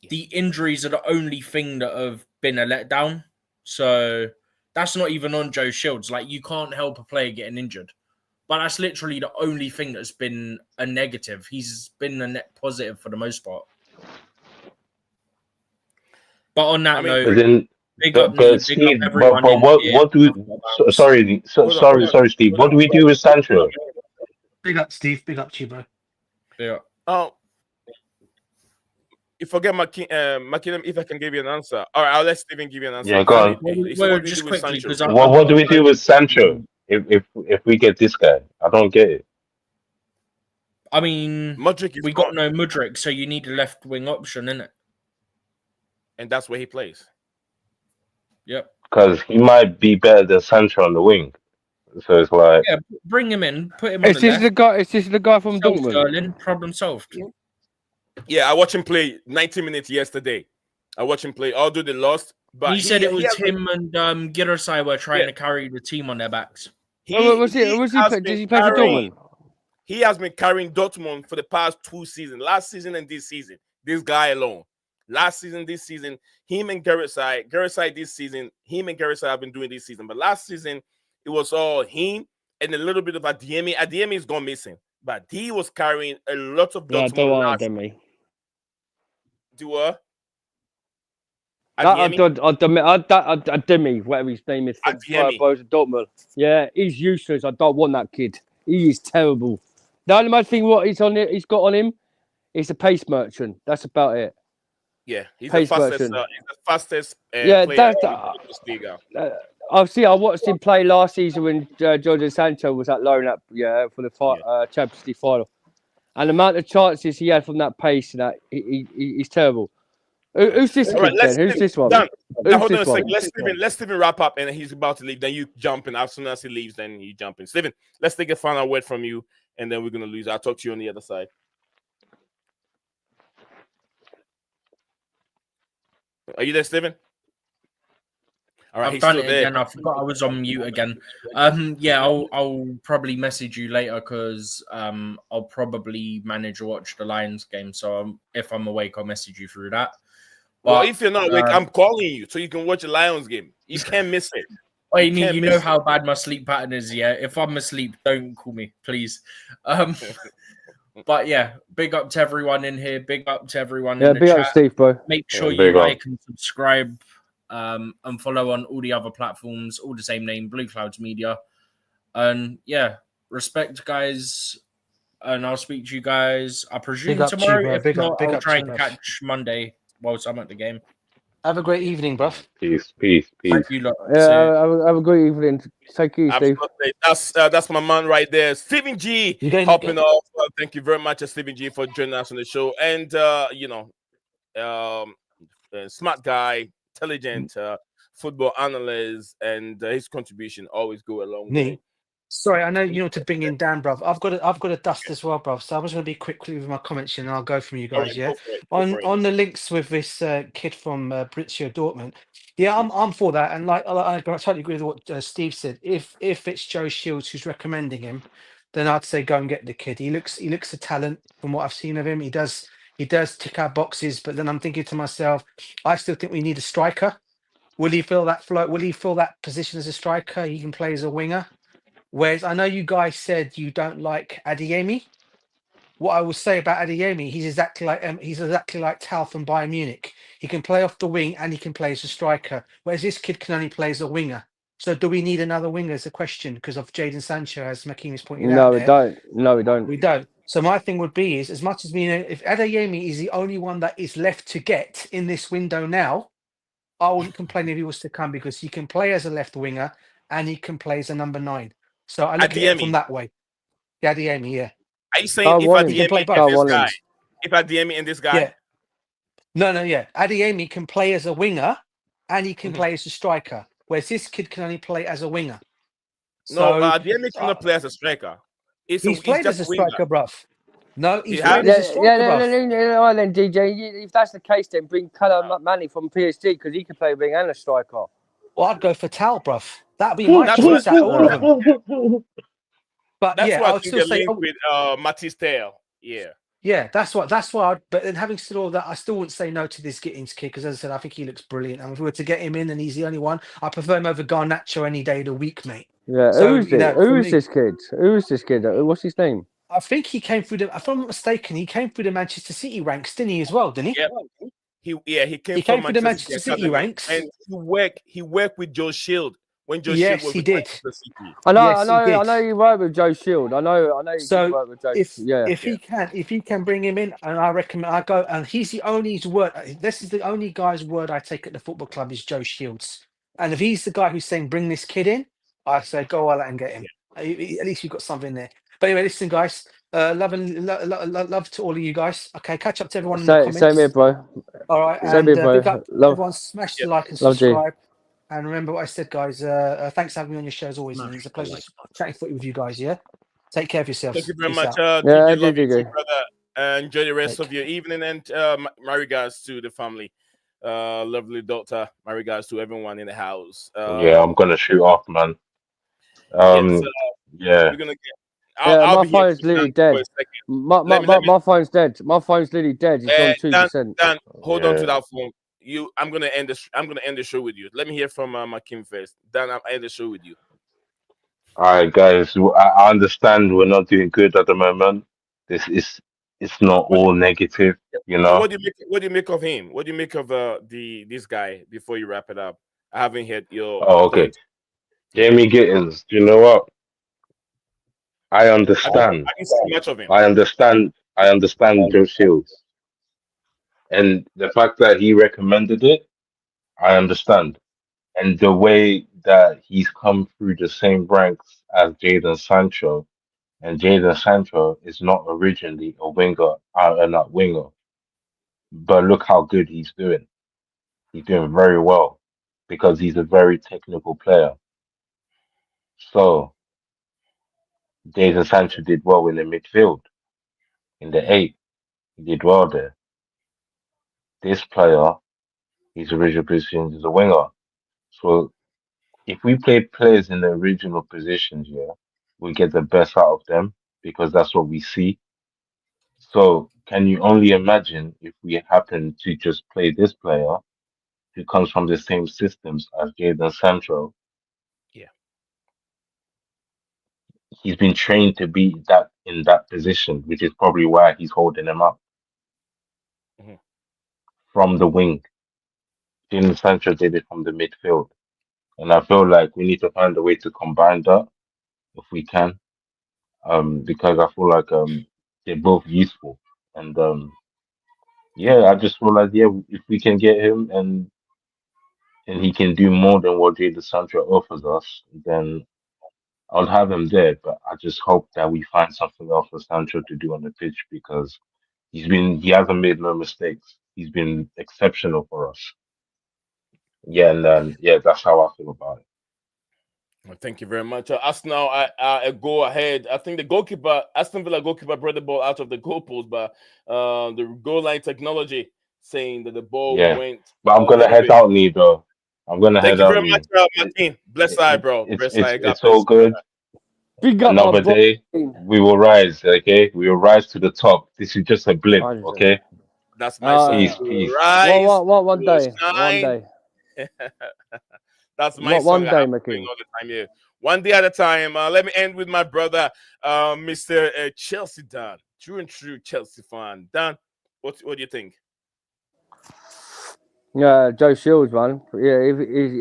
the injuries are the only thing that have been a letdown. So that's not even on Joe Shields. Like, you can't help a player getting injured. But that's literally the only thing that's been a negative. He's been a net positive for the most part. But on that note, what do we? Sorry, Steve. What do we do with Sancho? Big up, Steve. Big up to you, bro. Yeah. Oh, you forget McKinnon, if I can give you an answer. All right, I'll let Steven give you an answer. Yeah, go on. Well, just quickly, what do we do with Sancho? If we get this guy, I don't get it. I mean, we got no Mudryk, so you need a left wing option, innit? And that's where he plays. Yep. Because he might be better than Sancho on the wing. So it's like, yeah, bring him in, put him on the left. Is this the guy from Dortmund? Sterling, problem solved. Yeah, I watched him play 90 minutes yesterday. I watched him play, although they lost. But he said it was him and Girasai were trying to carry the team on their backs. Was he did he play for Dortmund? He has been carrying Dortmund for the past 2 seasons, last season and this season. This guy alone. Last season, this season, him and Gareth this season, him and Gareth have been doing this season. But last season, it was all him and a little bit of Adeyemi. Adeyemi is gone missing, but he was carrying a lot of Dortmund. Yeah, don't want Adeyemi. Do what? Adeyemi, whatever his name is, from Dortmund. Yeah, he's useless. I don't want that kid. He is terrible. The only thing he's got on him is a pace merchant. That's about it. Yeah, he's the fastest player in the Bundesliga. I watched him play last season when Jadon Sancho was at loan up, for the Champions League final, and the amount of chances he had from that pace and that he's terrible. Who's this kid? Who's this one? Hold on a second. Let Steven wrap up, and he's about to leave. Then you jump in. As soon as he leaves, then you jump in. Steven, let's take a final word from you, and then we're gonna lose. I'll talk to you on the other side. Are you there, Steven? All right, I've done it again. I forgot I was on mute again. Yeah, I'll probably message you later because I'll probably manage to watch the Lions game. So if I'm awake, I'll message you through that. But, well, if you're not awake, I'm calling you so you can watch the Lions game. You can't miss it. You know how bad my sleep pattern is. Yeah, if I'm asleep, don't call me, please. But yeah, big up to everyone in here. Big up to everyone in the big chat. Up, Steve, bro. Make sure you like and subscribe and follow on all the other platforms, all the same name, Blueclouds Media. And yeah, respect, guys. And I'll speak to you guys, I presume, tomorrow. If not, I'll try and catch Monday whilst I'm at the game. Have a great evening, bruv. Peace. You lot. Have a great evening. Thank you, Steve. That's my man right there, Stephen G. Hopping off. Thank you very much, Stephen G, for joining us on the show. And smart guy, intelligent football analyst, and his contribution always go a long way. Sorry, I know you want to bring in Dan, bruv. I've got a dust as well, bruv. So I'm just going to be quickly with my comments, and I'll go from you guys. On the links with this kid from Borussia Dortmund. Yeah, I'm for that, and I totally agree with what Steve said. If it's Joe Shields who's recommending him, then I'd say go and get the kid. He looks a talent from what I've seen of him. He does tick our boxes, but then I'm thinking to myself, I still think we need a striker. Will he fill that float? Will he fill that position as a striker? He can play as a winger. Whereas I know you guys said you don't like Adeyemi. What I will say about Adeyemi, he's exactly like Tal from Bayern Munich. He can play off the wing and he can play as a striker. Whereas this kid can only play as a winger. So do we need another winger is a question because of Jadon Sancho, as Makeem is pointing out. No, we don't. No, we don't. We don't. So my thing would be is as much as we know, if Adeyemi is the only one that is left to get in this window now, I wouldn't complain if he was to come because he can play as a left winger and he can play as a number 9. So I look at it from that way. Yeah, Adeyemi, yeah. Are you saying if Adeyemi and this guy? Yeah. No, yeah. Adeyemi can play as a winger and he can play as a striker, whereas this kid can only play as a winger. So, no, Adeyemi cannot play as a striker. He's played as a striker, bruv. No, he's played as a striker, bruv. Then, DJ, if that's the case, then bring Callum Manny from PSG because he can play wing and a striker. Well, I'd go for Tal, bruv. That'd be my choice out of all of them. But that's yeah, why I would still say with Matisse Tail. Yeah. Yeah, that's why. But then having said all that, I still wouldn't say no to this Gittens kid because, as I said, I think he looks brilliant. And if we were to get him in, and he's the only one, I prefer him over Garnacho any day of the week, mate. Yeah, so, who is this kid? Who is this kid? What's his name? I think he came through if I'm not mistaken, he came through the Manchester City ranks, didn't he, as well? Didn't he? Yeah. He came through the Manchester City ranks, and he worked with Joe Shield. When Joe yes, Shield was he did. I know you worked with Joe Shield. I know. So worked with Joe. If he can bring him in, and I recommend I go, and he's the only word. This is the only guy's word I take at the football club is Joe Shields. And if he's the guy who's saying bring this kid in, I say go all out and get him. At least you've got something there. But anyway, listen, guys. Love to all of you guys. Okay, catch up to everyone in the comments. Same here, bro. All right, same here, bro. Everyone, smash the like and subscribe. And remember what I said, guys. Thanks for having me on your show as always. It's a pleasure chatting footy with you guys. Yeah, take care of yourselves. Thank you very much. Love you, brother. Enjoy the rest of your evening, and my regards to the family. Lovely daughter. My regards to everyone in the house. I'm gonna shoot off, man. Yes, Yeah. we're gonna get. Yeah, I'll my be here phone's for literally dead. a second. My phone's dead. My phone's literally dead. It's on Dan, 2%. Dan, hold on to Yeah. that phone. I'm gonna end this. I'm gonna end the show with you. Let me hear from Makim first. Dan, I'll end the show with you. All right, guys. I understand we're not doing good at the moment. This is it's not What, all negative, you so know. what do you make of him? What do you make of this guy? Before you wrap it up, I haven't heard your Oh, okay. point. Yeah, Jamie Gittens. Do you know what? I I understand. didn't see much of him. I understand. I understand Joe Shields, and the fact that he recommended it, I understand. And the way that he's come through the same ranks as Jadon Sancho, and Jadon Sancho is not originally a winger, not winger, but look how good he's doing. He's doing very well because he's a very technical player. So Jadon Sancho did well in the midfield, in the eight. He did well there. This player, his original position is a winger. So if we play players in the original positions, yeah, we get the best out of them because that's what we see. So can you only imagine if we happen to just play this player who comes from the same systems as Jadon Sancho? Yeah. He's been trained to be that in that position, which is probably why he's holding him up Mhm. from the wing. Jadon Sancho did it from the midfield. And I feel like we need to find a way to combine that if we can. Because I feel like they're both useful. And yeah, I just feel like yeah, if we can get him and he can do more than what Jadon Sancho offers us, then I'll have him there. But I just hope that we find something else for Sancho to do on the pitch because he hasn't made no mistakes. He's been exceptional for us. Yeah, and yeah, that's how I feel about it. Well, thank you very much. Arsenal, I go ahead. I think the goalkeeper, Aston Villa goalkeeper, brought the ball out of the goalpost, but the goal line technology saying that the ball Yeah, went but I'm a gonna little head bit. out, Nido. I'm gonna Thank head you out, very much, Nido. Martin. Bless eye, bro. Bless eye. God It's bless all you, good. brother. Big up my Another bro. day, we will rise. Okay, we will rise to the top. This is just a blip. Okay, That's my song. peace, We will peace. rise, One we will day. One shine. day. That's my song. One I day, have my playing king. all the time here. One day at a time. Let me end with my brother, Mr. Chelsea Dan. True and true Chelsea fan. Dan, what do you think? Yeah, Joe Shields, man. Yeah,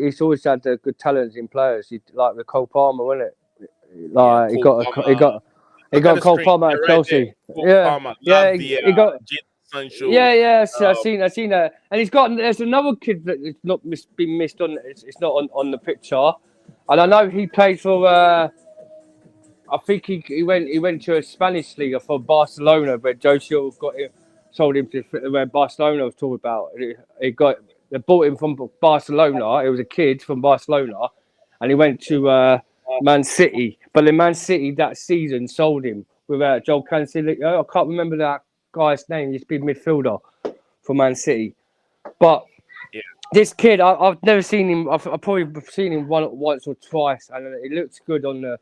he's always had good talents in players. Like the Cole Palmer, wasn't it? Yeah, Like Cole Palmer. he Look at got the Cole screen. Palmer at They're right there. Chelsea. Cole Yeah, Palmer, yeah, Lavia, he got. Gittens, Sancho. Yeah, yeah, I seen that, and he's got. There's another kid that is not been missed on. It's not on the picture, and I know he played for. I think he went to a Spanish league for Barcelona, but Joe Shields sold him to where Barcelona was talking about. They bought him from Barcelona. It was a kid from Barcelona, and he went to Man City. But the Man City that season sold him with Joel Cancelo. I can't remember that guy's name. He's been midfielder for Man City. But Yeah. this kid, I've never seen him. I've probably seen him once or twice, and it looks good on the.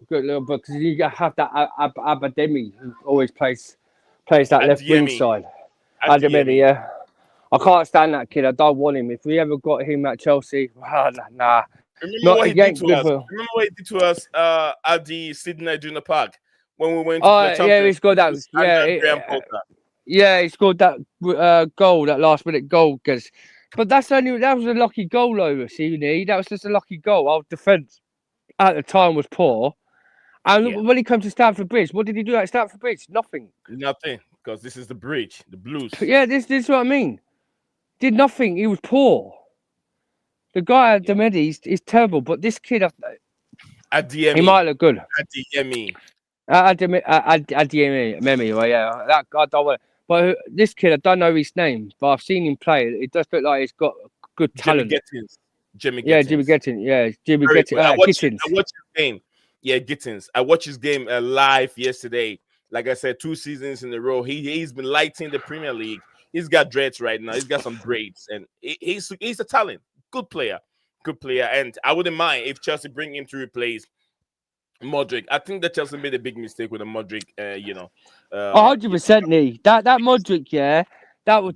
Good little because you have that Abademi who always plays that left wing Adiemi. side. Ademi, Adiemi. yeah. I can't stand that kid. I don't want him. If we ever got him at Chelsea, nah. Remember what he He did ain't to good us? for. Remember what he did to us at the Sydney Junior Park when we went to Oh play yeah, he Champions scored that. with Yeah, Andrew and Graham Potter. yeah, he scored that goal, that last minute goal. But that was a lucky goal, though. See, that was just a lucky goal. Our defence at the time was poor. And Yeah. when he comes to Stamford Bridge, what did he do at Stamford Bridge? Nothing. Nothing, because this is the bridge, the Blues. Yeah, this is what I mean. Did nothing. He was poor. The guy at Demedi is terrible, but this kid, Adiemi. he might look good. Adiemi. Adiemi, well, yeah, that I don't want. But this kid, I don't know his name, but I've seen him play. It does look like he's got good talent. Jimmy Gittens. Yeah, Jimmy Gittens. Yeah, Jimmy Very Gittens. good. I watched Gittens. his game. Yeah, Gittens. I watched his game live yesterday. Like I said, 2 seasons in a row. He's been lighting the Premier League. He's got dreads right now. He's got some braids, and he's a talent. Good player. good player, and I wouldn't mind if Chelsea bring him to replace Modric. I think that Chelsea made a big mistake with the Modric. 100%. That Modric, yeah, that was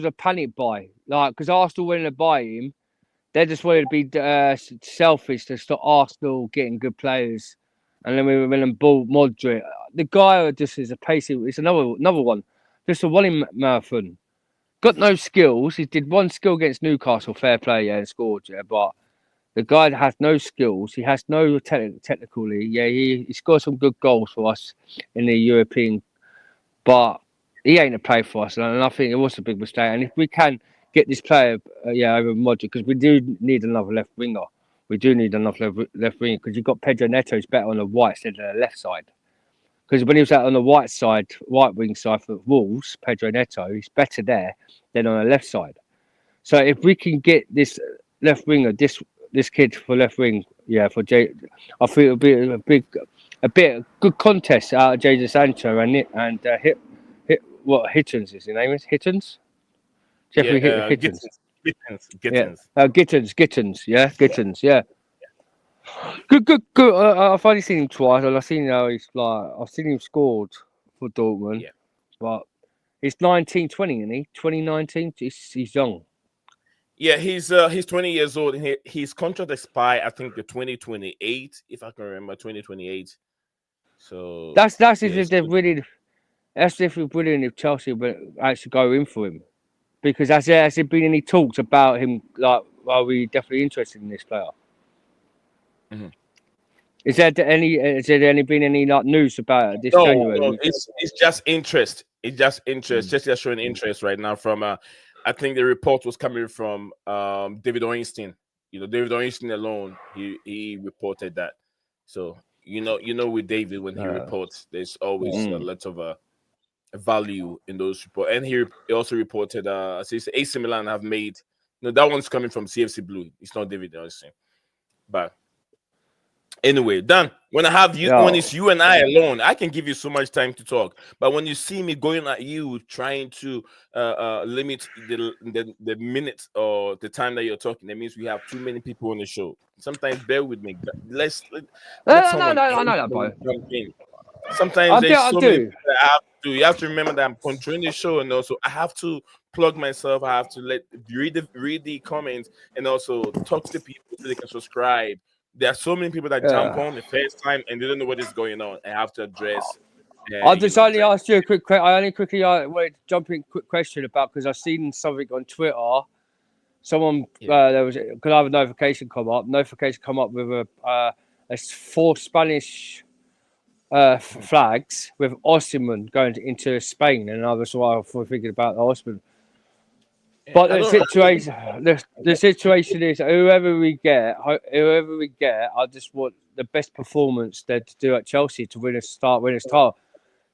a panic buy. Like, because Arsenal wanted to buy him, they just wanted to be selfish to stop Arsenal getting good players, and then we were going to bull Modric. The guy just is a pacey. It's another one, just a running marathon. Got no skills. He did one skill against Newcastle, fair play, yeah, and scored, yeah, but. The guy has no skills. He has no technically. Yeah, he scored some good goals for us in the European, but he ain't a player for us. And I think it was a big mistake. And if we can get this player, over Modric, because we do need another left winger. We do need another left winger because you've got Pedro Neto who's better on the right instead of the left side. Because when he was out on the right wing side for Wolves, Pedro Neto, he's better there than on the left side. So if we can get this left winger, this kid for left wing, for Jay, I think it'll be a bit good contest out of Jadon Sancho and Gittens is his name is Gittens. Jeffrey Gittens. Gittens. Yeah. Good. I've only seen him twice, and I've seen him scored for Dortmund. Yeah. But he's 19-20, isn't he? 2019. He's young. Yeah, he's 20 years old. His contract expires, I think, the 2028, if I can remember, 2028. So that's if they're really. That's if we're brilliant if Chelsea would actually go in for him, because has there been any talks about him? Like, are we definitely interested in this player? Mm-hmm. Has there been any like news about it this January? No, it's just interest. It's just interest. Chelsea are showing interest right now from. I think the report was coming from David Ornstein. David Ornstein alone, he reported that. So with David, when he reports, there's always a lot of value in those reports. And he also reported, AC Milan have made. That one's coming from CFC Blue. It's not David Ornstein, but. Anyway, Dan, when I have you, when it's you and I alone, I can give you so much time to talk. But when you see me going at you, trying to limit the minutes or the time that you're talking, that means we have too many people on the show. Sometimes bear with me. Let I know that, bro. Sometimes there's so many people that I have to do. You have to remember that I'm controlling the show, and also I have to plug myself. I have to read the comments, and also talk to the people so they can subscribe. There are so many people that jump on the first time and they don't know what is going on. I have to address. I'll just only ask you a quick question. I only quickly wanted to jump in quick question about, because I've seen something on Twitter. Someone there was, could I have a notification come up with a 4 Spanish flags with Osimhen going into Spain, and I was thinking about the Osimhen. But the situation is, whoever we get, I just want the best performance to do at Chelsea to win a title.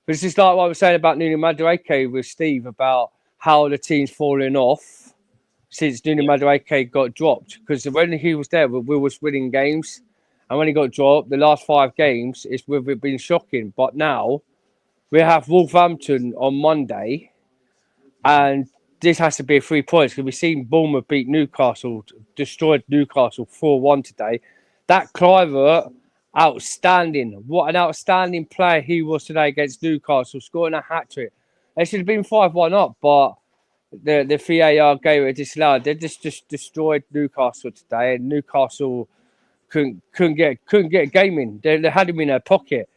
But this is like what I was saying about Nuno Madueke with Steve about how the team's falling off since Nuno Madueke got dropped. Because when he was there, we was winning games, and when he got dropped, the last 5 games, we've been shocking. But now we have Wolverhampton on Monday, and this has to be 3 points, because we've seen Bournemouth beat Newcastle, destroyed Newcastle 4-1 today. That Kluivert, outstanding. What an outstanding player he was today against Newcastle, scoring a hat-trick. They should have been 5-1 up, but the VAR gave it a disallowed. They just destroyed Newcastle today, and Newcastle couldn't get a game in. They had him in their pocket.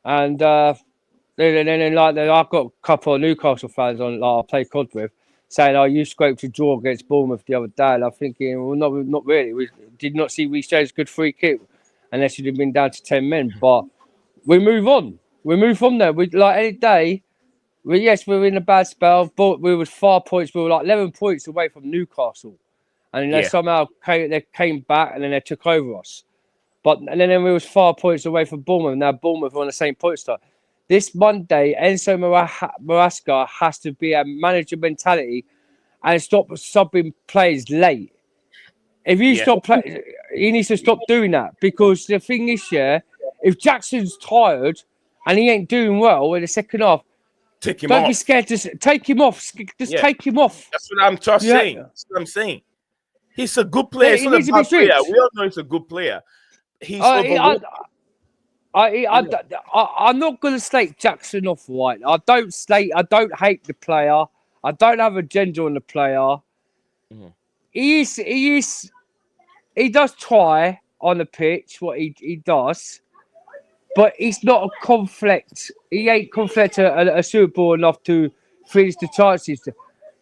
And then I've got a couple of Newcastle fans on I play COD with, saying, "Oh, you scraped a draw against Bournemouth the other day." And I'm thinking, well, not really. We did not see Reece James' good free kick, unless you'd have been down to 10 men. But we move on. We move from there. We like any day. We're in a bad spell, but we were 4 points. We were like 11 points away from Newcastle, and they somehow came back, and then they took over us. And then we was 4 points away from Bournemouth. Now Bournemouth are on the same point start. This Monday, Enzo Maresca has to be a manager mentality and stop subbing players late. If you stop playing, he needs to stop doing that, because the thing is, if Jackson's tired and he ain't doing well in the second half, don't be scared to take him off. Just take him off. That's what I'm saying. That's what I'm saying. He's a good player. He's not a bad player. We all know he's a good player. He's overlooked. I'm not going to slate Jackson off, right? I don't hate the player. I don't have a agenda on the player. Mm-hmm. He does try on the pitch what he does, but he's not a conflict. He ain't conflict a Super Bowl enough to finish the chances.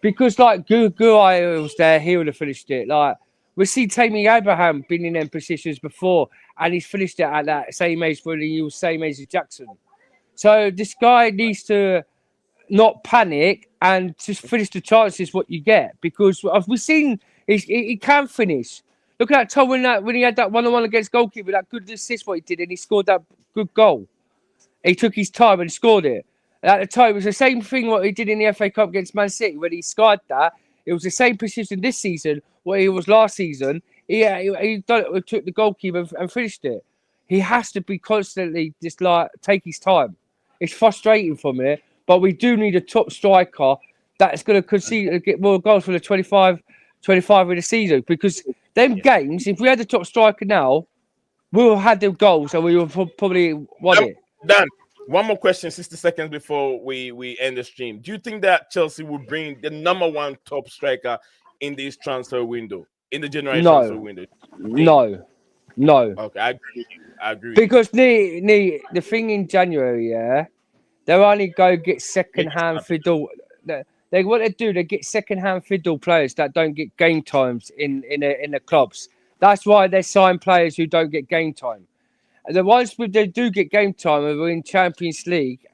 Because like Guai was there, he would have finished it. Like we see Tammy Abraham been in them positions before, and he's finished it at that same age when he was same age as Jackson. So this guy needs to not panic and just finish the chances what you get, because we've seen he can finish. Look at that time when he had that 1-on-1 against goalkeeper, that good assist what he did, and he scored that good goal. He took his time and scored it. And at the time, it was the same thing what he did in the FA Cup against Man City when he scored that. It was the same position this season what he was last season. He took the goalkeeper and finished it. He has to be constantly just like take his time. It's frustrating for me, but we do need a top striker that's going to concede get more goals for the 25 in the season, because them games, if we had the top striker now, we would have had them goals and we would probably won it. Dan, one more question, 60 seconds before we end the stream. Do you think that Chelsea will bring the number one top striker in this transfer window, in the January transfer window? No. Okay, I agree. Because the thing in January, yeah, they'll only go get second-hand fiddle. What they do, they get second-hand fiddle players that don't get game times in the clubs. That's why they sign players who don't get game time. And the ones they do get game time are in Champions League.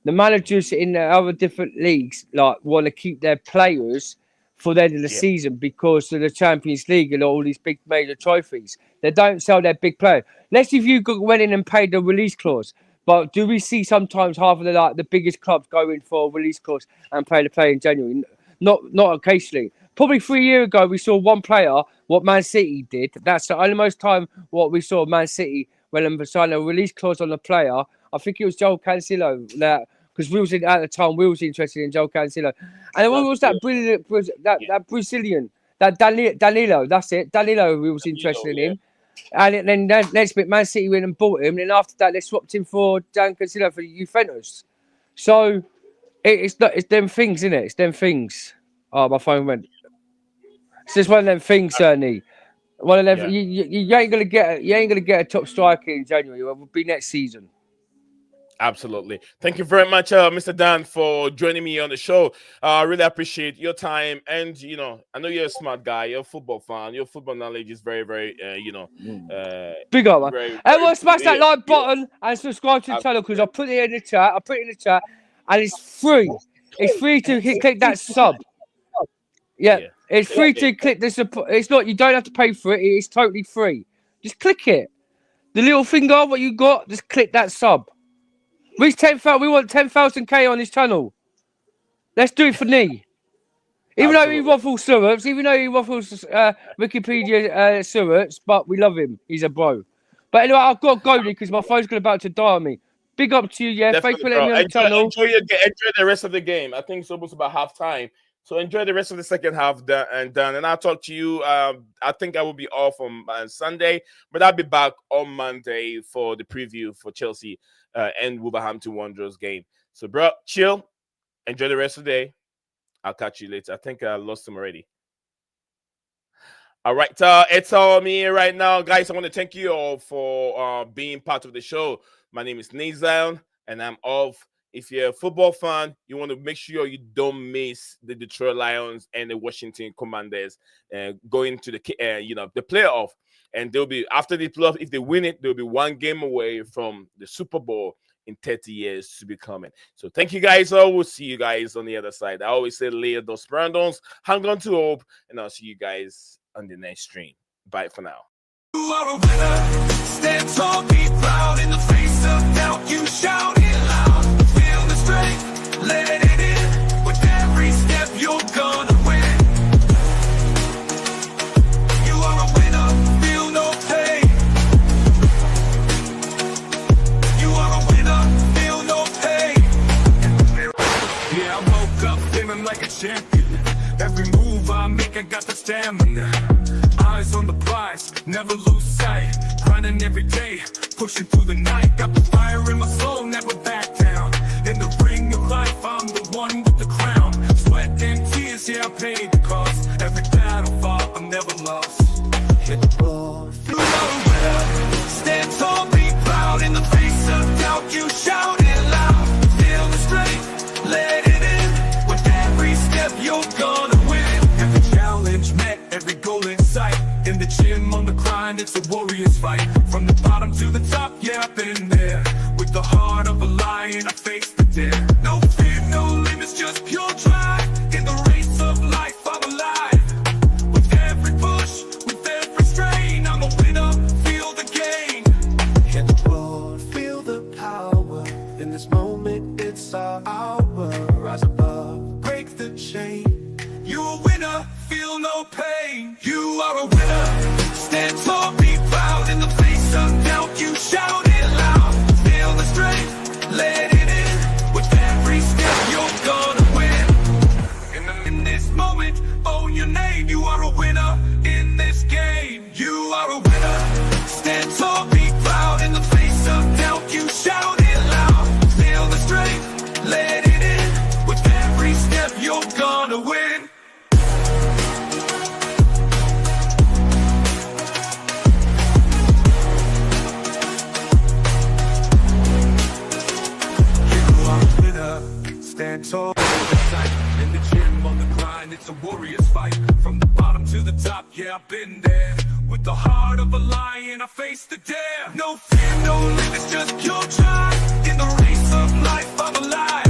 The managers in the other different leagues want to keep their players for the end of the season because of the Champions League and all these big major trophies. They don't sell their big players. Let's say if you went in and paid the release clause. But do we see sometimes half of the biggest clubs go in for a release clause and pay the player in January? Not occasionally. Probably 3 years ago, we saw one player, what Man City did. That's the only most time what we saw Man City when they signed a release clause on the player. I think it was Joel Cancelo, because at the time we was interested in Joel Cancelo. And what was that brilliant, that Brazilian, that Danilo? That's it, Danilo. We was interested in him. And then next bit, Man City went and bought him. And then after that, they swapped him for Dan Cancelo for Juventus. So it's them things, isn't it? It's them things. Oh, my phone went. It's just one of them things, Ernie. One of them. You ain't gonna get a top striker in January. It will be next season. Absolutely. Thank you very much, Mr. Dan, for joining me on the show. I really appreciate your time. And, I know you're a smart guy. You're a football fan. Your football knowledge is very, very, big up, man. Everyone smash that like button and subscribe to the channel, because I put it in the chat. And it's free. It's free to click that sub. Yeah. It's free to click this. It's not, you don't have to pay for it. It's totally free. Just click it. The little finger, what you got, just click that sub. Reach 10,000. We want 10,000K on this channel. Let's do it for Nee. Even though he waffles syrups, Wikipedia syrups, but we love him. He's a bro. But anyway, I've got to go because my phone's about to die on me. Big up to you, yeah. Thanks for letting me on the channel. Enjoy the rest of the game. I think it's almost about half time. So enjoy the rest of the second half, and I'll talk to you. I think I will be off on Sunday, but I'll be back on Monday for the preview for Chelsea and Wolverhampton Wanderers game. So, bro, chill. Enjoy the rest of the day. I'll catch you later. I think I lost him already. All right, it's all me right now, guys. I want to thank you all for being part of the show. My name is Zion, and I'm off. If you're a football fan, you want to make sure you don't miss the Detroit Lions and the Washington Commanders going to the playoff. And they'll be, after the playoff, if they win it, they'll be one game away from the Super Bowl in 30 years to be coming. So thank you guys all. We'll see you guys on the other side. I always say, Lea dos Brandons, hang on to hope, and I'll see you guys on the next stream. Bye for now. You are a winner. Stand tall, be proud. In the face of doubt, you shout it loud. Feel the strength, let it in. With every step, you're gonna win. You are a winner, feel no pain. You are a winner, feel no pain. Yeah, I woke up feeling like a champion. Every move I make, I got the stamina. lost, never lose sight. Grinding every day, pushing through the night. Got the fire in my soul, never back down. In the ring of life, I'm the one with the crown. Sweat and tears, yeah, I paid the cost. Every battle fought, I'm never lost. Hit the road, feel the winner. Stand tall, be proud. In the face of doubt, you shout it loud. Feel the strength, let it in. With every step, you're gonna win. Every challenge met, every goal in sight. In the gym, on the grind, it's a warrior's fight. From the bottom to the top, yeah, I've been there. With the heart of a lion, I face the dare. No fear, no limits, just pure drive. In the race of life, I'm alive. With every push, with every strain, I'm a winner, feel the gain. Hit the road, feel the power. In this moment, it's our hour. Rise above, break the chain. You're a winner, feel no pain. You are a winner, stand tall, be proud. In the face of doubt, you shout it loud. Feel the strength, let it in. With every step, you're gonna win. In this moment, own your name. You are a winner in this game. You are a winner, stand tall, be proud. In the face of doubt, you shout it loud. Feel the strength, let it in. With every step, you're gonna win. Stand tall, in the gym, on the grind, it's a warrior's fight. From the bottom to the top, yeah, I've been there. With the heart of a lion, I face the dare. No fear, no limits, just pure drive. In the race of life, I'm alive.